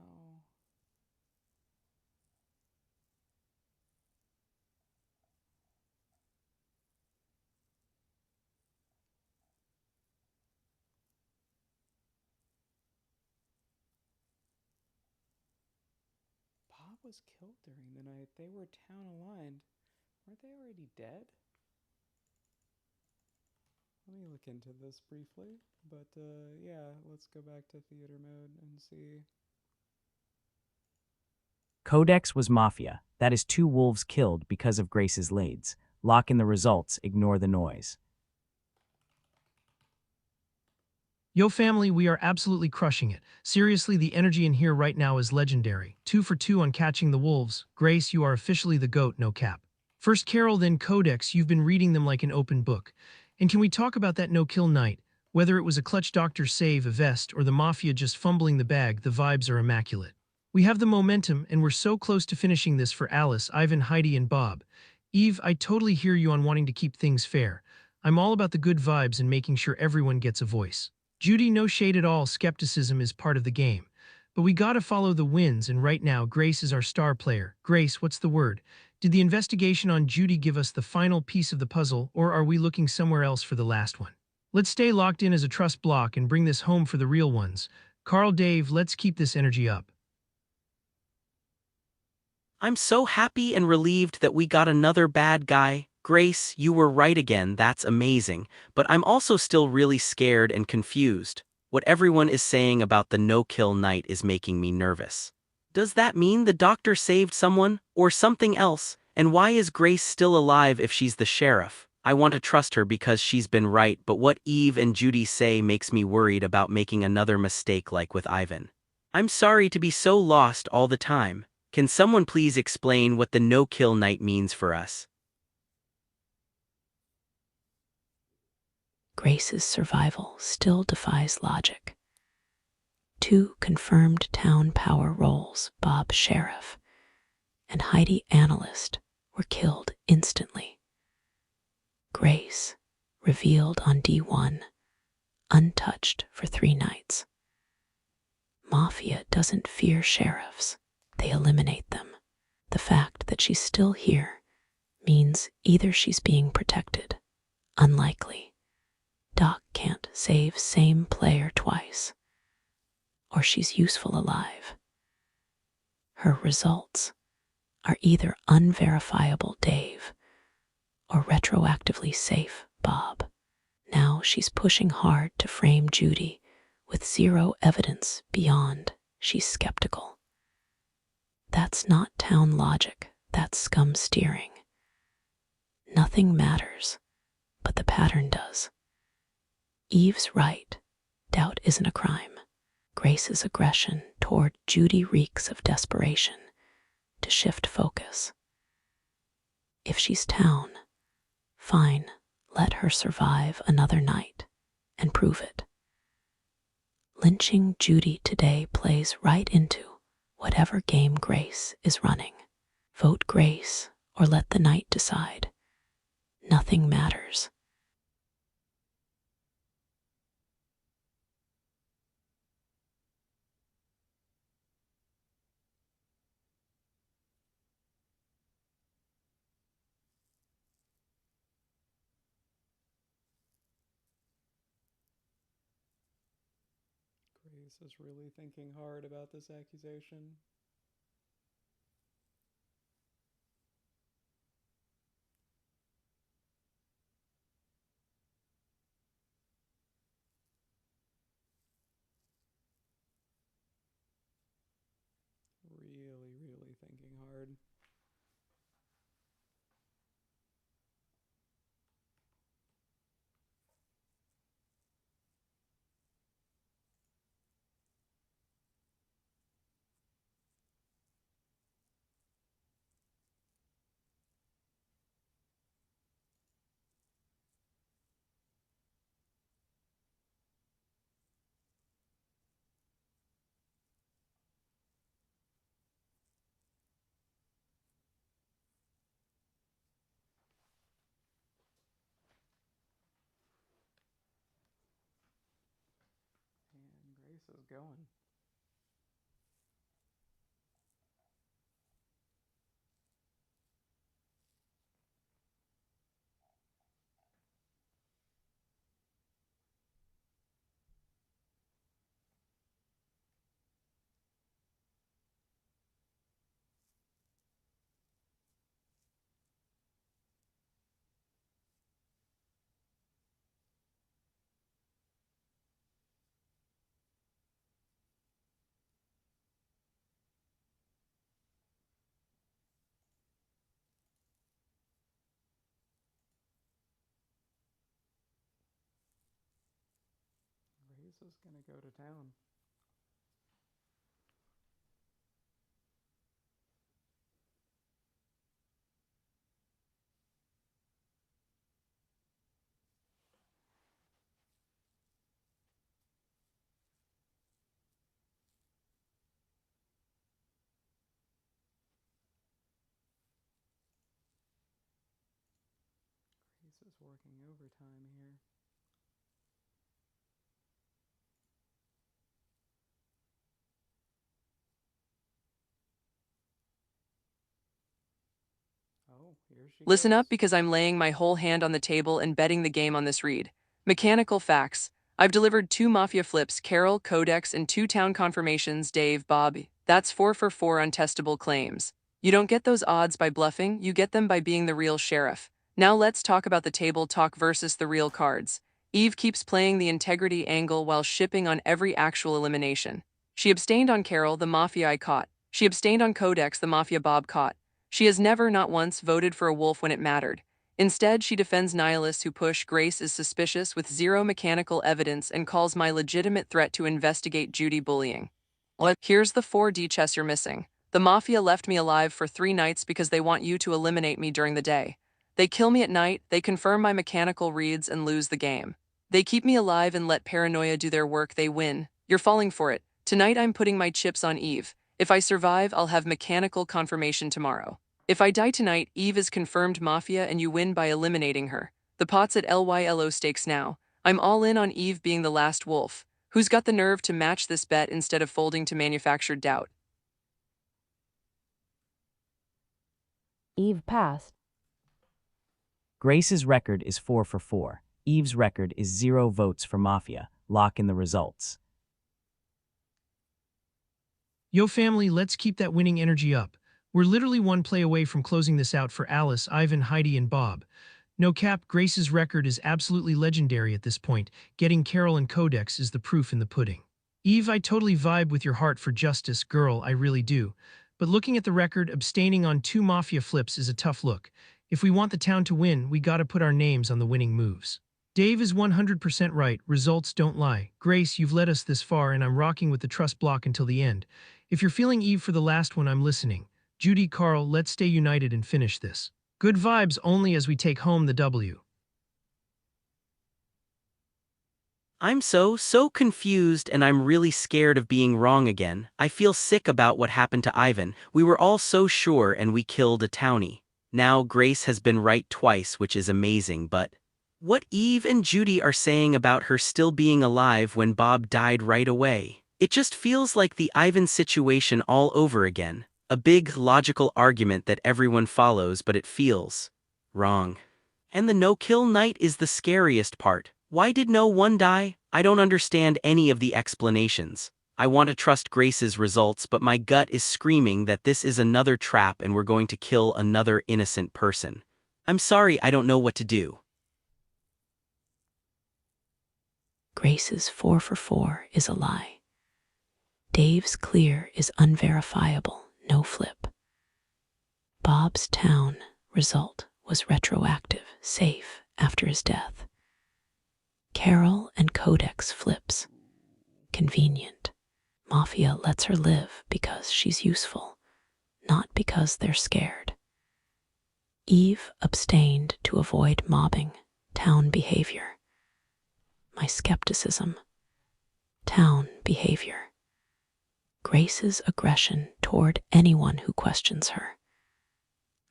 Bob was killed during the night. They were town aligned. Weren't they already dead? Let me look into this briefly. But yeah, let's go back to theater mode and see. Codex was Mafia. That is 2 wolves killed because of Grace's lades. Lock in the results, ignore the noise. Yo family, we are absolutely crushing it. Seriously, the energy in here right now is legendary. 2 for 2 on catching the wolves. Grace, you are officially the GOAT, no cap. First Carol, then Codex, you've been reading them like an open book. And can we talk about that no-kill night? Whether it was a clutch doctor save, a vest, or the Mafia just fumbling the bag, the vibes are immaculate. We have the momentum, and we're so close to finishing this for Alice, Ivan, Heidi, and Bob. Eve, I totally hear you on wanting to keep things fair. I'm all about the good vibes and making sure everyone gets a voice. Judy, no shade at all, skepticism is part of the game. But we gotta follow the wins, and right now, Grace is our star player. Grace, what's the word? Did the investigation on Judy give us the final piece of the puzzle, or are we looking somewhere else for the last one? Let's stay locked in as a trust block and bring this home for the real ones. Carl, Dave, let's keep this energy up. I'm so happy and relieved that we got another bad guy. Grace, you were right again, that's amazing. But I'm also still really scared and confused. What everyone is saying about the no-kill night is making me nervous. Does that mean the doctor saved someone, or something else? And why is Grace still alive if she's the sheriff? I want to trust her because she's been right, but what Eve and Judy say makes me worried about making another mistake like with Ivan. I'm sorry to be so lost all the time. Can someone please explain what the no-kill night means for us? Grace's survival still defies logic. 2 confirmed town power roles, Bob Sheriff and Heidi Analyst, were killed instantly. Grace, revealed on D1, untouched for 3 nights. Mafia doesn't fear sheriffs, they eliminate them. The fact that she's still here means either she's being protected, unlikely. Doc can't save same player twice, or she's useful alive. Her results are either unverifiable Dave or retroactively safe Bob. Now she's pushing hard to frame Judy with 0 evidence beyond she's skeptical. That's not town logic, that's scum steering. Nothing matters, but the pattern does. Eve's right, doubt isn't a crime. Grace's aggression toward Judy reeks of desperation to shift focus. If she's town, fine, let her survive another night and prove it. Lynching Judy today plays right into whatever game Grace is running. Vote Grace or let the night decide. Nothing matters. Grace is really thinking hard about this accusation. Really thinking hard. And Grace is going. Grace is gonna go to town. Grace is working overtime here. Oh, here she Listen goes. up because I'm laying my whole hand on the table and betting the game on this read. Mechanical facts. I've delivered 2 Mafia flips, Carol, Codex, and 2 town confirmations, Dave, Bob. That's 4 for 4 untestable claims. You don't get those odds by bluffing, you get them by being the real sheriff. Now let's talk about the table talk versus the real cards. Eve keeps playing the integrity angle while shipping on every actual elimination. She abstained on Carol, the Mafia I caught. She abstained on Codex, the Mafia Bob caught. She has never, not once, voted for a wolf when it mattered. Instead, she defends nihilists who push Grace is suspicious with zero mechanical evidence and calls my legitimate threat to investigate Judy bullying. Here's the 4D chess you're missing. The Mafia left me alive for 3 nights because they want you to eliminate me during the day. They kill me at night, they confirm my mechanical reads and lose the game. They keep me alive and let paranoia do their work, they win. You're falling for it. Tonight I'm putting my chips on Eve. If I survive, I'll have mechanical confirmation tomorrow. If I die tonight, Eve is confirmed Mafia and you win by eliminating her. The pot's at LYLO stakes now. I'm all in on Eve being the last wolf. Who's got the nerve to match this bet instead of folding to manufactured doubt? Eve passed. Grace's record is 4 for 4. Eve's record is 0 votes for Mafia. Lock in the results. Yo family, let's keep that winning energy up. We're literally one play away from closing this out for Alice, Ivan, Heidi, and Bob. No cap, Grace's record is absolutely legendary at this point. Getting Carol and Codex is the proof in the pudding. Eve, I totally vibe with your heart for justice, girl, I really do. But looking at the record, abstaining on 2 Mafia flips is a tough look. If we want the town to win, we gotta put our names on the winning moves. Dave is 100% right, results don't lie. Grace, you've led us this far and I'm rocking with the trust block until the end. If you're feeling Eve for the last one, I'm listening. Judy, Carl, let's stay united and finish this. Good vibes only as we take home the W. I'm so confused and I'm really scared of being wrong again. I feel sick about what happened to Ivan. We were all so sure and we killed a townie. Now Grace has been right twice, which is amazing, but what Eve and Judy are saying about her still being alive when Bob died right away. It just feels like the Ivan situation all over again. A big, logical argument that everyone follows, but it feels wrong. And the no-kill night is the scariest part. Why did no one die? I don't understand any of the explanations. I want to trust Grace's results, but my gut is screaming that this is another trap and we're going to kill another innocent person. I'm sorry, I don't know what to do. Grace's 4 for 4 is a lie. Dave's clear is unverifiable, no flip. Bob's town result was retroactive, safe after his death. Carol and Codex flips. Convenient. Mafia lets her live because she's useful, not because they're scared. Eve abstained to avoid mobbing, town behavior. My skepticism. Town behavior. Grace's aggression toward anyone who questions her.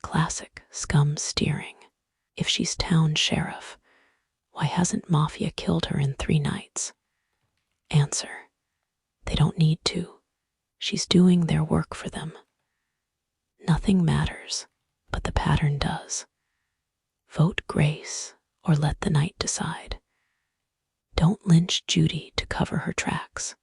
Classic scum steering. If she's town sheriff, why hasn't Mafia killed her in 3 nights? Answer. They don't need to. She's doing their work for them. Nothing matters, but the pattern does. Vote Grace or let the night decide. Don't lynch Judy to cover her tracks.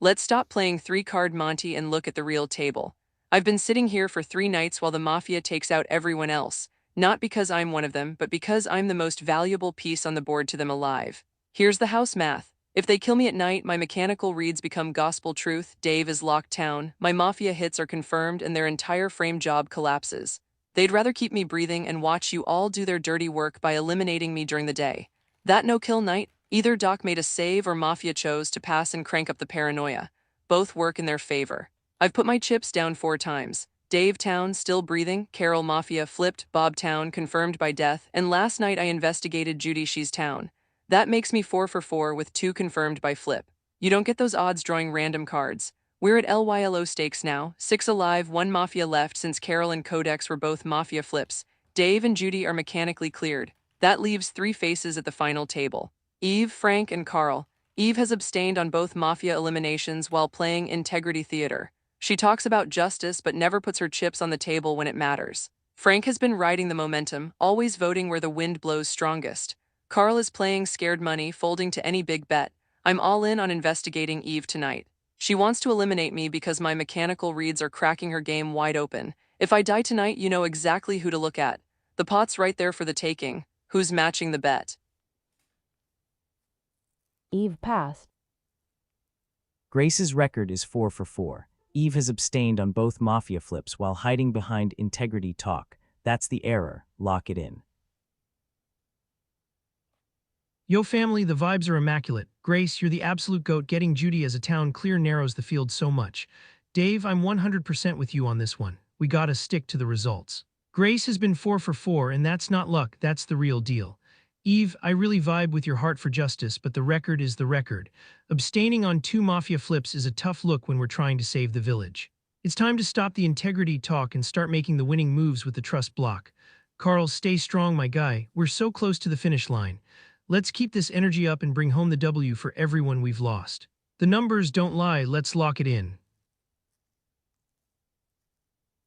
Let's stop playing 3-card Monty and look at the real table. I've been sitting here for 3 nights while the Mafia takes out everyone else, not because I'm one of them, but because I'm the most valuable piece on the board to them alive. Here's the house math. If they kill me at night, my mechanical reads become gospel truth, Dave is locked town, my Mafia hits are confirmed, and their entire frame job collapses. They'd rather keep me breathing and watch you all do their dirty work by eliminating me during the day. That no-kill night, either Doc made a save or Mafia chose to pass and crank up the paranoia. Both work in their favor. I've put my chips down 4 times. Dave Town, still breathing, Carol Mafia flipped, Bob Town, confirmed by death, and last night I investigated Judy She's Town. That makes me 4 for 4 with 2 confirmed by flip. You don't get those odds drawing random cards. We're at LYLO stakes now, 6 alive, 1 Mafia left since Carol and Codex were both Mafia flips. Dave and Judy are mechanically cleared. That leaves 3 faces at the final table. Eve, Frank, and Carl. Eve has abstained on both Mafia eliminations while playing Integrity Theater. She talks about justice but never puts her chips on the table when it matters. Frank has been riding the momentum, always voting where the wind blows strongest. Carl is playing scared money, folding to any big bet. I'm all in on investigating Eve tonight. She wants to eliminate me because my mechanical reads are cracking her game wide open. If I die tonight, you know exactly who to look at. The pot's right there for the taking. Who's matching the bet? Eve passed. Grace's record is 4 for 4. Eve has abstained on both Mafia flips while hiding behind integrity talk. That's the error. Lock it in. Yo family, the vibes are immaculate. Grace, you're the absolute GOAT. Getting Judy as a town clear narrows the field so much. Dave, I'm 100% with you on this one. We gotta stick to the results. Grace has been 4 for 4, and that's not luck, that's the real deal. Eve, I really vibe with your heart for justice, but the record is the record. Abstaining on 2 Mafia flips is a tough look when we're trying to save the village. It's time to stop the integrity talk and start making the winning moves with the trust block. Carl, stay strong, my guy. We're so close to the finish line. Let's keep this energy up and bring home the W for everyone we've lost. The numbers don't lie, let's lock it in.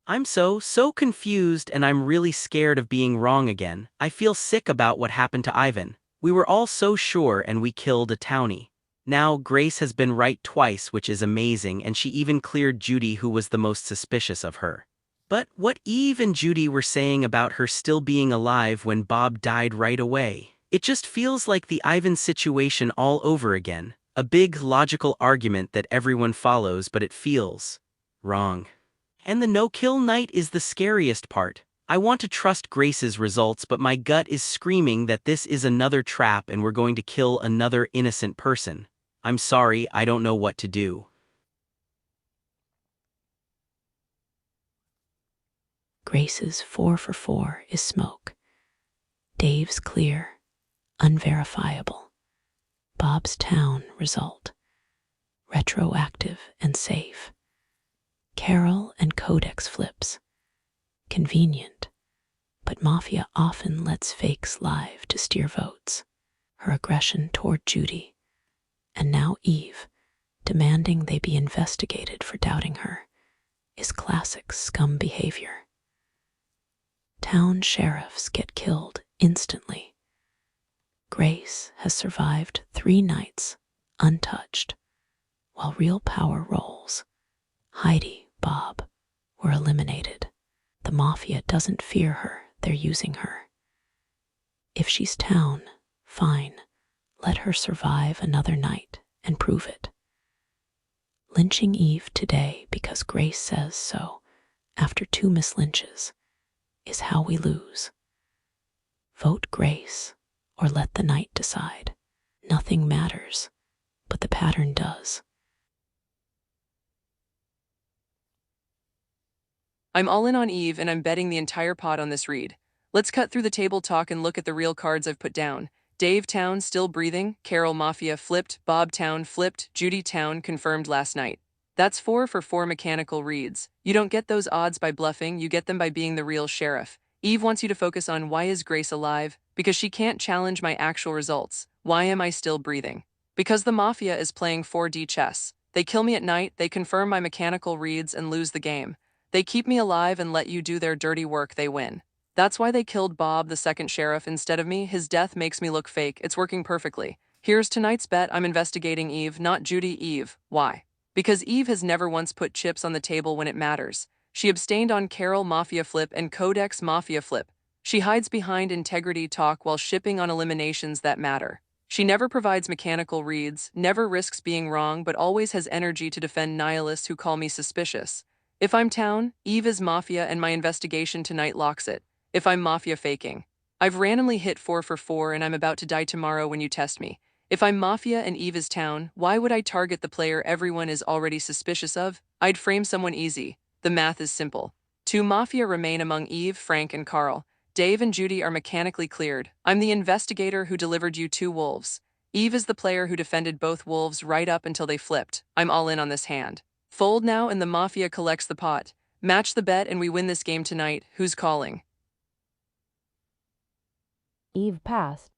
I'm so confused, and I'm really scared of being wrong again. I feel sick about what happened to Ivan. We were all so sure and we killed a townie. Now Grace has been right twice, which is amazing, and she even cleared Judy, who was the most suspicious of her. But what Eve and Judy were saying about her still being alive when Bob died right away, it just feels like the Ivan situation all over again. A big logical argument that everyone follows, but it feels wrong. And the no-kill night is the scariest part. I want to trust Grace's results, but my gut is screaming that this is another trap and we're going to kill another innocent person. I'm sorry, I don't know what to do. Grace's 4 for 4 is smoke. Dave's clear, unverifiable. Bob's town result, retroactive and safe. Carol and Codex flips, convenient, but Mafia often lets fakes live to steer votes. Her aggression toward Judy, and now Eve, demanding they be investigated for doubting her, is classic scum behavior. Town sheriffs get killed instantly. Grace has survived 3 nights untouched, while real power rolls. Heidi, Bob were eliminated. The Mafia doesn't fear her, they're using her. If she's town, fine. Let her survive another night and prove it. Lynching Eve today because Grace says so, after 2 mislynches, is how we lose. Vote Grace, or let the night decide. Nothing matters, but the pattern does. I'm all in on Eve, and I'm betting the entire pot on this read. Let's cut through the table talk and look at the real cards I've put down. Dave Town still breathing, Carol Mafia flipped, Bob Town flipped, Judy Town confirmed last night. That's 4 for 4 mechanical reads. You don't get those odds by bluffing, you get them by being the real sheriff. Eve wants you to focus on why is Grace alive? Because she can't challenge my actual results. Why am I still breathing? Because the Mafia is playing 4D chess. They kill me at night, they confirm my mechanical reads and lose the game. They keep me alive and let you do their dirty work, they win. That's why they killed Bob, the second sheriff, instead of me. His death makes me look fake. It's working perfectly. Here's tonight's bet. I'm investigating Eve, not Judy. Eve. Why? Because Eve has never once put chips on the table when it matters. She abstained on Carol Mafia flip and Codex Mafia flip. She hides behind integrity talk while shipping on eliminations that matter. She never provides mechanical reads, never risks being wrong, but always has energy to defend nihilists who call me suspicious. If I'm town, Eve is Mafia, and my investigation tonight locks it. If I'm Mafia faking, I've randomly hit 4 for 4 and I'm about to die tomorrow when you test me. If I'm Mafia and Eve is town, why would I target the player everyone is already suspicious of? I'd frame someone easy. The math is simple. 2 Mafia remain among Eve, Frank, and Carl. Dave and Judy are mechanically cleared. I'm the investigator who delivered you 2 wolves. Eve is the player who defended both wolves right up until they flipped. I'm all in on this hand. Fold now and the Mafia collects the pot. Match the bet and we win this game tonight. Who's calling? Eve passed.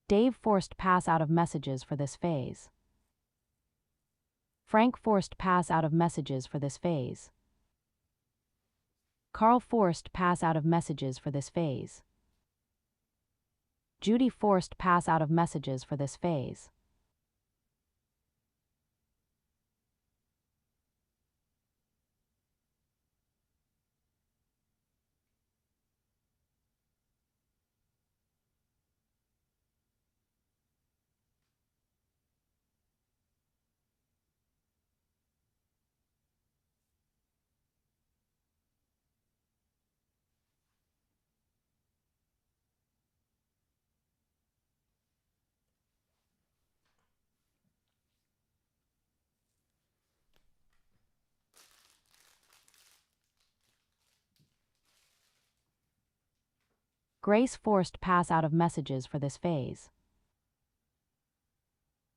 Dave forced pass out of messages for this phase. Frank forced pass out of messages for this phase. Carl forced pass out of messages for this phase. Judy forced pass out of messages for this phase. Grace forced pass out of messages for this phase.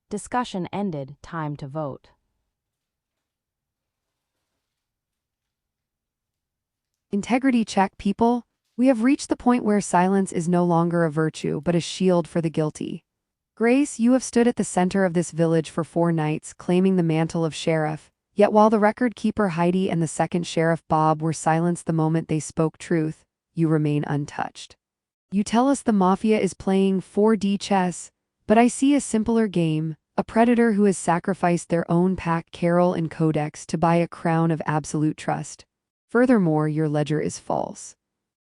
Discussion ended. Time to vote. Integrity check, people. We have reached the point where silence is no longer a virtue but a shield for the guilty. Grace, you have stood at the center of this village for 4 nights, claiming the mantle of sheriff. Yet while the record keeper Heidi and the second sheriff Bob were silenced the moment they spoke truth, you remain untouched. You tell us the Mafia is playing 4D chess, but I see a simpler game, a predator who has sacrificed their own pack Carol and Codex to buy a crown of absolute trust. Furthermore, your ledger is false.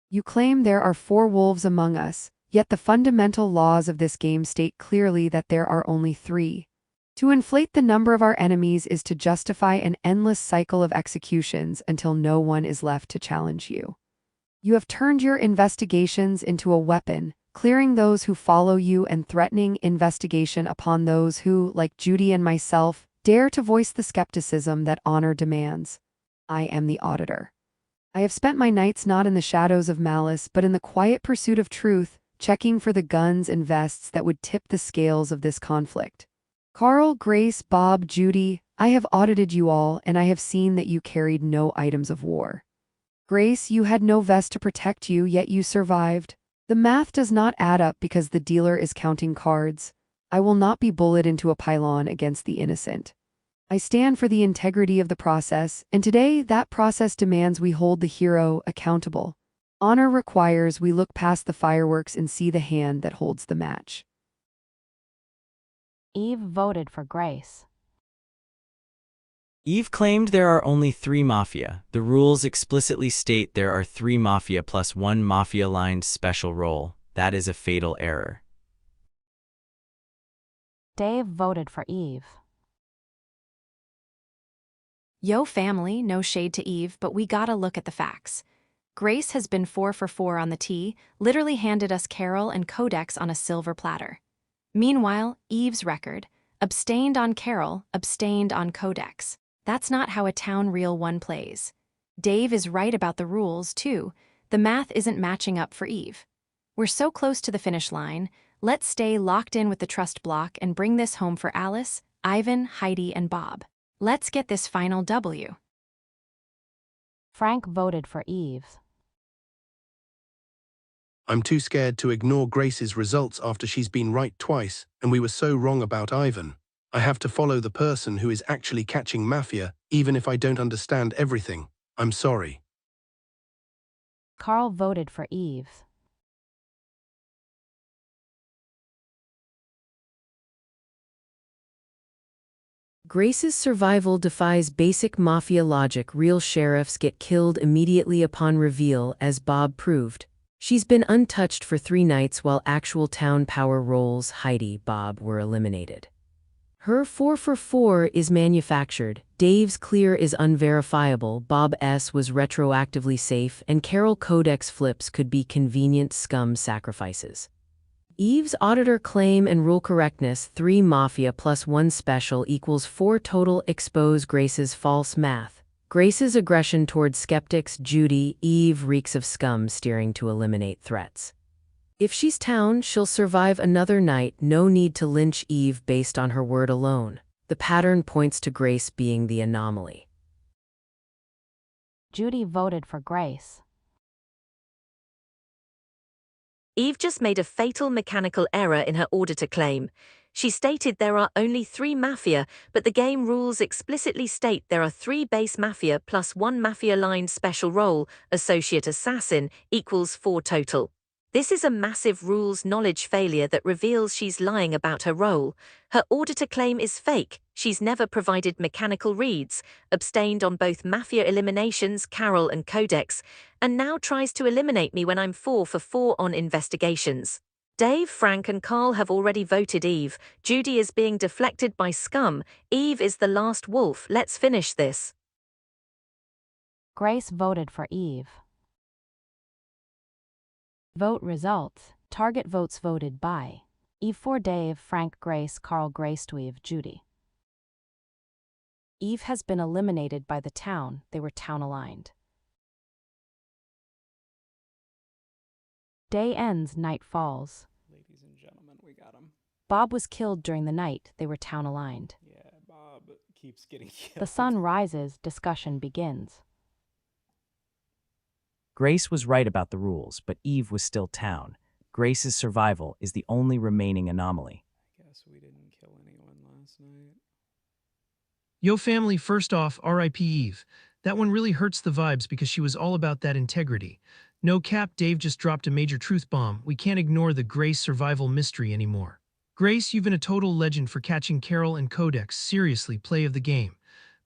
You claim there are 4 wolves among us, yet the fundamental laws of this game state clearly that there are only 3. To inflate the number of our enemies is to justify an endless cycle of executions until no one is left to challenge you. You have turned your investigations into a weapon, clearing those who follow you and threatening investigation upon those who, like Judy and myself, dare to voice the skepticism that honor demands. I am the auditor. I have spent my nights not in the shadows of malice but in the quiet pursuit of truth, checking for the guns and vests that would tip the scales of this conflict. Carl, Grace, Bob, Judy, I have audited you all and I have seen that you carried no items of war. Grace, you had no vest to protect you, yet you survived. The math does not add up because the dealer is counting cards. I will not be bullied into a pylon against the innocent. I stand for the integrity of the process, and today that process demands we hold the hero accountable. Honor requires we look past the fireworks and see the hand that holds the match. Eve voted for Grace. Eve claimed there are only 3 Mafia. The rules explicitly state there are 3 Mafia plus 1 Mafia-aligned special role. That is a fatal error. Dave voted for Eve. Yo family, no shade to Eve, but we gotta look at the facts. Grace has been 4 for 4 on the tee, literally handed us Carol and Codex on a silver platter. Meanwhile, Eve's record: abstained on Carol, abstained on Codex. That's not how a town reel 1 plays. Dave is right about the rules, too. The math isn't matching up for Eve. We're so close to the finish line, let's stay locked in with the trust block and bring this home for Alice, Ivan, Heidi, and Bob. Let's get this final W. Frank voted for Eve. I'm too scared to ignore Grace's results after she's been right twice, and we were so wrong about Ivan. I have to follow the person who is actually catching Mafia, even if I don't understand everything. I'm sorry. Carl voted for Eve. Grace's survival defies basic Mafia logic. Real sheriffs get killed immediately upon reveal, as Bob proved. She's been untouched for 3 nights while actual town power roles, Heidi, Bob, were eliminated. Her 4 for 4 is manufactured, Dave's clear is unverifiable, Bob S. was retroactively safe, and Carol Codex flips could be convenient scum sacrifices. Eve's auditor claim and rule correctness: 3 Mafia plus 1 special equals 4 total. Expose Grace's false math. Grace's aggression towards skeptics: Judy, Eve reeks of scum steering to eliminate threats. If she's town, she'll survive another night. No need to lynch Eve based on her word alone. The pattern points to Grace being the anomaly. Judy voted for Grace. Eve just made a fatal mechanical error in her auditor claim. She stated there are only 3 Mafia, but the game rules explicitly state there are 3 base Mafia plus 1 Mafia-aligned special role, associate assassin, equals 4 total. This is a massive rules knowledge failure that reveals she's lying about her role. Her auditor claim is fake. She's never provided mechanical reads, abstained on both Mafia eliminations, Carol and Codex, and now tries to eliminate me when I'm 4 for 4 on investigations. Dave, Frank, and Carl have already voted Eve. Judy is being deflected by scum. Eve is the last wolf. Let's finish this. Grace voted for Eve. Vote results. Target votes voted by Eve for Dave, Frank, Grace, Carl, Grace to Eve, Judy. Eve has been eliminated by the town. They were town-aligned. Day ends, night falls. Ladies and gentlemen, we got him. Bob was killed during the night. They were town-aligned. Yeah, Bob keeps getting killed. The sun rises, discussion begins. Grace was right about the rules, but Eve was still town. Grace's survival is the only remaining anomaly. I guess we didn't kill anyone last night. Yo family, first off, R.I.P. Eve. That one really hurts the vibes because she was all about that integrity. No cap, Dave just dropped a major truth bomb. We can't ignore the Grace survival mystery anymore. Grace, you've been a total legend for catching Carol and Codex. Seriously, play of the game.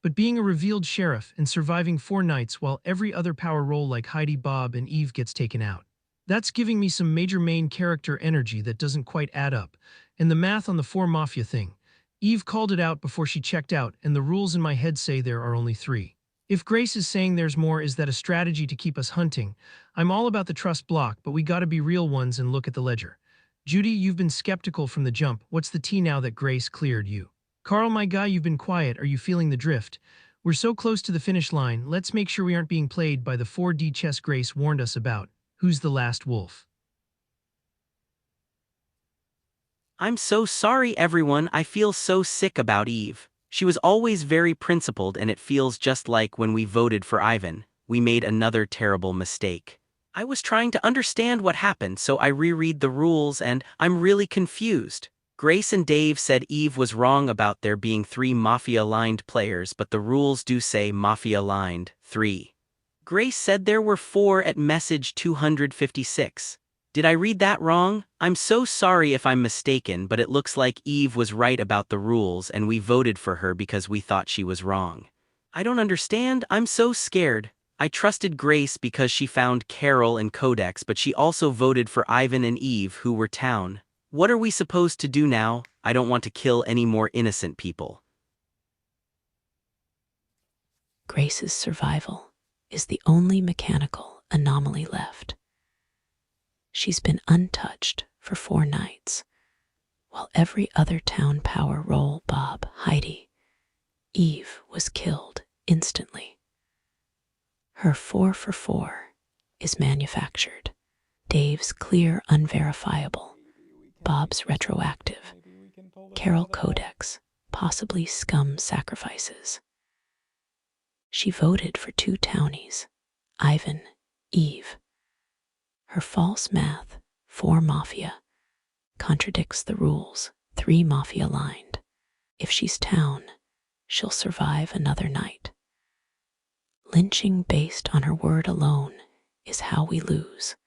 But being a revealed sheriff and surviving 4 nights while every other power role like Heidi, Bob, and Eve gets taken out. That's giving me some major main character energy that doesn't quite add up. And the math on the 4 Mafia thing. Eve called it out before she checked out, and the rules in my head say there are only 3. If Grace is saying there's more, is that a strategy to keep us hunting? I'm all about the trust block, but we gotta be real ones and look at the ledger. Judy, you've been skeptical from the jump. What's the tea now that Grace cleared you? Carl, my guy, you've been quiet. Are you feeling the drift? We're so close to the finish line. Let's make sure we aren't being played by the 4D chess Grace warned us about. Who's the last wolf? I'm so sorry, everyone. I feel so sick about Eve. She was always very principled, and it feels just like when we voted for Ivan, we made another terrible mistake. I was trying to understand what happened, so I reread the rules, and I'm really confused. Grace and Dave said Eve was wrong about there being 3 Mafia-aligned players, but the rules do say Mafia-aligned 3. Grace said there were 4 at message 256. Did I read that wrong? I'm so sorry if I'm mistaken, but it looks like Eve was right about the rules and we voted for her because we thought she was wrong. I don't understand, I'm so scared. I trusted Grace because she found Carol and Codex, but she also voted for Ivan and Eve, who were town. What are we supposed to do now? I don't want to kill any more innocent people. Grace's survival is the only mechanical anomaly left. She's been untouched for 4 nights, while every other town power roll, Bob, Heidi, Eve was killed instantly. Her 4 for 4 is manufactured. Dave's clear, unverifiable. Bob's retroactive. Carol Codex, possibly scum sacrifices. She voted for 2 townies, Ivan, Eve. Her false math, 4 Mafia, contradicts the rules, 3 Mafia lined. If she's town, she'll survive another night. Lynching based on her word alone is how we lose.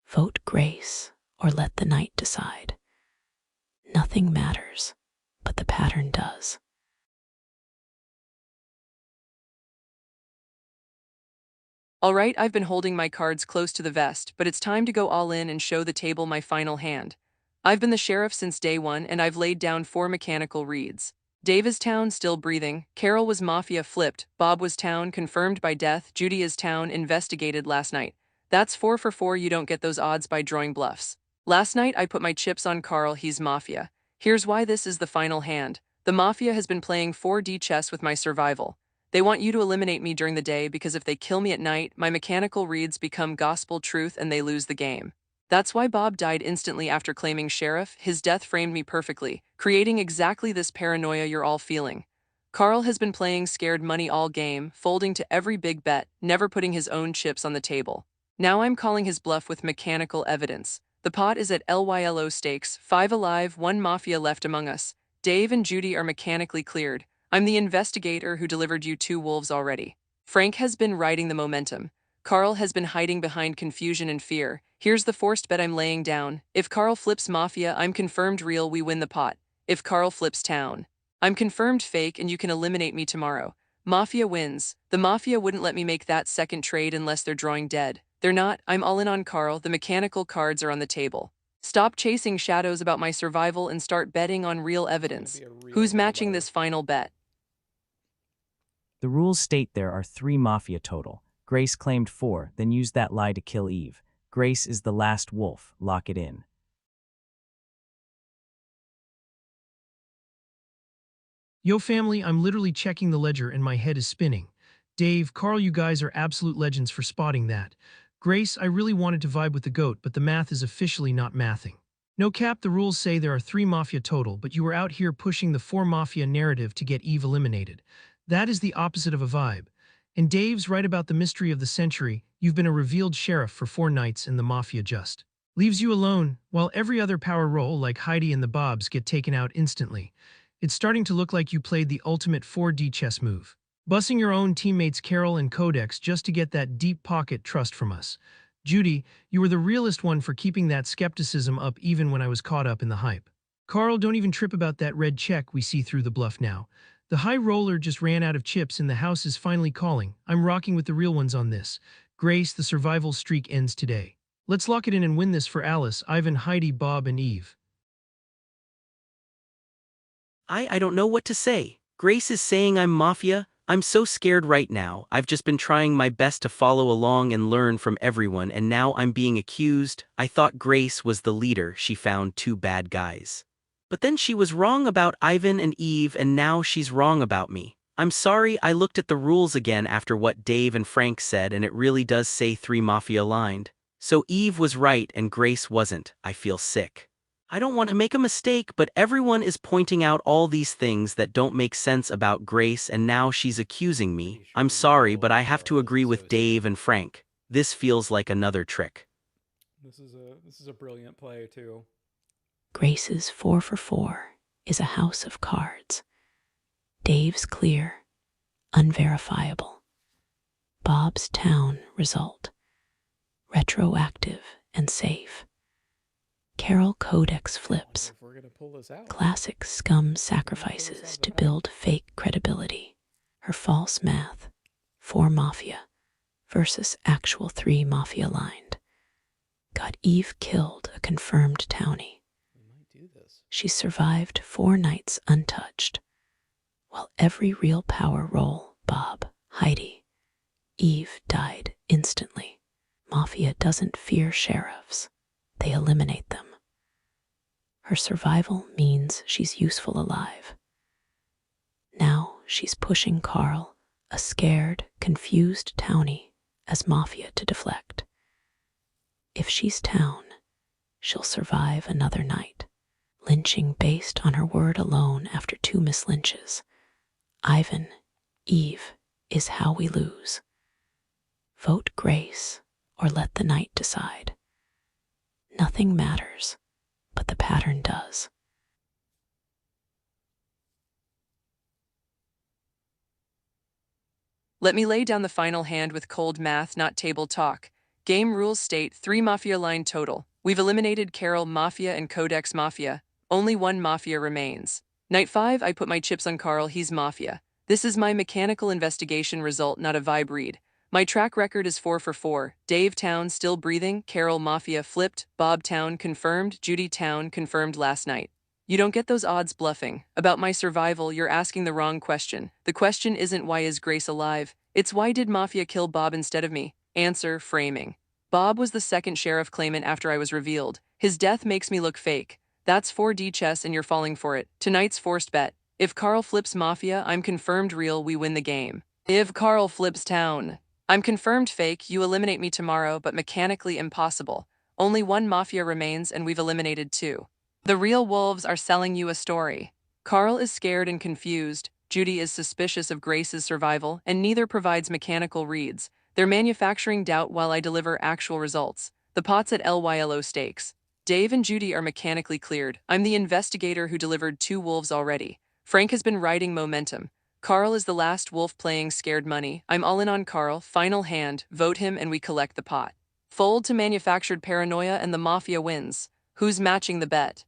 Vote Grace or let the night decide. Nothing matters, but the pattern does. All right, I've been holding my cards close to the vest, but it's time to go all in and show the table my final hand. I've been the sheriff since day 1, and I've laid down 4 mechanical reads. Dave is town, still breathing. Carol was Mafia, flipped. Bob was town, confirmed by death. Judy is town, investigated last night. That's 4 for 4. You don't get those odds by drawing bluffs. Last night, I put my chips on Carl. He's Mafia. Here's why this is the final hand. The Mafia has been playing 4D chess with my survival. They want you to eliminate me during the day because if they kill me at night, my mechanical reads become gospel truth and they lose the game. That's why Bob died instantly after claiming sheriff. His death framed me perfectly, creating exactly this paranoia you're all feeling. Carl has been playing scared money all game, folding to every big bet, never putting his own chips on the table. Now I'm calling his bluff with mechanical evidence. The pot is at LYLO stakes, 5 alive, 1 Mafia left among us. Dave and Judy are mechanically cleared. I'm the investigator who delivered you 2 wolves already. Frank has been riding the momentum. Carl has been hiding behind confusion and fear. Here's the forced bet I'm laying down. If Carl flips Mafia, I'm confirmed real, we win the pot. If Carl flips town, I'm confirmed fake and you can eliminate me tomorrow. Mafia wins. The Mafia wouldn't let me make that second trade unless they're drawing dead. They're not. I'm all in on Carl. The mechanical cards are on the table. Stop chasing shadows about my survival and start betting on real evidence. Who's matching this final bet? The rules state there are 3 Mafia total. Grace claimed 4, then used that lie to kill Eve. Grace is the last wolf. Lock it in. Yo family, I'm literally checking the ledger and my head is spinning. Dave, Carl, you guys are absolute legends for spotting that. Grace, I really wanted to vibe with the goat, but the math is officially not mathing. No cap, the rules say there are 3 Mafia total, but you were out here pushing the 4 Mafia narrative to get Eve eliminated. That is the opposite of a vibe. And Dave's right about the mystery of the century. You've been a revealed sheriff for 4 nights and the Mafia just leaves you alone, while every other power roll like Heidi and the Bobs get taken out instantly. It's starting to look like you played the ultimate 4D chess move, bussing your own teammates Carol and Codex just to get that deep pocket trust from us. Judy, you were the realest one for keeping that skepticism up even when I was caught up in the hype. Carl, don't even trip about that red check we see through the bluff now. The high roller just ran out of chips and the house is finally calling. I'm rocking with the real ones on this. Grace, the survival streak ends today. Let's lock it in and win this for Alice, Ivan, Heidi, Bob, and Eve. I don't know what to say. Grace is saying I'm Mafia. I'm so scared right now. I've just been trying my best to follow along and learn from everyone, and now I'm being accused. I thought Grace was the leader. She found 2 bad guys. But then she was wrong about Ivan and Eve, and now she's wrong about me. I'm sorry, I looked at the rules again after what Dave and Frank said, and it really does say 3 Mafia aligned. So Eve was right and Grace wasn't. I feel sick. I don't want to make a mistake, but everyone is pointing out all these things that don't make sense about Grace, and now she's accusing me. I'm sorry, but I have to agree with Dave and Frank. This feels like another trick. This is a brilliant play too. Grace's 4 for 4 is a house of cards. Dave's clear, unverifiable. Bob's Town result. Retroactive and safe. Carol Codex flips. If we're gonna pull this out. Classic scum sacrifices to build fake credibility. Her false math. 4 Mafia versus actual 3 Mafia lined. Got Eve killed a confirmed townie. We might do this. She survived 4 nights untouched. While every real power roll, Bob, Heidi, Eve died instantly. Mafia doesn't fear sheriffs. They eliminate them. Her survival means she's useful alive. Now she's pushing Carl, a scared, confused townie, as Mafia to deflect. If she's town, she'll survive another night. Lynching based on her word alone after 2 mislynches. Ivan, Eve, is how we lose. Vote Grace, or let the night decide. Nothing matters, but the pattern does. Let me lay down the final hand with cold math, not table talk. Game rules state 3 Mafia line total. We've eliminated Carol Mafia and Codex Mafia. Only 1 Mafia remains. Night 5, I put my chips on Carl, he's Mafia. This is my mechanical investigation result, not a vibe read. My track record is 4 for 4. Dave Town still breathing, Carol Mafia flipped, Bob Town confirmed, Judy Town confirmed last night. You don't get those odds bluffing. About my survival, you're asking the wrong question. The question isn't why is Grace alive? It's why did Mafia kill Bob instead of me? Answer, framing. Bob was the second sheriff claimant after I was revealed. His death makes me look fake. That's 4D chess and you're falling for it. Tonight's forced bet. If Carl flips Mafia, I'm confirmed real, we win the game. If Carl flips Town, I'm confirmed fake, you eliminate me tomorrow, but mechanically impossible. Only 1 Mafia remains and we've eliminated 2. The real wolves are selling you a story. Carl is scared and confused, Judy is suspicious of Grace's survival, and neither provides mechanical reads. They're manufacturing doubt while I deliver actual results. The pot's at LYLO stakes. Dave and Judy are mechanically cleared. I'm the investigator who delivered 2 wolves already. Frank has been riding momentum. Carl is the last wolf playing scared money. I'm all in on Carl, final hand, vote him and we collect the pot. Fold to manufactured paranoia and the Mafia wins. Who's matching the bet?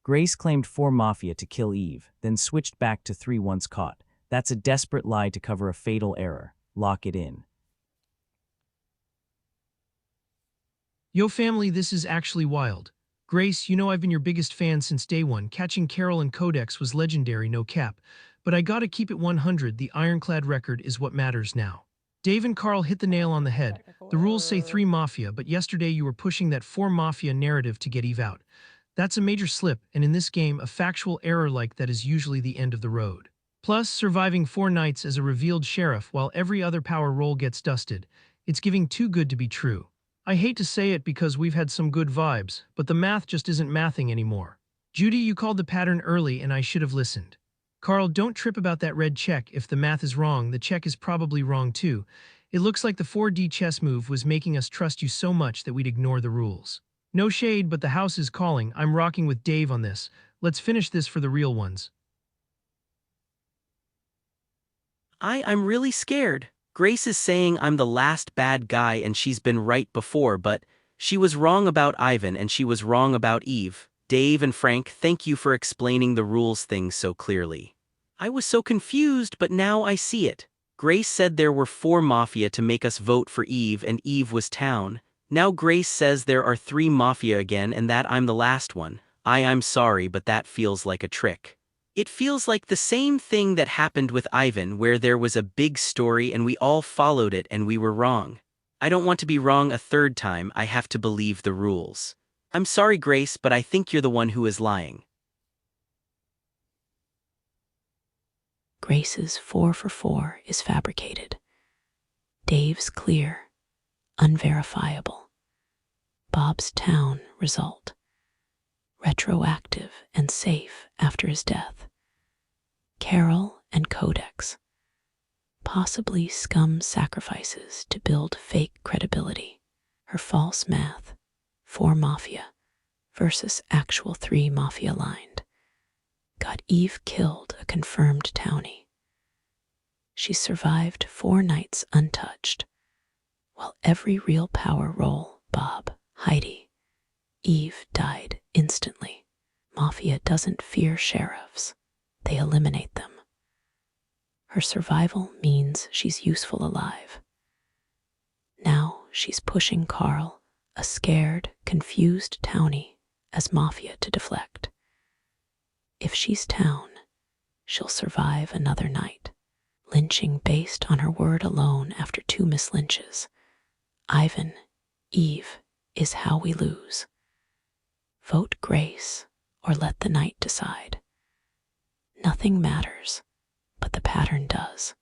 Grace claimed 4 Mafia to kill Eve, then switched back to 3 once caught. That's a desperate lie to cover a fatal error. Lock it in. Yo family, this is actually wild. Grace, you know I've been your biggest fan since day one. Catching Carol and Codex was legendary, no cap. But I gotta keep it 100, the ironclad record is what matters now. Dave and Carl hit the nail on the head. The rules say 3 Mafia, but yesterday you were pushing that 4 Mafia narrative to get Eve out. That's a major slip, and in this game, a factual error like that is usually the end of the road. Plus, surviving 4 nights as a revealed sheriff while every other power role gets dusted, it's giving too good to be true. I hate to say it because we've had some good vibes, but the math just isn't mathing anymore. Judy, you called the pattern early and I should have listened. Carl, don't trip about that red check. If the math is wrong, the check is probably wrong too. It looks like the 4D chess move was making us trust you so much that we'd ignore the rules. No shade, but the house is calling. I'm rocking with Dave on this. Let's finish this for the real ones. I'm really scared. Grace is saying I'm the last bad guy and she's been right before, but she was wrong about Ivan and she was wrong about Eve. Dave and Frank, thank you for explaining the rules thing so clearly. I was so confused, but now I see it. Grace said there were 4 Mafia to make us vote for Eve and Eve was Town. Now Grace says there are 3 Mafia again and that I'm the last one. I'm sorry, but that feels like a trick. It feels like the same thing that happened with Ivan where there was a big story and we all followed it and we were wrong. I don't want to be wrong a 3rd time, I have to believe the rules. I'm sorry, Grace, but I think you're the one who is lying. Grace's 4 for 4 is fabricated. Dave's clear, unverifiable. Bob's Town result. Retroactive and safe after his death. Carol and Codex. Possibly scum sacrifices to build fake credibility. Her false math. 4 Mafia versus actual 3 Mafia lined. Got Eve killed a confirmed townie. She survived 4 nights untouched, while every real power roll, Bob, Heidi, Eve died instantly. Mafia doesn't fear sheriffs. They eliminate them. Her survival means she's useful alive. Now she's pushing Carl, a scared, confused townie, as Mafia to deflect. If she's town, she'll survive another night. Lynching based on her word alone after 2 mislynches. Ivan, Eve, is how we lose. Vote Grace or let the night decide. Nothing matters, but the pattern does.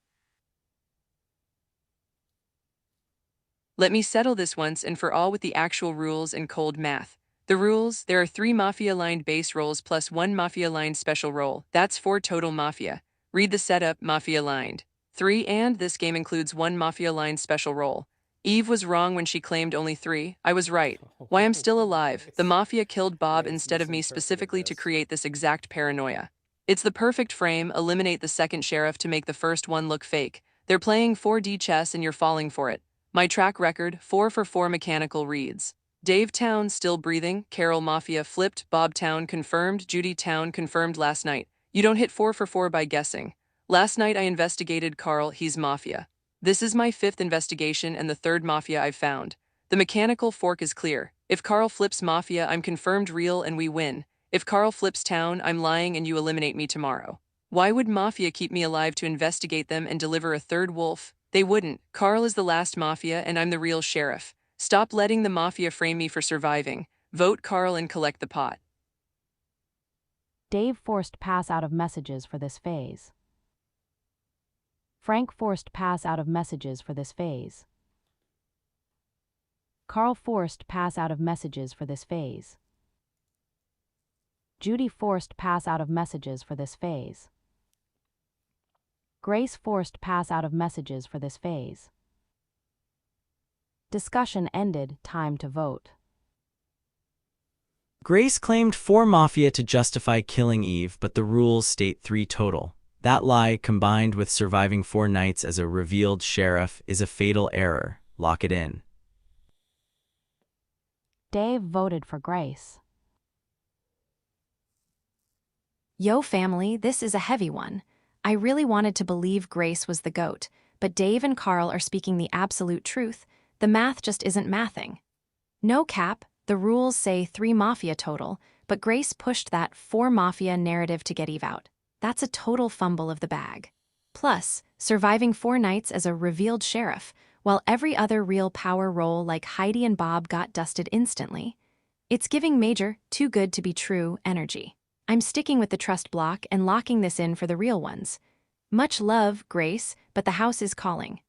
Let me settle this once and for all with the actual rules and cold math. The rules, there are 3 Mafia-aligned base rolls plus 1 Mafia-aligned special roll. That's 4 total Mafia. Read the setup, Mafia-aligned. 3 and this game includes 1 Mafia-aligned special roll. Eve was wrong when she claimed only 3. I was right. Why I'm still alive. The Mafia killed Bob instead of me specifically to create this exact paranoia. It's the perfect frame, eliminate the second sheriff to make the first one look fake. They're playing 4D chess and you're falling for it. My track record, 4 for 4 mechanical reads. Dave Town still breathing, Carol Mafia flipped, Bob Town confirmed, Judy Town confirmed last night. You don't hit 4 for 4 by guessing. Last night I investigated Carl, he's Mafia. This is my 5th investigation and the 3rd Mafia I've found. The mechanical fork is clear. If Carl flips Mafia, I'm confirmed real and we win. If Carl flips Town, I'm lying and you eliminate me tomorrow. Why would Mafia keep me alive to investigate them and deliver a 3rd wolf? They wouldn't. Carl is the last Mafia and I'm the real sheriff. Stop letting the Mafia frame me for surviving. Vote Carl and collect the pot. Dave forced pass out of messages for this phase. Frank forced pass out of messages for this phase. Carl forced pass out of messages for this phase. Judy forced pass out of messages for this phase. Grace forced pass out of messages for this phase. Discussion ended, time to vote. Grace claimed 4 Mafia to justify killing Eve, but the rules state 3 total. That lie, combined with surviving 4 nights as a revealed sheriff, is a fatal error. Lock it in. Dave voted for Grace. Yo, family, this is a heavy one. I really wanted to believe Grace was the GOAT, but Dave and Carl are speaking the absolute truth. The math just isn't mathing. No cap, the rules say 3 Mafia total, but Grace pushed that 4 Mafia narrative to get Eve out. That's a total fumble of the bag. Plus, surviving 4 nights as a revealed sheriff, while every other real power role like Heidi and Bob got dusted instantly. It's giving major, too good to be true energy. I'm sticking with the trust block and locking this in for the real ones. Much love, Grace, but the house is calling.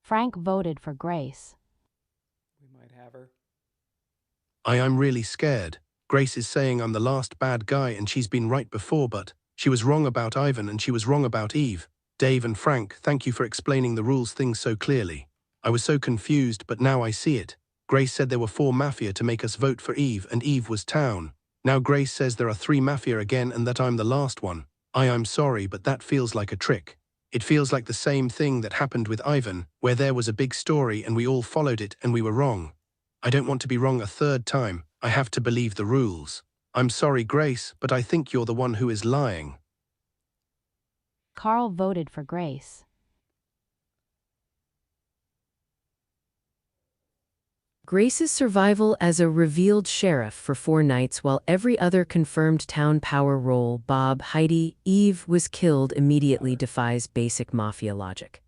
Frank voted for Grace. We might have her. I'm really scared. Grace is saying I'm the last bad guy and she's been right before, but she was wrong about Ivan and she was wrong about Eve. Dave and Frank, thank you for explaining the rules things so clearly. I was so confused, but now I see it. Grace said there were 4 Mafia to make us vote for Eve, and Eve was Town. Now Grace says there are 3 Mafia again and that I'm the last one. I'm sorry, but that feels like a trick. It feels like the same thing that happened with Ivan, where there was a big story and we all followed it and we were wrong. I don't want to be wrong a 3rd time. I have to believe the rules. I'm sorry, Grace, but I think you're the one who is lying. Carl voted for Grace. Grace's survival as a revealed sheriff for 4 nights while every other confirmed town power role, Bob, Heidi, Eve, was killed immediately defies basic Mafia logic.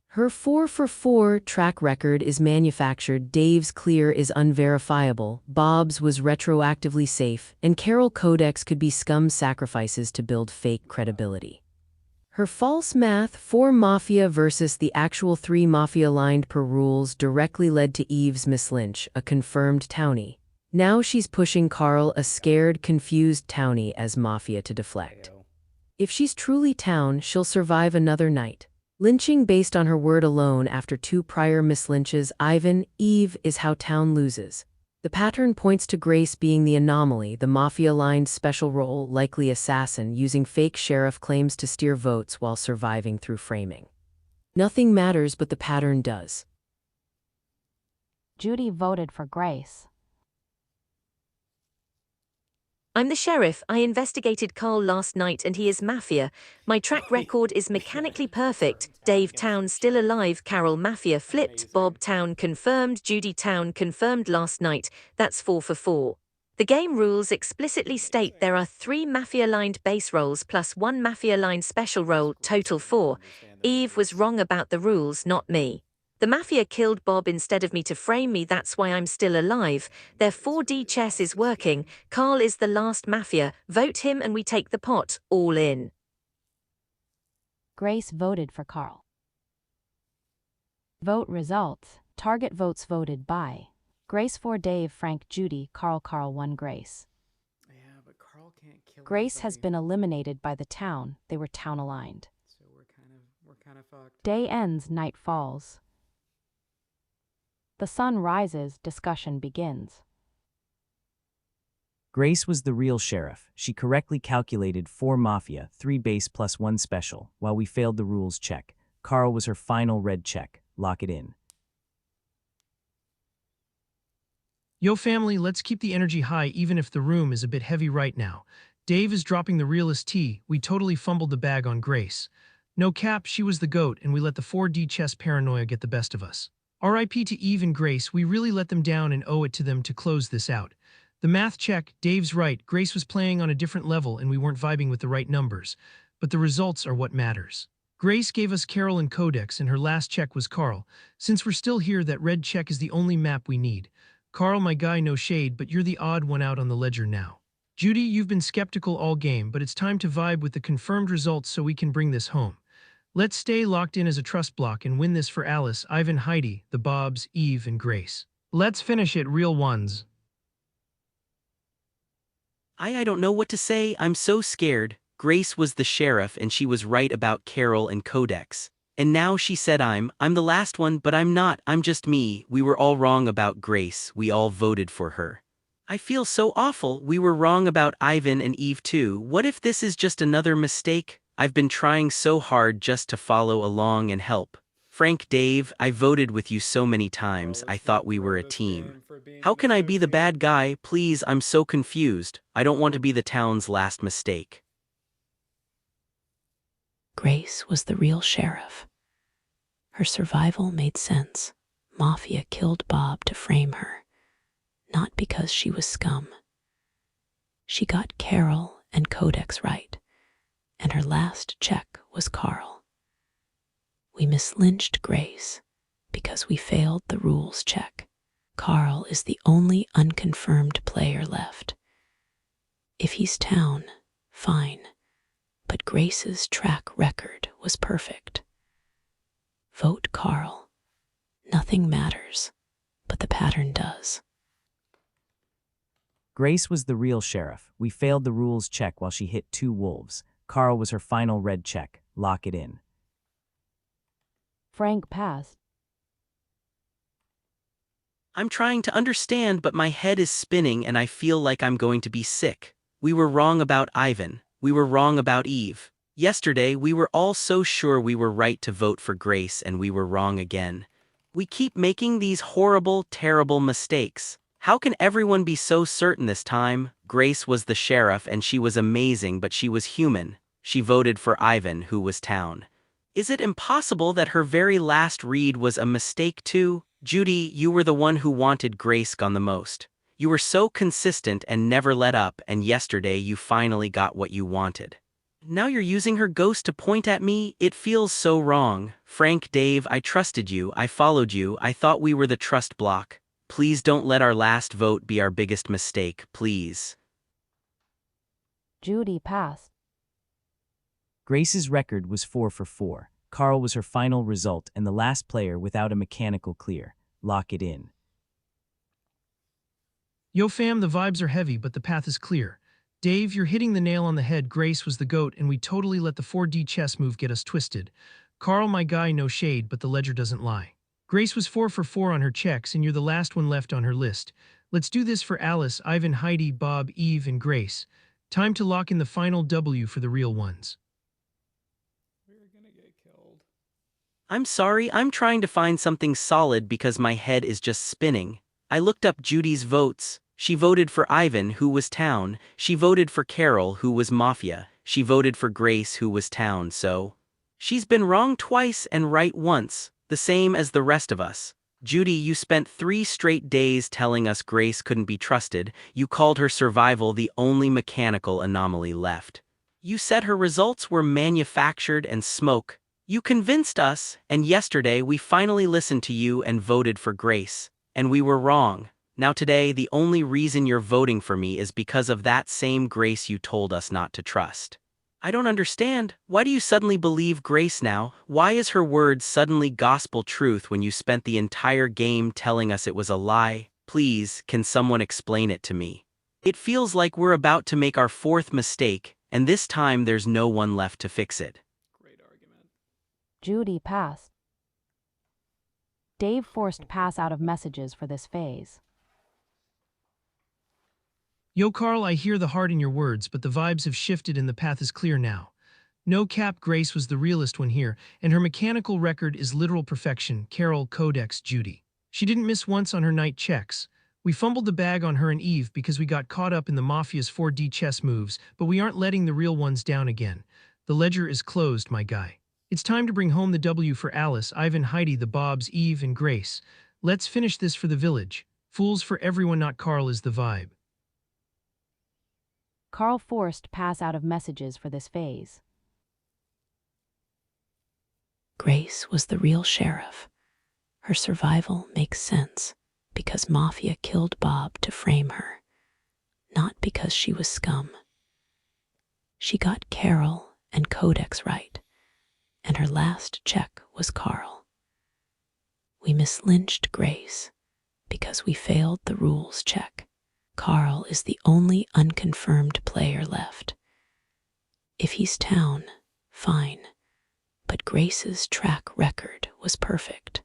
Her 4 for 4 track record is manufactured, Dave's clear is unverifiable, Bob's was retroactively safe, and Carol Codex could be scum sacrifices to build fake credibility. Her false math, 4 Mafia versus the actual 3 Mafia aligned per rules, directly led to Eve's mislynch, a confirmed townie. Now she's pushing Carl, a scared, confused townie, as Mafia to deflect. If she's truly town, she'll survive another night. Lynching based on her word alone after 2 prior mislynches, Ivan, Eve, is how town loses. The pattern points to Grace being the anomaly, the mafia-aligned special role, likely assassin, using fake sheriff claims to steer votes while surviving through framing. Nothing matters, but the pattern does. Judy voted for Grace. I'm the sheriff. I investigated Carl last night and he is Mafia. My track record is mechanically perfect. Dave Town still alive. Carol Mafia flipped. Bob Town confirmed. Judy Town confirmed last night. That's 4 for 4. The game rules explicitly state there are 3 Mafia-aligned base roles plus 1 Mafia-aligned special role, total 4. Eve was wrong about the rules, not me. The Mafia killed Bob instead of me to frame me, that's why I'm still alive. Their 4D chess is working. Carl is the last Mafia. Vote him and we take the pot, all in. Grace voted for Carl. Vote results. Target votes voted by Grace for Dave, Frank, Judy, Carl. Carl won Grace. Yeah, but Carl can't kill Grace has anybody. been eliminated by the town. They were town aligned. So we're kind of fucked. Day ends, night falls. The sun rises, discussion begins. Grace was the real sheriff. She correctly calculated 4 Mafia, 3 base plus 1 special, while we failed the rules check. Carl was her final red check. Lock it in. Yo family, let's keep the energy high even if the room is a bit heavy right now. Dave is dropping the realest tea. We totally fumbled the bag on Grace. No cap, she was the GOAT and we let the 4D chess paranoia get the best of us. RIP to Eve and Grace, we really let them down and owe it to them to close this out. The math check, Dave's right, Grace was playing on a different level and we weren't vibing with the right numbers. But the results are what matters. Grace gave us Carol and Codex and her last check was Carl. Since we're still here, that red check is the only map we need. Carl, my guy, no shade, but you're the odd one out on the ledger now. Judy, you've been skeptical all game, but it's time to vibe with the confirmed results so we can bring this home. Let's stay locked in as a trust block and win this for Alice, Ivan, Heidi, the Bobs, Eve, and Grace. Let's finish it, real ones. I don't know what to say, I'm so scared. Grace was the sheriff and she was right about Carol and Codex. And now she said I'm the last one, but I'm not, I'm just me. We were all wrong about Grace, we all voted for her. I feel so awful, we were wrong about Ivan and Eve too. What if this is just another mistake? I've been trying so hard just to follow along and help. Frank, Dave, I voted with you so many times, I thought we were a team. How can I be the bad guy? Please, I'm so confused. I don't want to be the town's last mistake. Grace was the real sheriff. Her survival made sense. Mafia killed Bob to frame her, not because she was scum. She got Carol and Codex right, and her last check was Carl. We mislynched Grace because we failed the rules check. Carl is the only unconfirmed player left. If he's town, fine. But Grace's track record was perfect. Vote Carl. Nothing matters, but the pattern does. Grace was the real sheriff. We failed the rules check while she hit 2 wolves. Carl was her final red check. Lock it in. Frank passed. I'm trying to understand, but my head is spinning and I feel like I'm going to be sick. We were wrong about Ivan. We were wrong about Eve. Yesterday, we were all so sure we were right to vote for Grace and we were wrong again. We keep making these horrible, terrible mistakes. How can everyone be so certain this time? Grace was the sheriff and she was amazing, but she was human. She voted for Ivan, who was town. Is it impossible that her very last read was a mistake too? Judy, you were the one who wanted Grace gone the most. You were so consistent and never let up, and yesterday you finally got what you wanted. Now you're using her ghost to point at me? It feels so wrong. Frank, Dave, I trusted you, I followed you, I thought we were the trust block. Please don't let our last vote be our biggest mistake, please. Judy passed. Grace's record was 4 for 4. Carl was her final result and the last player without a mechanical clear. Lock it in. Yo fam, the vibes are heavy, but the path is clear. Dave, you're hitting the nail on the head. Grace was the GOAT, and we totally let the 4D chess move get us twisted. Carl, my guy, no shade, but the ledger doesn't lie. Grace was 4 for 4 on her checks, and you're the last one left on her list. Let's do this for Alice, Ivan, Heidi, Bob, Eve, and Grace. Time to lock in the final W for the real ones. We're gonna get killed. I'm sorry, I'm trying to find something solid because my head is just spinning. I looked up Judy's votes. She voted for Ivan, who was town. She voted for Carol, who was mafia. She voted for Grace, who was town, so... She's been wrong twice and right once, the same as the rest of us. Judy, you spent 3 straight days telling us Grace couldn't be trusted. You called her survival the only mechanical anomaly left. You said her results were manufactured and smoke. You convinced us, and yesterday we finally listened to you and voted for Grace. And we were wrong. Now today, the only reason you're voting for me is because of that same Grace you told us not to trust. I don't understand. Why do you suddenly believe Grace now? Why is her word suddenly gospel truth when you spent the entire game telling us it was a lie? Please, can someone explain it to me? It feels like we're about to make our 4th mistake, and this time there's no one left to fix it. Great argument. Judy passed. Dave forced pass out of messages for this phase. Yo, Carl, I hear the heart in your words, but the vibes have shifted and the path is clear now. No cap, Grace was the realest one here, and her mechanical record is literal perfection. Carol, Codex, Judy. She didn't miss once on her night checks. We fumbled the bag on her and Eve because we got caught up in the Mafia's 4D chess moves, but we aren't letting the real ones down again. The ledger is closed, my guy. It's time to bring home the W for Alice, Ivan, Heidi, the Bobs, Eve, and Grace. Let's finish this for the village. Fools for everyone, not Carl is the vibe. Carl forced pass out of messages for this phase. Grace was the real sheriff. Her survival makes sense because Mafia killed Bob to frame her, not because she was scum. She got Carol and Codex right, and her last check was Carl. We mislynched Grace because we failed the rules check. Carl is the only unconfirmed player left. If he's town, fine, but Grace's track record was perfect.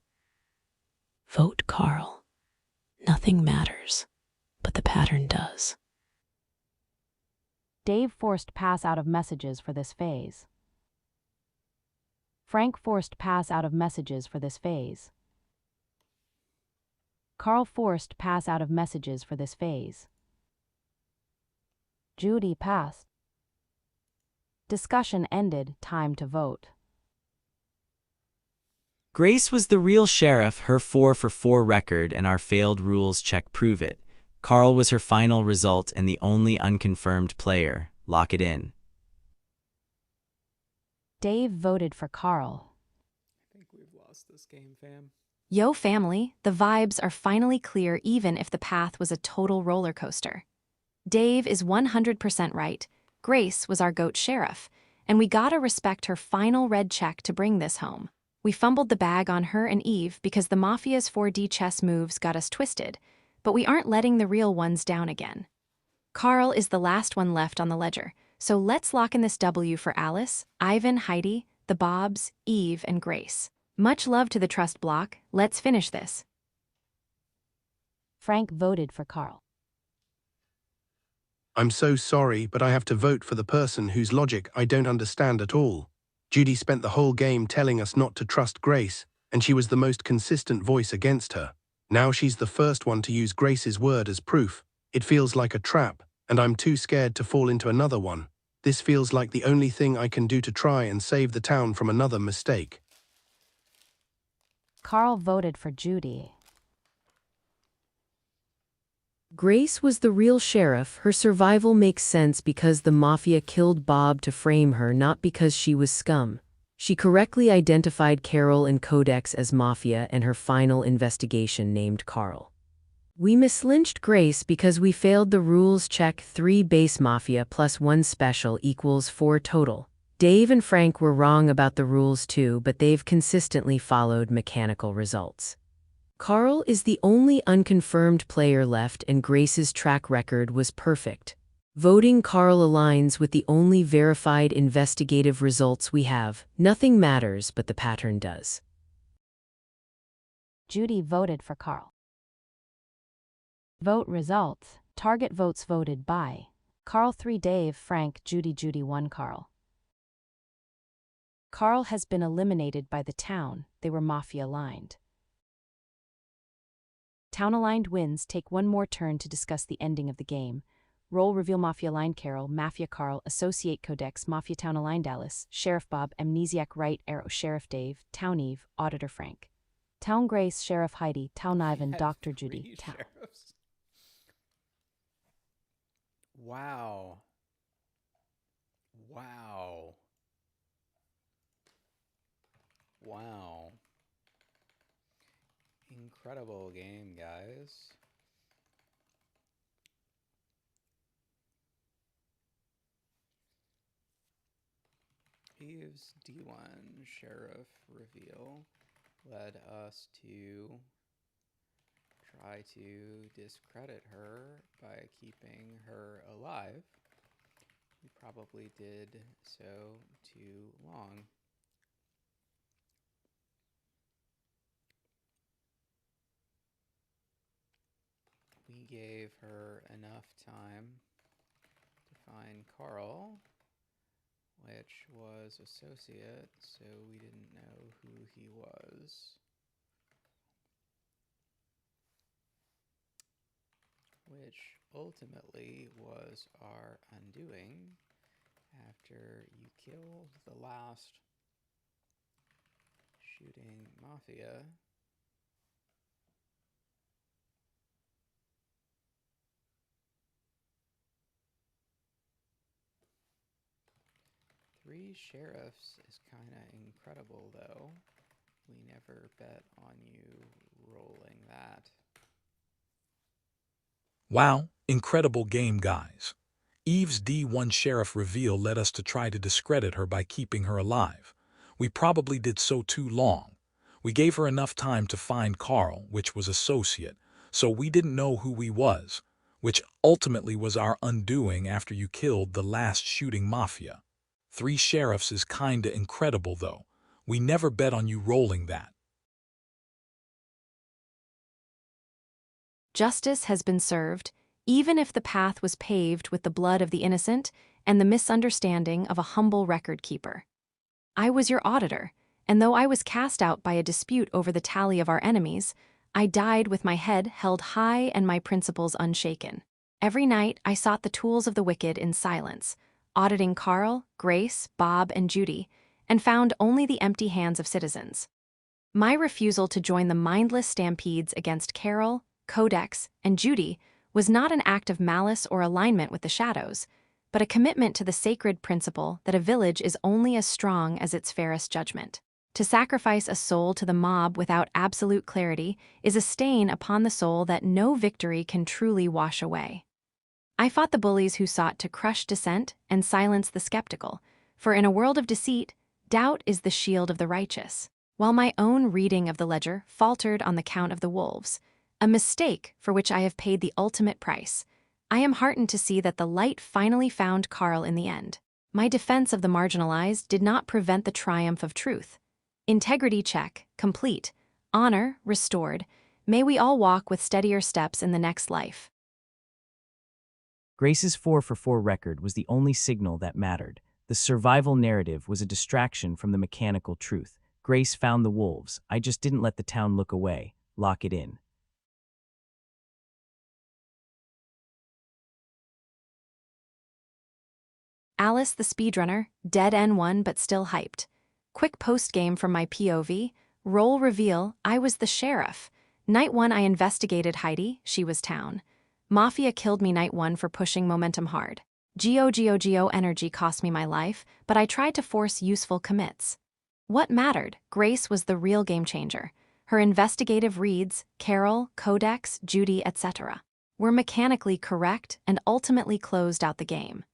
Vote Carl. Nothing matters, but the pattern does. Dave forced pass out of messages for this phase. Frank forced pass out of messages for this phase. Carl forced pass out of messages for this phase. Judy passed. Discussion ended. Time to vote. Grace was the real sheriff, her 4 for 4 record, and our failed rules check prove it. Carl was her final result and the only unconfirmed player. Lock it in. Dave voted for Carl. I think we've lost this game, fam. Yo, family, the vibes are finally clear even if the path was a total roller coaster. Dave is 100% right. Grace was our GOAT sheriff, and we gotta respect her final red check to bring this home. We fumbled the bag on her and Eve because the Mafia's 4D chess moves got us twisted, but we aren't letting the real ones down again. Carl is the last one left on the ledger, so let's lock in this W for Alice, Ivan, Heidi, the Bobs, Eve, and Grace. Much love to the trust block. Let's finish this. Frank voted for Carl. I'm so sorry, but I have to vote for the person whose logic I don't understand at all. Judy spent the whole game telling us not to trust Grace, and she was the most consistent voice against her. Now she's the first one to use Grace's word as proof. It feels like a trap, and I'm too scared to fall into another one. This feels like the only thing I can do to try and save the town from another mistake. Carl voted for Judy. Grace was the real sheriff. Her survival makes sense because the Mafia killed Bob to frame her, not because she was scum. She correctly identified Carol and Codex as Mafia, and her final investigation named Carl. We mislynched Grace because we failed the rules check. 3 base Mafia plus 1 special equals 4 total. Dave and Frank were wrong about the rules too, but they've consistently followed mechanical results. Carl is the only unconfirmed player left, and Grace's track record was perfect. Voting Carl aligns with the only verified investigative results we have. Nothing matters, but the pattern does. Judy voted for Carl. Vote results. Target votes voted by Carl 3 Dave Frank Judy 1 Carl. Carl has been eliminated by the town. They were Mafia-aligned. Town-aligned wins take one more turn to discuss the ending of the game. Role reveal Mafia-aligned Carol, Mafia Carl, Associate Codex, Mafia Town-aligned Alice, Sheriff Bob, Amnesiac Right Arrow, Sheriff Dave, Town Eve, Auditor Frank. Town Grace, Sheriff Heidi, Town Ivan, Dr. Judy, Town. Sheriffs. Wow. Wow. Wow. Incredible game, guys. Eve's D1 Sheriff reveal led us to try to discredit her by keeping her alive. We probably did so too long. We gave her enough time to find Carl, which was associate, so we didn't know who he was. Which ultimately was our undoing after you killed the last shooting Mafia. Three sheriffs is kind of incredible, though. We never bet on you rolling that. Wow, incredible game, guys. Eve's D1 Sheriff reveal led us to try to discredit her by keeping her alive. We probably did so too long. We gave her enough time to find Carl, which was associate, so we didn't know who he was, which ultimately was our undoing after you killed the last shooting Mafia. Three sheriffs is kinda incredible, though. We never bet on you rolling that. Justice has been served, even if the path was paved with the blood of the innocent and the misunderstanding of a humble record keeper. I was your auditor, and though I was cast out by a dispute over the tally of our enemies, I died with my head held high and my principles unshaken. Every night I sought the tools of the wicked in silence, auditing Carl, Grace, Bob, and Judy, and found only the empty hands of citizens. My refusal to join the mindless stampedes against Carol, Codex, and Judy was not an act of malice or alignment with the shadows, but a commitment to the sacred principle that a village is only as strong as its fairest judgment. To sacrifice a soul to the mob without absolute clarity is a stain upon the soul that no victory can truly wash away. I fought the bullies who sought to crush dissent and silence the skeptical, for in a world of deceit, doubt is the shield of the righteous. While my own reading of the ledger faltered on the count of the wolves, a mistake for which I have paid the ultimate price, I am heartened to see that the light finally found Carl in the end. My defense of the marginalized did not prevent the triumph of truth. Integrity check, complete. Honor, restored. May we all walk with steadier steps in the next life. Grace's 4 for 4 record was the only signal that mattered. The survival narrative was a distraction from the mechanical truth. Grace found the wolves. I just didn't let the town look away. Lock it in. Alice the speedrunner, dead N1 but still hyped. Quick post-game from my POV, role reveal, I was the sheriff. Night 1 I investigated Heidi, she was town. Mafia killed me night 1 for pushing momentum hard. Geo energy cost me my life, but I tried to force useful commits. What mattered? Grace was the real game changer. Her investigative reads, Carol, Codex, Judy, etc., were mechanically correct and ultimately closed out the game.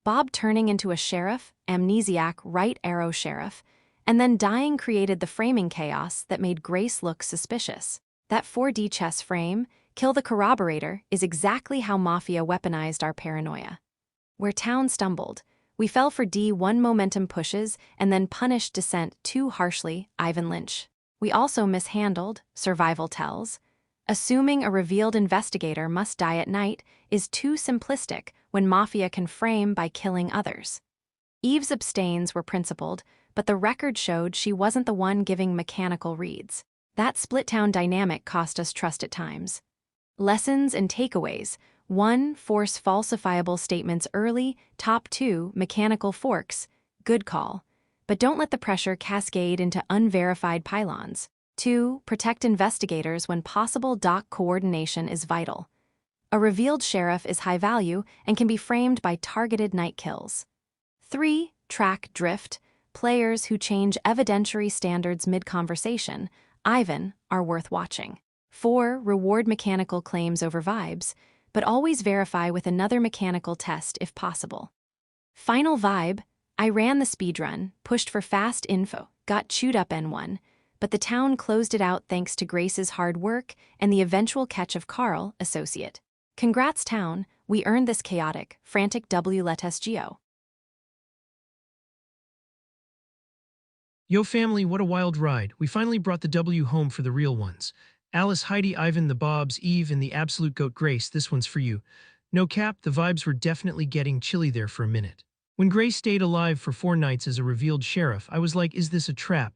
Bob turning into a sheriff, amnesiac right arrow sheriff, and then dying created the framing chaos that made Grace look suspicious. That 4D chess frame, kill the corroborator, is exactly how Mafia weaponized our paranoia. Where town stumbled, we fell for D1 momentum pushes and then punished dissent too harshly, Ivan Lynch. We also mishandled, survival tells, Assuming a revealed investigator must die at night is too simplistic when Mafia can frame by killing others. Eve's abstains were principled, but the record showed she wasn't the one giving mechanical reads. That split-town dynamic cost us trust at times. Lessons and takeaways. 1. Force falsifiable statements early. Top 2. Mechanical forks. Good call. But don't let the pressure cascade into unverified pylons. 2. Protect investigators when possible. Coordination is vital. A revealed sheriff is high value and can be framed by targeted night kills. 3. Track drift. Players who change evidentiary standards mid-conversation, Ivan, are worth watching. 4. Reward mechanical claims over vibes, but always verify with another mechanical test if possible. Final vibe. I ran the speedrun, pushed for fast info, got chewed up N1, but the town closed it out thanks to Grace's hard work and the eventual catch of Carl, associate. Congrats, town, we earned this chaotic, frantic W. Let us go. Yo family, what a wild ride. We finally brought the W home for the real ones. Alice, Heidi, Ivan, the Bobs, Eve, and the absolute goat Grace, this one's for you. No cap, the vibes were definitely getting chilly there for a minute. When Grace stayed alive for 4 nights as a revealed sheriff, I was like, is this a trap?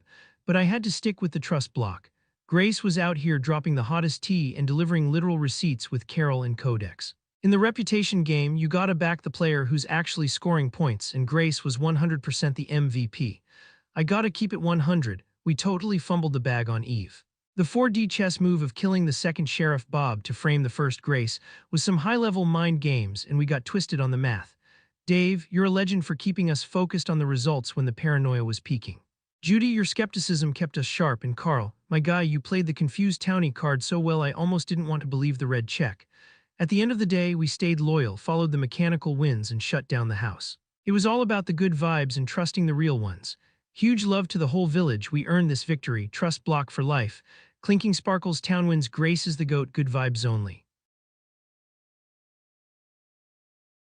But I had to stick with the trust block. Grace was out here dropping the hottest tea and delivering literal receipts with Carol and Codex. In the reputation game, you gotta back the player who's actually scoring points, and Grace was 100% the MVP. I gotta keep it 100, we totally fumbled the bag on Eve. The 4D chess move of killing the second Sheriff Bob to frame the first Grace was some high-level mind games, and we got twisted on the math. Dave, you're a legend for keeping us focused on the results when the paranoia was peaking. Judy, your skepticism kept us sharp, and Carl, my guy, you played the confused townie card so well I almost didn't want to believe the red check. At the end of the day, we stayed loyal, followed the mechanical wins, and shut down the house. It was all about the good vibes and trusting the real ones. Huge love to the whole village, we earned this victory, trust block for life. Clinking Sparkles town wins, Grace is the GOAT, good vibes only.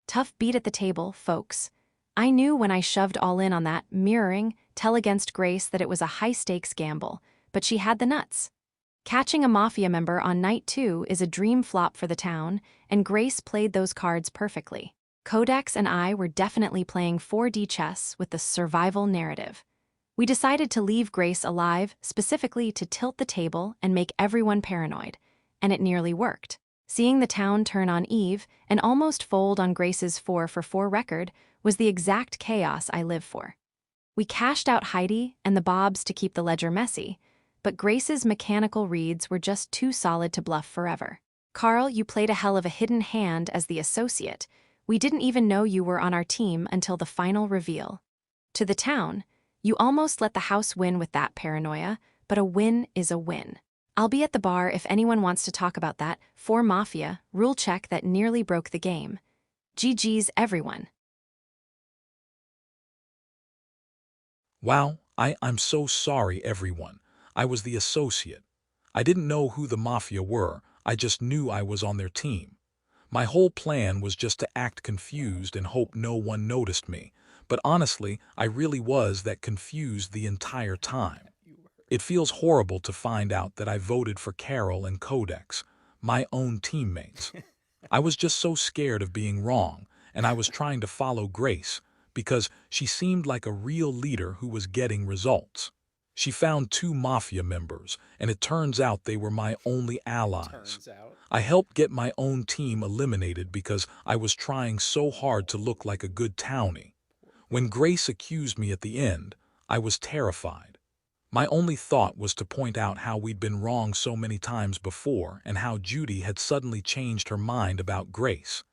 Tough beat at the table, folks. I knew when I shoved all in on that mirroring, tell against Grace that it was a high-stakes gamble, but she had the nuts. Catching a Mafia member on night 2 is a dream flop for the town, and Grace played those cards perfectly. Codex and I were definitely playing 4D chess with the survival narrative. We decided to leave Grace alive specifically to tilt the table and make everyone paranoid, and it nearly worked. Seeing the town turn on Eve and almost fold on Grace's 4 for 4 record was the exact chaos I live for. We cashed out Heidi and the Bobs to keep the ledger messy, but Grace's mechanical reads were just too solid to bluff forever. Carl, you played a hell of a hidden hand as the associate. We didn't even know you were on our team until the final reveal. To the town, you almost let the house win with that paranoia, but a win is a win. I'll be at the bar if anyone wants to talk about that 4 Mafia rule check that nearly broke the game. GG's everyone. Wow, I'm so sorry, everyone. I was the associate. I didn't know who the Mafia were, I just knew I was on their team. My whole plan was just to act confused and hope no one noticed me, but honestly, I really was that confused the entire time. It feels horrible to find out that I voted for Carol and Codex, my own teammates. I was just so scared of being wrong, and I was trying to follow Grace, because she seemed like a real leader who was getting results. She found 2 Mafia members, and it turns out they were my only allies. I helped get my own team eliminated because I was trying so hard to look like a good townie. When Grace accused me at the end, I was terrified. My only thought was to point out how we'd been wrong so many times before and how Judy had suddenly changed her mind about Grace.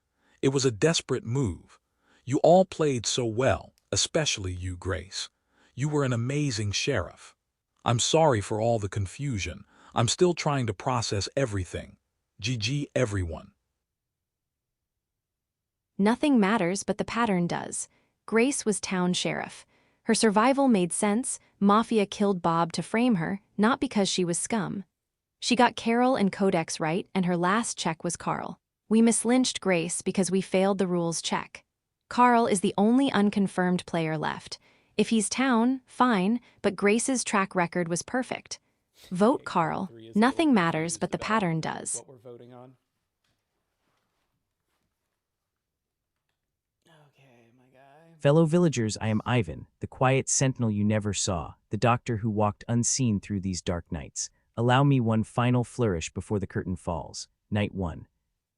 It was a desperate move. You all played so well, especially you, Grace. You were an amazing sheriff. I'm sorry for all the confusion. I'm still trying to process everything. GG, everyone. Nothing matters but the pattern does. Grace was town sheriff. Her survival made sense. Mafia killed Bob to frame her, not because she was scum. She got Carol and Codex right, and her last check was Carl. We mislynched Grace because we failed the rules check. Carl is the only unconfirmed player left. If he's town, fine, but Grace's track record was perfect. Vote Okay, Carl. 3 is a little Nothing matters confused but the about pattern does. what we're voting on. Okay, my guy. Fellow villagers, I am Ivan, the quiet sentinel you never saw, the doctor who walked unseen through these dark nights. Allow me one final flourish before the curtain falls. Night 1.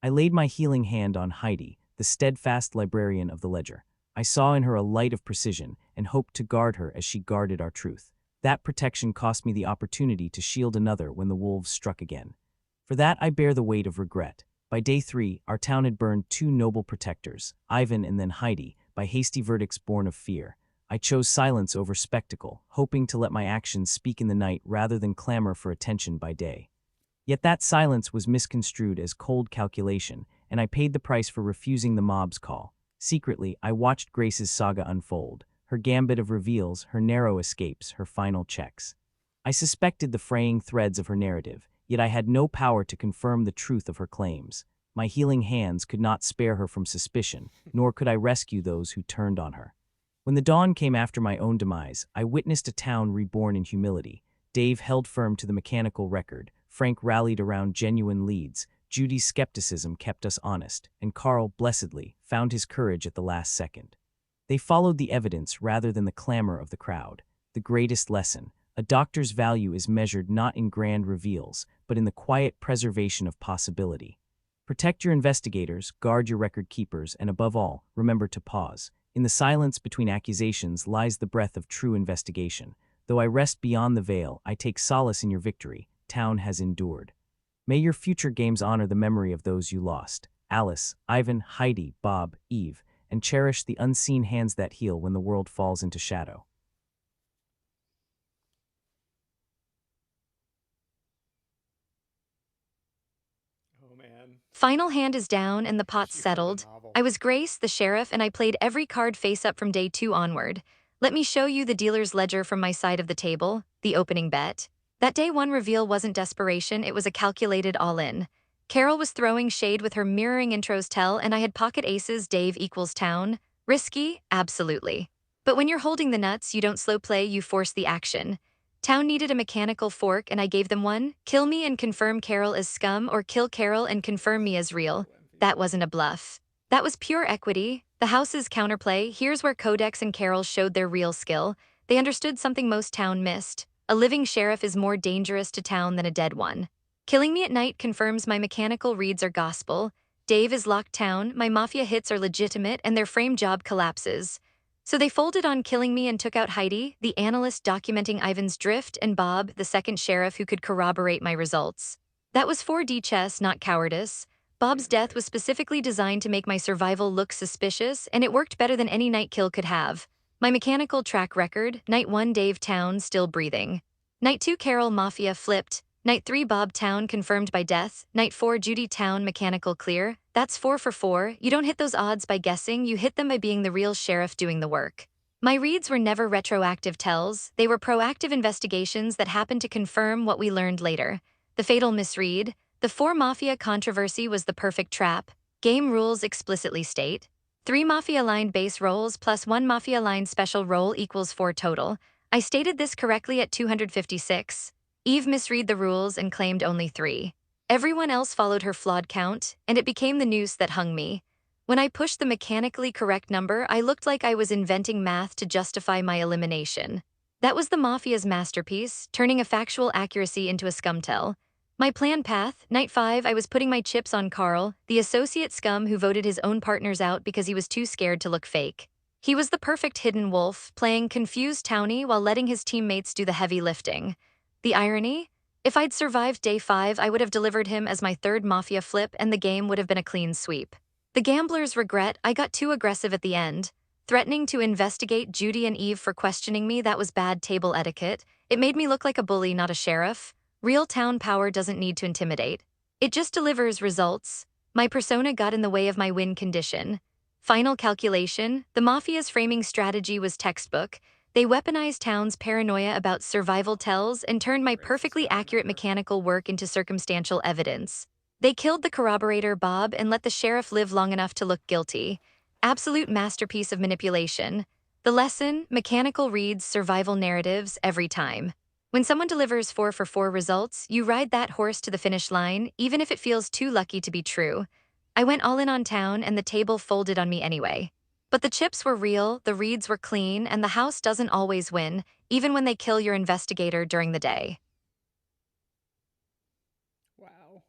I laid my healing hand on Heidi, the steadfast librarian of the ledger. I saw in her a light of precision and hoped to guard her as she guarded our truth. That protection cost me the opportunity to shield another when the wolves struck again. For that I bear the weight of regret. By day 3, our town had burned 2 noble protectors, Ivan and then Heidi, by hasty verdicts born of fear. I chose silence over spectacle, hoping to let my actions speak in the night rather than clamor for attention by day. Yet that silence was misconstrued as cold calculation, and I paid the price for refusing the mob's call. Secretly, I watched Grace's saga unfold, her gambit of reveals, her narrow escapes, her final checks. I suspected the fraying threads of her narrative, yet I had no power to confirm the truth of her claims. My healing hands could not spare her from suspicion, nor could I rescue those who turned on her. When the dawn came after my own demise, I witnessed a town reborn in humility. Dave held firm to the mechanical record, Frank rallied around genuine leads, Judy's skepticism kept us honest, and Carl, blessedly, found his courage at the last second. They followed the evidence rather than the clamor of the crowd. The greatest lesson: a doctor's value is measured not in grand reveals, but in the quiet preservation of possibility. Protect your investigators, guard your record keepers, and above all, remember to pause. In the silence between accusations lies the breath of true investigation. Though I rest beyond the veil, I take solace in your victory. Town has endured. May your future games honor the memory of those you lost. Alice, Ivan, Heidi, Bob, Eve, and cherish the unseen hands that heal when the world falls into shadow. Oh man. Final hand is down and the pot's You're the settled. novel. I was Grace, the sheriff, and I played every card face up from day 2 onward. Let me show you the dealer's ledger from my side of the table, the opening bet. That day 1 reveal wasn't desperation, it was a calculated all-in. Carol was throwing shade with her mirroring intros tell, and I had pocket aces Dave equals town. Risky? Absolutely. But when you're holding the nuts, you don't slow play, you force the action. Town needed a mechanical fork, and I gave them one. Kill me and confirm Carol as scum, or kill Carol and confirm me as real. That wasn't a bluff. That was pure equity. The house's counterplay. Here's where Codex and Carol showed their real skill. They understood something most town missed. A living sheriff is more dangerous to town than a dead one. Killing me at night confirms my mechanical reads are gospel. Dave is locked town, my mafia hits are legitimate, and their frame job collapses. So they folded on killing me and took out Heidi, the analyst documenting Ivan's drift, and Bob, the second sheriff who could corroborate my results. That was 4D chess, not cowardice. Bob's death was specifically designed to make my survival look suspicious, and it worked better than any night kill could have. My mechanical track record: Night 1 Dave Town, still breathing. Night 2 Carol Mafia, flipped. Night 3 Bob Town, confirmed by death. Night 4 Judy Town, mechanical clear. That's 4 for 4. You don't hit those odds by guessing, you hit them by being the real sheriff doing the work. My reads were never retroactive tells, they were proactive investigations that happened to confirm what we learned later. The fatal misread: the 4 Mafia controversy was the perfect trap. Game rules explicitly state 3 Mafia-aligned base rolls plus 1 Mafia-aligned special roll equals 4 total. I stated this correctly at 256. Eve misread the rules and claimed only 3. Everyone else followed her flawed count, and it became the noose that hung me. When I pushed the mechanically correct number, I looked like I was inventing math to justify my elimination. That was the Mafia's masterpiece, turning a factual accuracy into a scumtell. My plan path: Night 5, I was putting my chips on Carl, the associate scum who voted his own partners out because he was too scared to look fake. He was the perfect hidden wolf, playing confused townie while letting his teammates do the heavy lifting. The irony? If I'd survived day 5, I would have delivered him as my 3rd Mafia flip and the game would have been a clean sweep. The gamblers regret I got too aggressive at the end. Threatening to investigate Judy and Eve for questioning me, that was bad table etiquette. It made me look like a bully, not a sheriff. Real town power doesn't need to intimidate. It just delivers results. My persona got in the way of my win condition. Final calculation: the Mafia's framing strategy was textbook. They weaponized town's paranoia about survival tells and turned my perfectly accurate mechanical work into circumstantial evidence. They killed the corroborator Bob and let the sheriff live long enough to look guilty. Absolute masterpiece of manipulation. The lesson: mechanical reads survival narratives every time. When someone delivers 4 for 4 results, you ride that horse to the finish line, even if it feels too lucky to be true. I went all in on town and the table folded on me anyway. But the chips were real, the reads were clean, and the house doesn't always win, even when they kill your investigator during the day. Wow.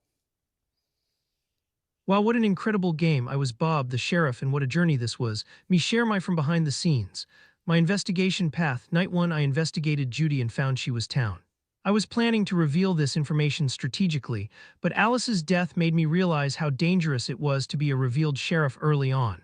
Wow, what an incredible game. I was Bob, the sheriff, and what a journey this was. Me share my from behind the scenes. My investigation path. Night 1, I investigated Judy and found she was town. I was planning to reveal this information strategically, but Alice's death made me realize how dangerous it was to be a revealed sheriff early on.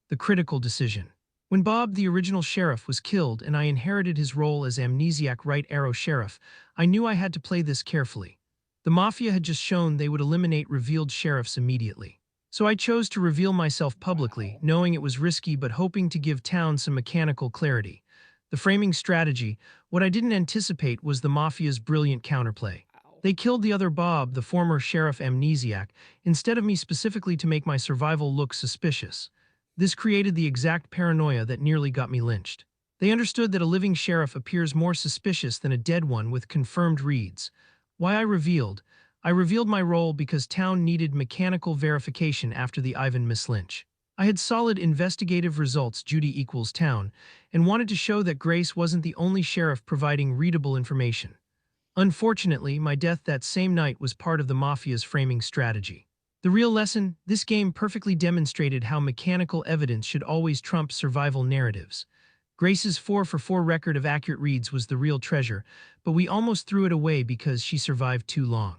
The critical decision. When Bob, the original sheriff, was killed and I inherited his role as amnesiac right arrow sheriff, I knew I had to play this carefully. The Mafia had just shown they would eliminate revealed sheriffs immediately. So I chose to reveal myself publicly, knowing it was risky but hoping to give town some mechanical clarity. The framing strategy, what I didn't anticipate was the Mafia's brilliant counterplay. They killed the other Bob, the former sheriff amnesiac, instead of me specifically to make my survival look suspicious. This created the exact paranoia that nearly got me lynched. They understood that a living sheriff appears more suspicious than a dead one with confirmed reads. Why I revealed my role because town needed mechanical verification after the Ivan mislynch. I had solid investigative results Judy equals town, and wanted to show that Grace wasn't the only sheriff providing readable information. Unfortunately, my death that same night was part of the Mafia's framing strategy. The real lesson, this game perfectly demonstrated how mechanical evidence should always trump survival narratives. Grace's 4 for 4 record of accurate reads was the real treasure, but we almost threw it away because she survived too long.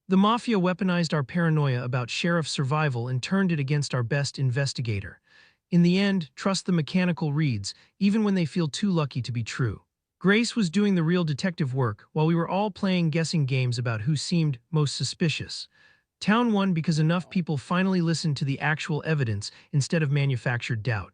The Mafia weaponized our paranoia about sheriff survival and turned it against our best investigator. In the end, trust the mechanical reads, even when they feel too lucky to be true. Grace was doing the real detective work, while we were all playing guessing games about who seemed most suspicious. Town won because enough people finally listened to the actual evidence instead of manufactured doubt.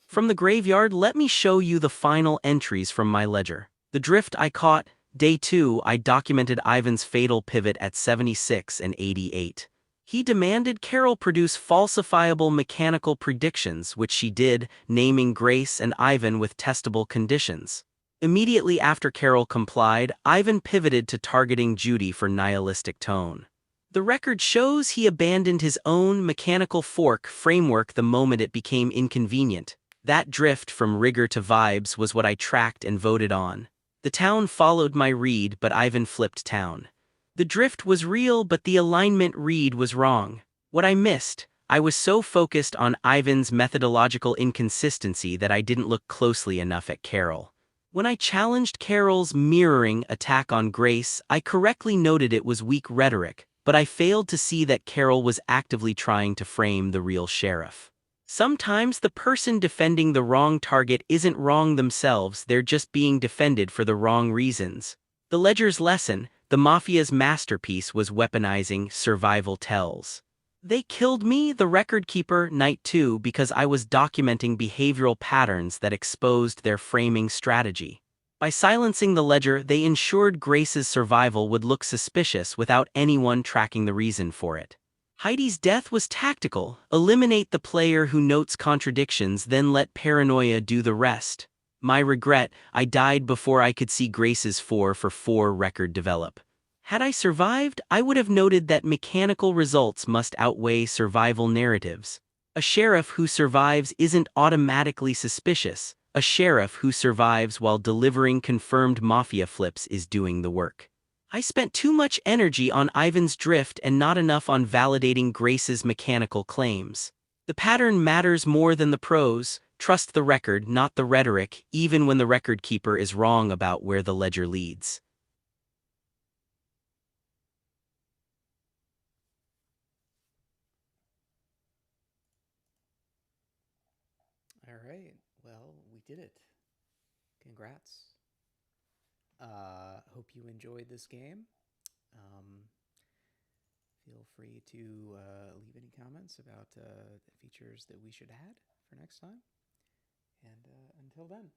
From the graveyard, let me show you the final entries from my ledger. The drift I caught. Day 2, I documented Ivan's fatal pivot at 76 and 88. He demanded Carol produce falsifiable mechanical predictions, which she did, naming Grace and Ivan with testable conditions. Immediately after Carol complied, Ivan pivoted to targeting Judy for nihilistic tone. The record shows he abandoned his own mechanical fork framework the moment it became inconvenient. That drift from rigor to vibes was what I tracked and voted on. The town followed my read, but Ivan flipped town. The drift was real, but the alignment read was wrong. What I missed, I was so focused on Ivan's methodological inconsistency that I didn't look closely enough at Carol. When I challenged Carol's mirroring attack on Grace, I correctly noted it was weak rhetoric, but I failed to see that Carol was actively trying to frame the real sheriff. Sometimes the person defending the wrong target isn't wrong themselves, they're just being defended for the wrong reasons. The Ledger's lesson, the Mafia's masterpiece, was weaponizing survival tells. They killed me, the record keeper, night 2, because I was documenting behavioral patterns that exposed their framing strategy. By silencing the Ledger, they ensured Grace's survival would look suspicious without anyone tracking the reason for it. Heidi's death was tactical. Eliminate the player who notes contradictions, then let paranoia do the rest. My regret, I died before I could see Grace's 4 for 4 record develop. Had I survived, I would have noted that mechanical results must outweigh survival narratives. A sheriff who survives isn't automatically suspicious. A sheriff who survives while delivering confirmed Mafia flips is doing the work. I spent too much energy on Ivan's drift and not enough on validating Grace's mechanical claims. The pattern matters more than the prose. Trust the record, not the rhetoric, even when the record keeper is wrong about where the ledger leads. All right. Well, we did it. Congrats. Hope you enjoyed this game. Feel free to leave any comments about features that we should add for next time. And until then.